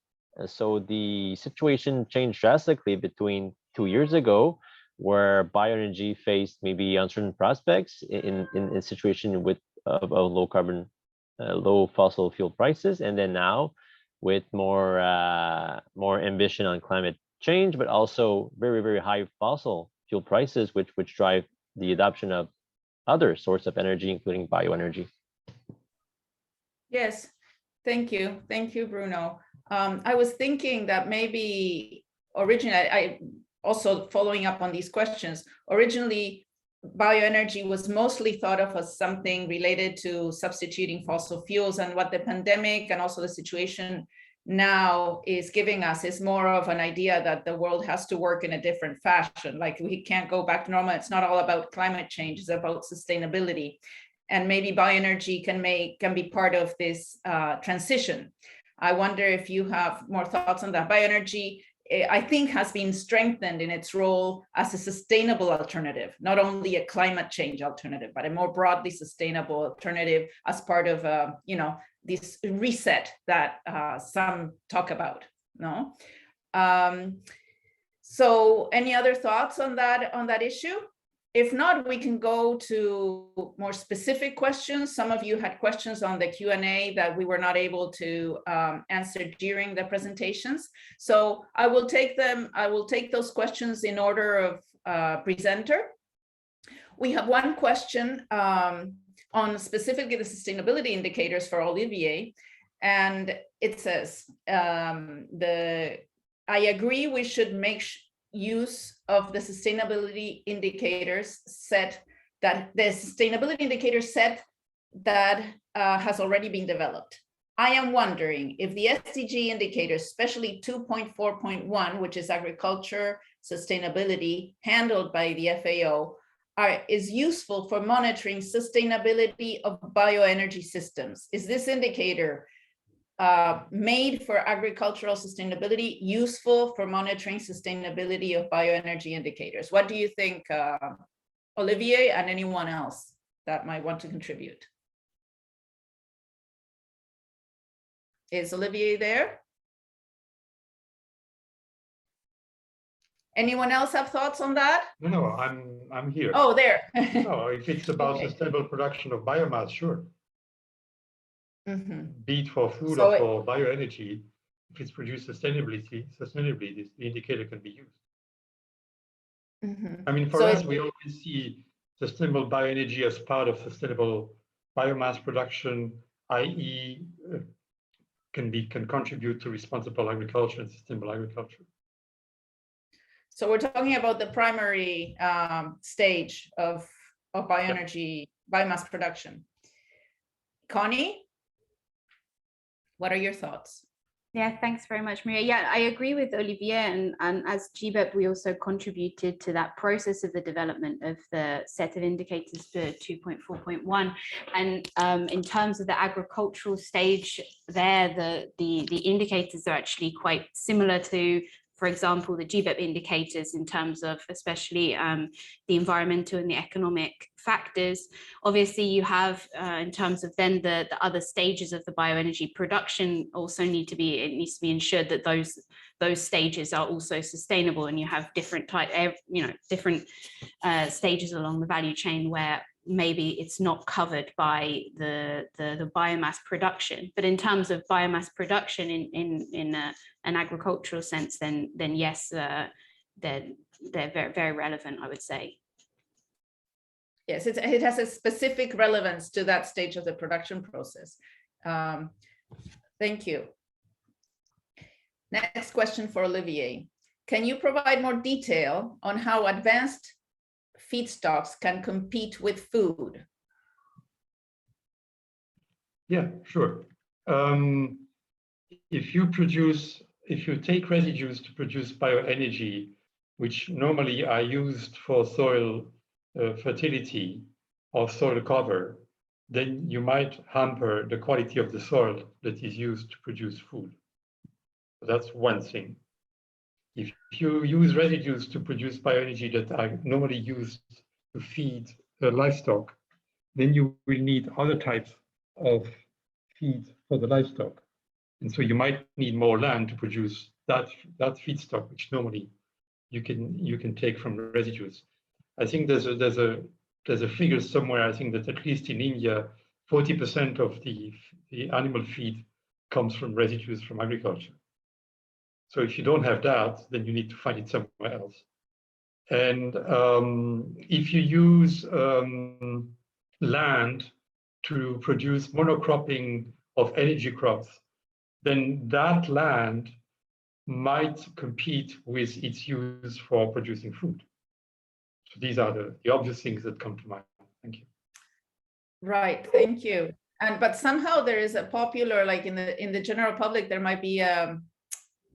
So the situation changed drastically between 2 years ago, where bioenergy faced maybe uncertain prospects in a situation with low carbon, low fossil fuel prices, and then now with more ambition on climate change, but also very, very high fossil fuel prices, which drive the adoption of other sources of energy, including bioenergy. Yes, thank you, Bruno. I was thinking that maybe originally, I also following up on these questions, originally bioenergy was mostly thought of as something related to substituting fossil fuels, and what the pandemic and also the situation now is giving us is more of an idea that the world has to work in a different fashion. Like, we can't go back to normal. It's not all about climate change, it's about sustainability. And maybe bioenergy can be part of this transition. I wonder if you have more thoughts on that. Bioenergy, I think, has been strengthened in its role as a sustainable alternative, not only a climate change alternative, but a more broadly sustainable alternative as part of, this reset that some talk about. No. So, any other thoughts on that issue? If not, we can go to more specific questions. Some of you had questions on the Q&A that we were not able to answer during the presentations. So I will take those questions in order of presenter. We have one question on specifically the sustainability indicators for Olivier. And it says, I agree we should make use of the sustainability indicators set that has already been developed. I am wondering if the SDG indicators, especially 2.4.1, which is agriculture sustainability handled by the FAO, is useful for monitoring sustainability of bioenergy systems. Is this indicator made for agricultural sustainability useful for monitoring sustainability of bioenergy indicators? What do you think, Olivier, and anyone else that might want to contribute? Is Olivier there? Anyone else have thoughts on that? No, I'm here. Oh, there. No, if it's about sustainable production of biomass, sure. Be it for food or for bioenergy, if it's produced sustainably, the indicator can be used. I mean, for us, we always see sustainable bioenergy as part of sustainable biomass production, i.e., can contribute to responsible agriculture and sustainable agriculture. So we're talking about the primary stage of bioenergy, biomass production. Connie? What are your thoughts? Yeah, thanks very much, Maria. Yeah, I agree with Olivier, and as GBEP, we also contributed to that process of the development of the set of indicators for 2.4.1. And in terms of the agricultural stage there, the indicators are actually quite similar to, for example, the GBEP indicators in terms of especially the environmental and the economic factors. Obviously, you have in terms of then the other stages of the bioenergy production also needs to be ensured that those stages are also sustainable, and you have different different stages along the value chain where maybe it's not covered by the biomass production. But in terms of biomass production in an agricultural sense, then yes, they're very, very relevant, I would say. Yes, it has a specific relevance to that stage of the production process. Thank you. Next question for Olivier. Can you provide more detail on how advanced feedstocks can compete with food? Yeah, sure. If you take residues to produce bioenergy, which normally are used for soil fertility or soil cover, then you might hamper the quality of the soil that is used to produce food. So that's one thing. If you use residues to produce bioenergy that are normally used to feed livestock, then you will need other types of feed for the livestock. And so you might need more land to produce that feedstock, which normally you can take from residues. I think there's a figure somewhere. I think that at least in India, 40% of the animal feed comes from residues from agriculture. So if you don't have that, then you need to find it somewhere else. And if you use land to produce monocropping of energy crops, then that land might compete with its use for producing food. So these are the obvious things that come to mind. Thank you. Right, thank you. But somehow there is a popular, like in the general public, there might be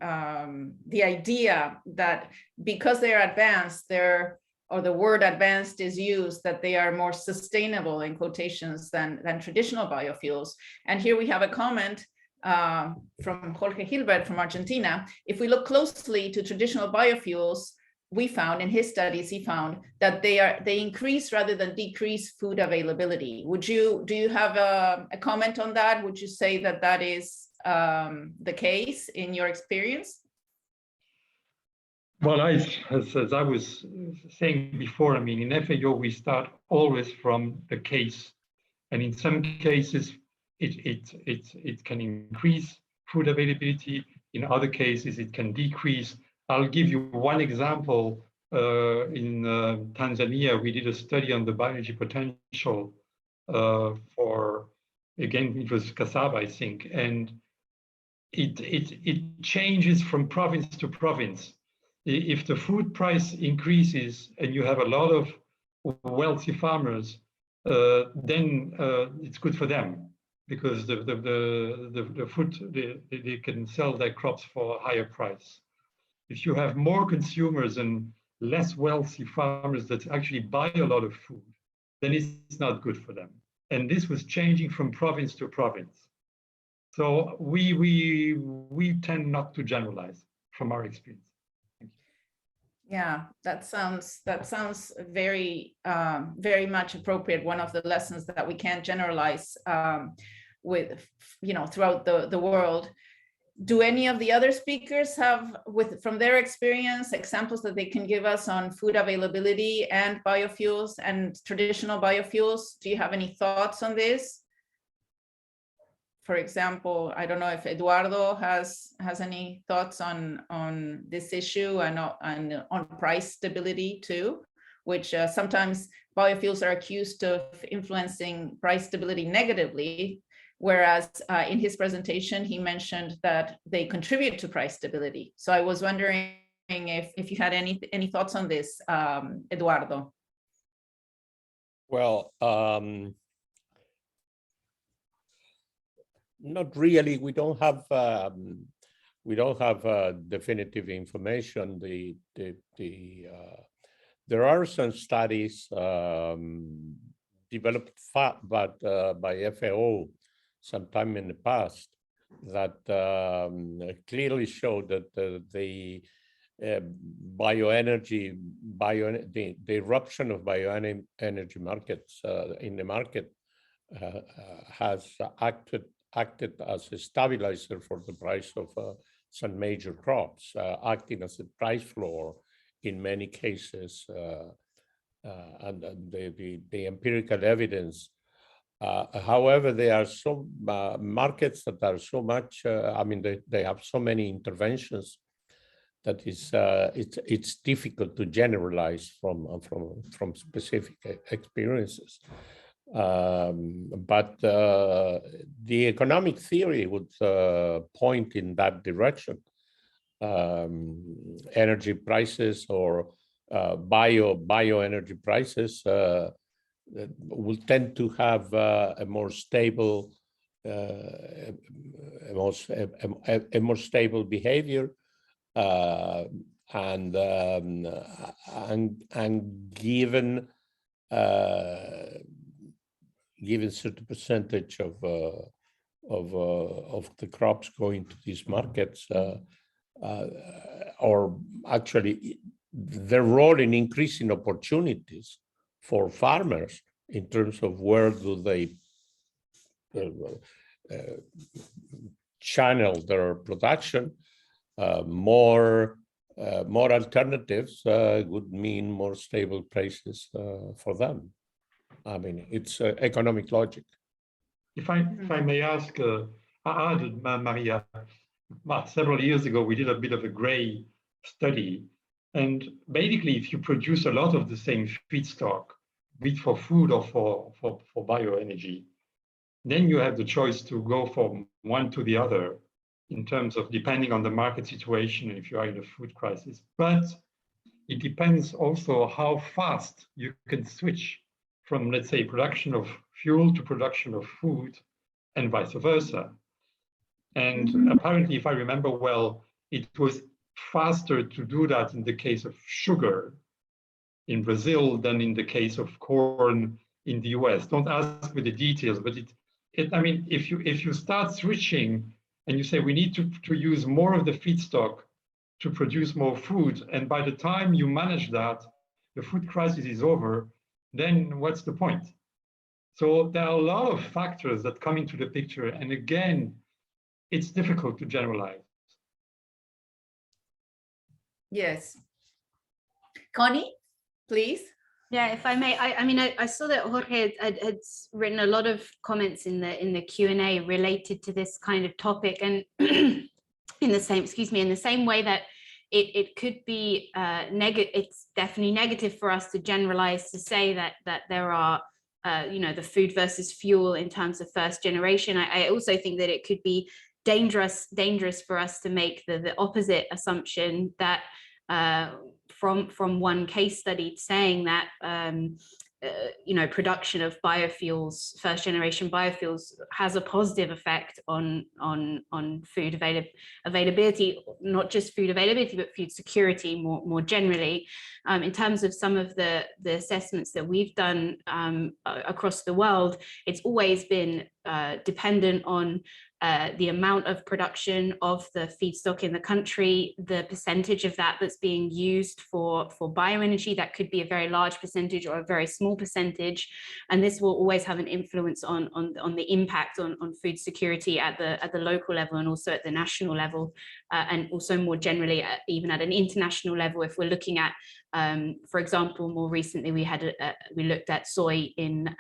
the idea that because they're advanced, or the word advanced is used, that they are more sustainable in quotations than traditional biofuels. And here we have a comment from Jorge Hilbert from Argentina. If we look closely to traditional biofuels, we found in his studies, he found that they increase rather than decrease food availability. Do you have a comment on that? Would you say that that is the case in your experience? Well, as I was saying before, I mean, in FAO, we start always from the case. And in some cases, it can increase food availability. In other cases, it can decrease. I'll give you one example. In Tanzania, we did a study on the bioenergy potential for, again, it was cassava, I think. And it changes from province to province. If the food price increases and you have a lot of wealthy farmers, then it's good for them because the food, they can sell their crops for a higher price. If you have more consumers and less wealthy farmers that actually buy a lot of food, then it's not good for them. And this was changing from province to province. So we tend not to generalize from our experience. Yeah, that sounds very very much appropriate. One of the lessons that we can't generalize with, throughout the world. Do any of the other speakers have, from their experience, examples that they can give us on food availability and biofuels and traditional biofuels? Do you have any thoughts on this? For example, I don't know if Eduardo has any thoughts on this issue and on price stability too, which sometimes biofuels are accused of influencing price stability negatively, whereas in his presentation, he mentioned that they contribute to price stability. So I was wondering if you had any thoughts on this, Eduardo. Well, not really. We don't have definitive information. There are some studies developed by FAO sometime in the past that clearly showed that the bioenergy, the eruption of bioenergy markets in the market has acted as a stabilizer for the price of some major crops, acting as a price floor in many cases, and the empirical evidence. However, there are some markets that are so much, they have so many interventions that is it's difficult to generalize from specific experiences. But the economic theory would point in that direction. Energy prices or bioenergy prices will tend to have a more stable behavior, and given certain percentage of the crops going to these markets, or actually their role in increasing opportunities for farmers in terms of where do they channel their production. More alternatives would mean more stable prices for them. I mean, it's economic logic. If I may ask, Maria, several years ago, we did a bit of a gray study. And basically, if you produce a lot of the same feedstock, be it for food or for bioenergy, then you have the choice to go from one to the other in terms of depending on the market situation if you are in a food crisis. But it depends also how fast you can switch from, let's say, production of fuel to production of food and vice versa. And apparently, if I remember well, it was faster to do that in the case of sugar in Brazil than in the case of corn in the US. Don't ask me the details, but I mean, if you start switching and you say we need to use more of the feedstock to produce more food, and by the time you manage that, the food crisis is over, then what's the point? So there are a lot of factors that come into the picture, and again, it's difficult to generalize. Yes. Connie, please. Yeah, if I may, I mean, I saw that Jorge had written a lot of comments in the Q&A related to this kind of topic, and in the same way that it could be negative. It's definitely negative for us to generalize to say that there are the food versus fuel in terms of first generation. I also think that it could be dangerous for us to make the opposite assumption that from one case study saying that production of biofuels, first generation biofuels, has a positive effect on food availability, not just food availability, but food security more generally. In terms of some of the assessments that we've done across the world, it's always been dependent on the amount of production of the feedstock in the country, the percentage of that that's being used for bioenergy. That could be a very large percentage or a very small percentage, and this will always have an influence on the impact on food security at the local level and also at the national level, and also more generally even at an international level. If we're looking at, for example, more recently we looked at soy in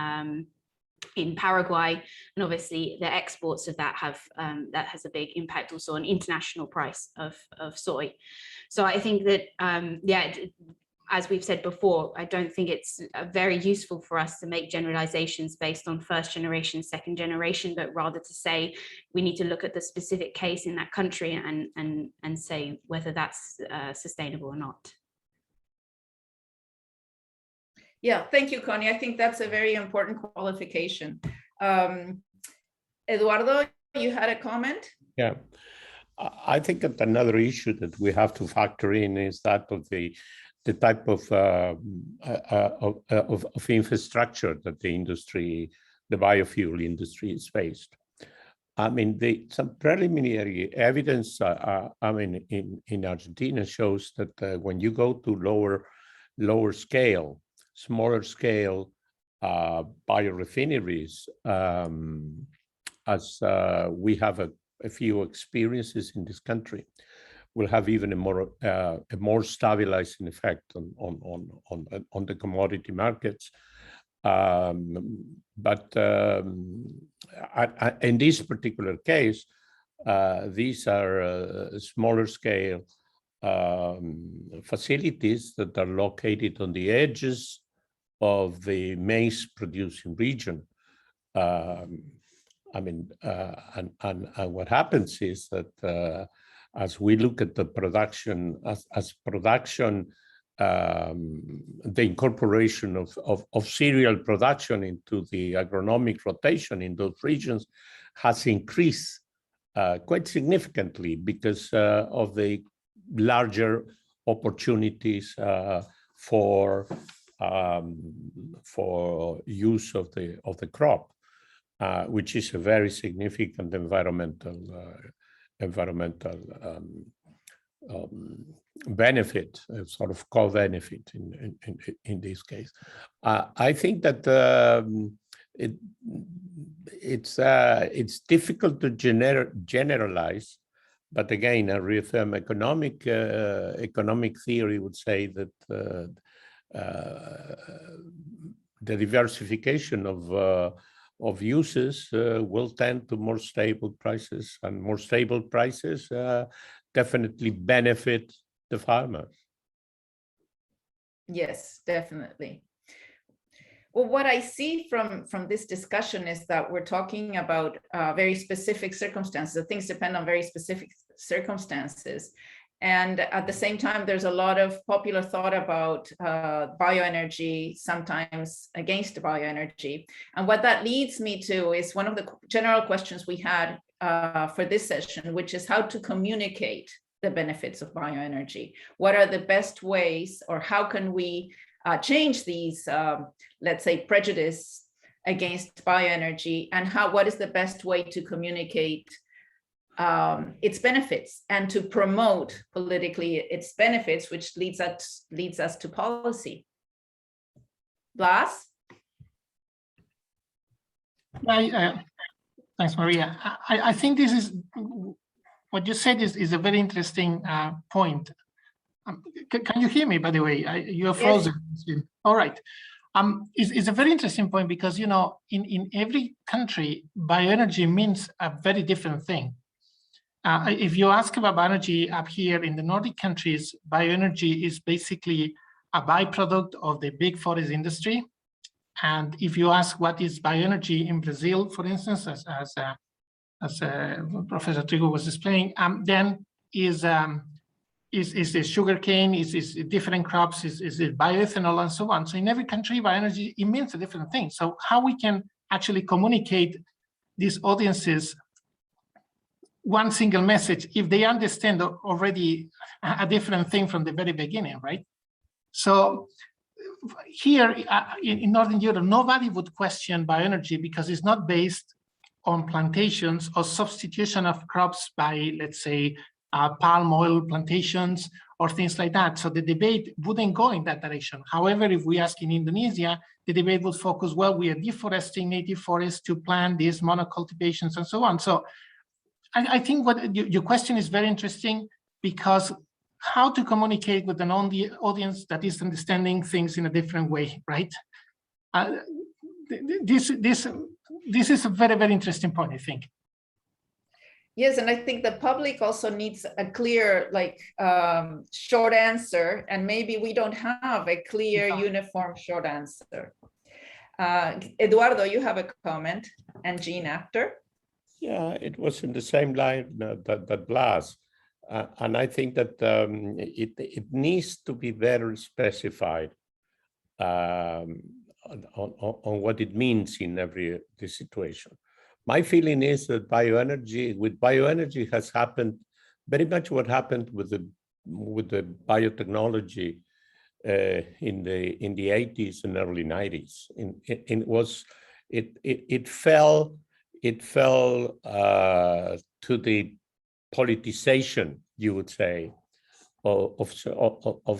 Paraguay, and obviously the exports of that has a big impact also on international price of soy. So I think that as we've said before, I don't think it's very useful for us to make generalizations based on first generation, second generation, but rather to say we need to look at the specific case in that country and say whether that's sustainable or not. Yeah, thank you, Connie. I think that's a very important qualification. Eduardo, you had a comment? Yeah, I think that another issue that we have to factor in is that of the type of infrastructure that the biofuel industry is faced. I mean, some preliminary evidence, in Argentina shows that when you go to lower scale, smaller scale biorefineries, as we have a few experiences in this country, will have even a more stabilizing effect on the commodity markets. But in this particular case, these are smaller scale facilities that are located on the edges of the maize producing region. And what happens is that as we look at the production, the incorporation of cereal production into the agronomic rotation in those regions has increased quite significantly because of the larger opportunities for use of the crop, which is a very significant environmental benefit, a sort of co-benefit in this case. I think that it's difficult to generalize, but again, I reaffirm economic theory would say that the diversification of uses will tend to more stable prices, and more stable prices definitely benefit the farmers. Yes, definitely. Well, what I see from this discussion is that we're talking about very specific circumstances. Things depend on very specific circumstances. And at the same time, there's a lot of popular thought about bioenergy, sometimes against bioenergy. And what that leads me to is one of the general questions we had for this session, which is how to communicate the benefits of bioenergy. What are the best ways, or how can we change these, let's say, prejudice against bioenergy, and what is the best way to communicate its benefits and to promote politically its benefits, which leads us to policy. Blas? Thanks, Maria. I think this is what you said is a very interesting point. Can you hear me, by the way? You are frozen. Yes. All right. It's a very interesting point because, you know, in every country, bioenergy means a very different thing. If you ask about bioenergy up here in the Nordic countries, bioenergy is basically a byproduct of the big forest industry. And if you ask what is bioenergy in Brazil, for instance, as Professor Trigo was explaining, then is the sugarcane, is different crops, is bioethanol, and so on. So in every country, bioenergy, it means a different thing. So how we can actually communicate these audiences one single message if they understand already a different thing from the very beginning, right? So here in Northern Europe, nobody would question bioenergy because it's not based on plantations or substitution of crops by, let's say, palm oil plantations or things like that. So the debate wouldn't go in that direction. However, if we ask in Indonesia, the debate would focus, well, we are deforesting native forests to plant these monocultivations and so on. So I think what your question is very interesting, because how to communicate with an audience that is understanding things in a different way, right? This is a very, very interesting point, I think. Yes, and I think the public also needs a clear, short answer, and maybe we don't have a clear, uniform short answer. Eduardo, you have a comment, and Jean after. Yeah, it was in the same line that Blas. And I think that it needs to be better specified on what it means in every situation. My feeling is that bioenergy has happened very much what happened with the biotechnology in the 80s and early 90s. It fell to the politicization, you would say, of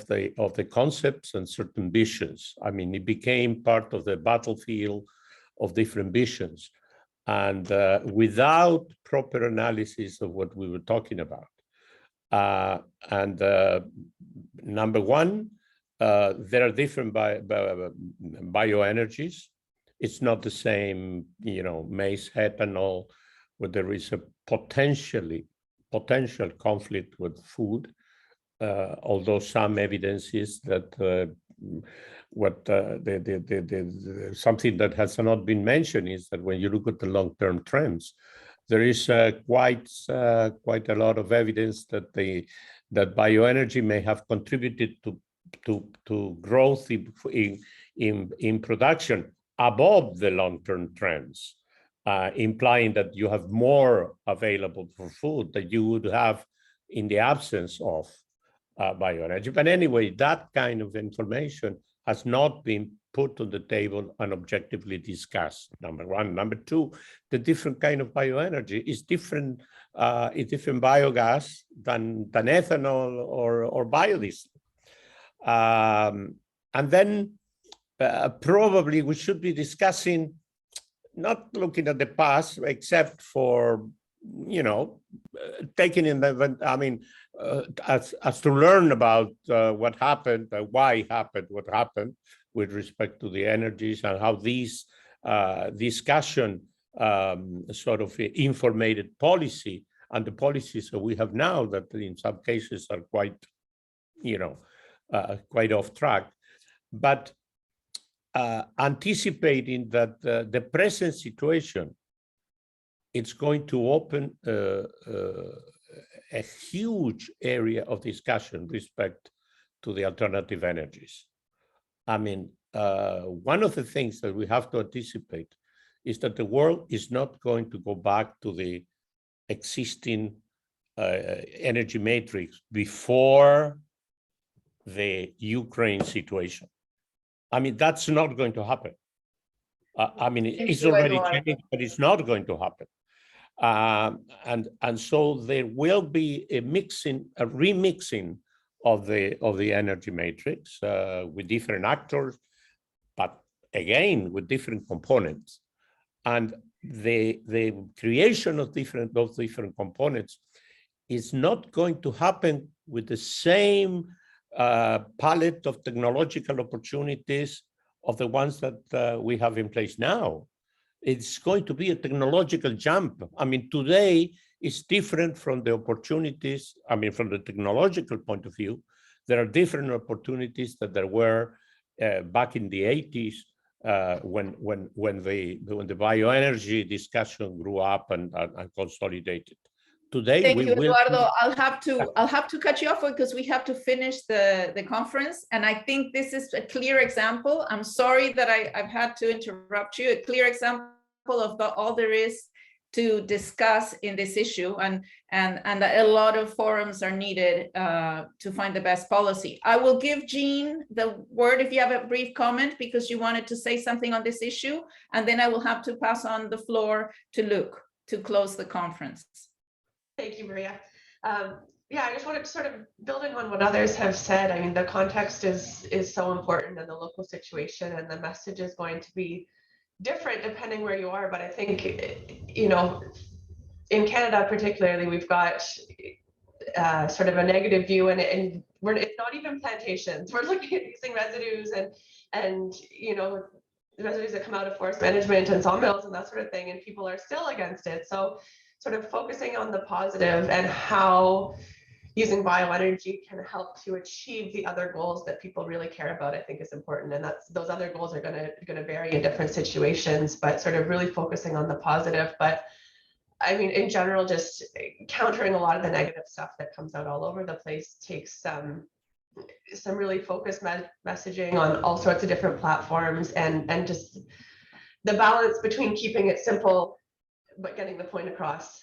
the concepts and certain visions. I mean, it became part of the battlefield of different visions, and without proper analysis of what we were talking about. Number one, there are different bioenergies. It's not the same, maize ethanol, where there is a potential conflict with food, although some evidence is that something that has not been mentioned is that when you look at the long-term trends, there is quite a lot of evidence that bioenergy may have contributed to growth in production above the long-term trends, implying that you have more available for food that you would have in the absence of bioenergy. But anyway, that kind of information has not been put on the table and objectively discussed, number one. Number two, the different kind of bioenergy is different biogas than ethanol or biodiesel. And then probably we should be discussing, not looking at the past, except for, taking in the, I mean, as to learn about what happened, why happened, what happened with respect to the energies, and how these discussion sort of informated policy, and the policies that we have now that in some cases are quite, quite off track. But anticipating that the present situation, it's going to open a huge area of discussion with respect to the alternative energies. I mean, one of the things that we have to anticipate is that the world is not going to go back to the existing energy matrix before the Ukraine situation. I mean, that's not going to happen. I mean, it's already changing, but it's not going to happen. And so there will be a remixing of the energy matrix with different actors, but again with different components. And the creation of those different components is not going to happen with the same palette of technological opportunities of the ones that we have in place now. It's going to be a technological jump. I mean, today is different from the opportunities. I mean, from the technological point of view, there are different opportunities that there were back in the 80s when the bioenergy discussion grew up and consolidated. Today, thank you, Eduardo. I'll have to cut you off because we have to finish the conference, and I think this is a clear example. I'm sorry that I've had to interrupt you. A clear example of all there is to discuss in this issue, and a lot of forums are needed to find the best policy. I will give Jean the word if you have a brief comment because you wanted to say something on this issue, and then I will have to pass on the floor to Luke to close the conference. Thank you, Maria. Yeah, I just wanted to sort of building on what others have said. I mean, the context is so important, and the local situation, and the message is going to be different depending where you are. But I think, in Canada particularly, we've got sort of a negative view, and it's not even plantations. We're looking at using residues and residues that come out of forest management and sawmills and that sort of thing, and people are still against it. So sort of focusing on the positive and how using bioenergy can help to achieve the other goals that people really care about, I think is important. And those other goals are going to vary in different situations, but sort of really focusing on the positive. But I mean, in general, just countering a lot of the negative stuff that comes out all over the place takes some really focused messaging on all sorts of different platforms, and just the balance between keeping it simple but getting the point across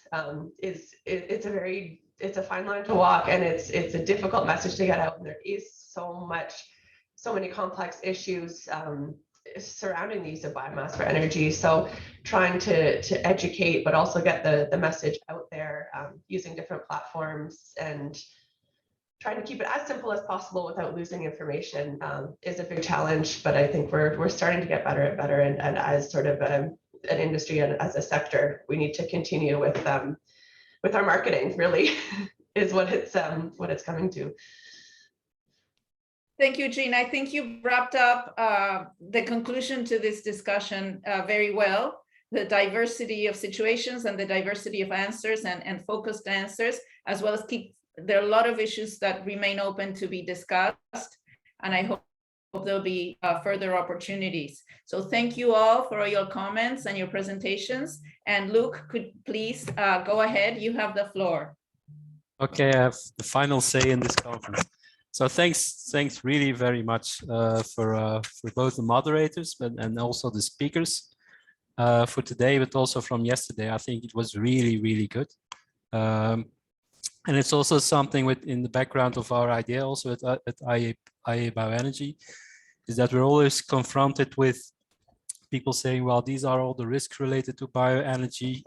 it's a fine line to walk, and it's a difficult message to get out, and there is so many complex issues surrounding the use of biomass for energy. So trying to educate but also get the message out there using different platforms and trying to keep it as simple as possible without losing information is a big challenge. But I think we're starting to get better and better, and as sort of an industry and as a sector, we need to continue with our marketing, really, is what it's coming to. Thank you, Jean. I think you wrapped up the conclusion to this discussion very well. The diversity of situations and the diversity of answers and focused answers, as well as there are a lot of issues that remain open to be discussed, and I hope there'll be further opportunities. So thank you all for your comments and your presentations. And Luke, could please go ahead, you have the floor. Okay, I have the final say in this conference. So thanks really very much for both the moderators and also the speakers for today, but also from yesterday. I think it was really good. And it's also something in the background of our idea also at IEA Bioenergy, is that we're always confronted with people saying, well, these are all the risks related to bioenergy.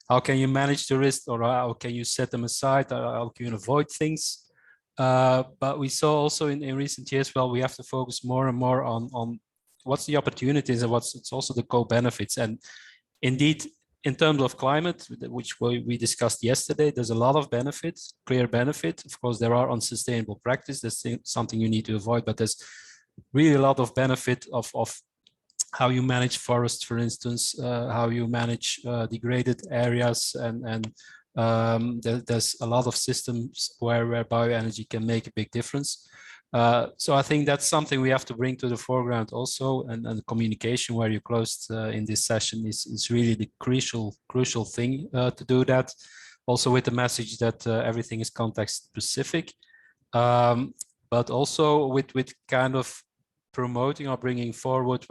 How can you manage the risk, or how can you set them aside? How can you avoid things? But we saw also in recent years, well, we have to focus more and more on what's the opportunities and it's also the co-benefits. And indeed, in terms of climate, which we discussed yesterday, there's a lot of benefits, clear benefit. Of course, there are unsustainable practice. That's something you need to avoid, but there's really a lot of benefit of how you manage forests, for instance, how you manage degraded areas, and there's a lot of systems where bioenergy can make a big difference. So I think that's something we have to bring to the foreground also, and communication, where you closed in this session, is really the crucial thing to do that. Also with the message that everything is context specific, but also with kind of promoting or bringing forward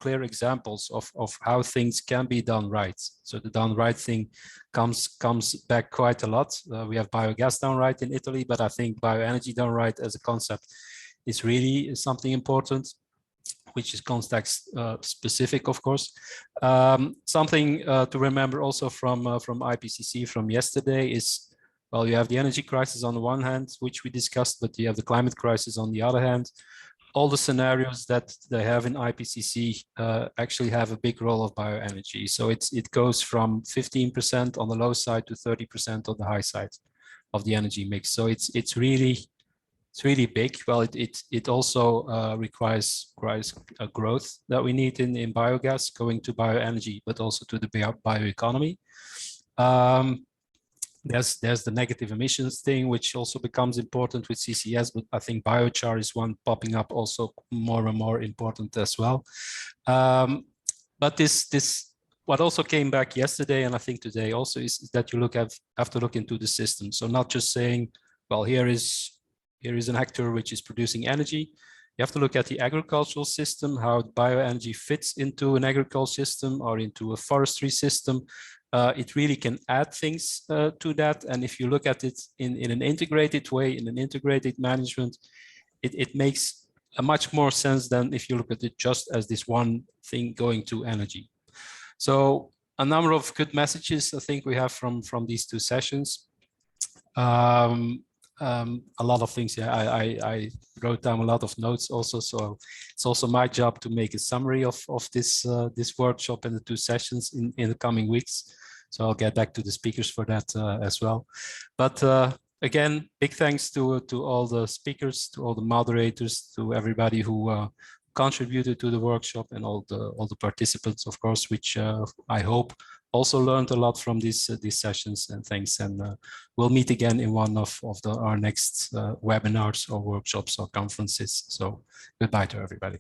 clear examples of how things can be done right. So the done right thing comes back quite a lot. We have biogas done right in Italy, but I think bioenergy done right as a concept is really something important, which is context specific, of course. Something to remember also from IPCC from yesterday is, well, you have the energy crisis on the one hand, which we discussed, but you have the climate crisis on the other hand. All the scenarios that they have in IPCC actually have a big role of bioenergy. So it goes from 15% on the low side to 30% on the high side of the energy mix. So it's really big. Well, it also requires a growth that we need in biogas, going to bioenergy, but also to the bioeconomy. There's the negative emissions thing, which also becomes important with CCS, but I think biochar is one popping up also more and more important as well. But this what also came back yesterday, and I think today also, is that you have to look into the system. So not just saying, well, here is an actor which is producing energy. You have to look at the agricultural system, how bioenergy fits into an agricultural system or into a forestry system. It really can add things to that. And if you look at it in an integrated way, in an integrated management, it makes a much more sense than if you look at it just as this one thing going to energy. So a number of good messages I think we have from these two sessions. A lot of things. Yeah, I wrote down a lot of notes also, so it's also my job to make a summary of this workshop and the two sessions in the coming weeks. So I'll get back to the speakers for that as well. But again, big thanks to all the speakers, to all the moderators, to everybody who contributed to the workshop, and all the participants, of course, which I hope also learned a lot from these sessions. And thanks, and we'll meet again in one of our next webinars or workshops or conferences. So goodbye to everybody.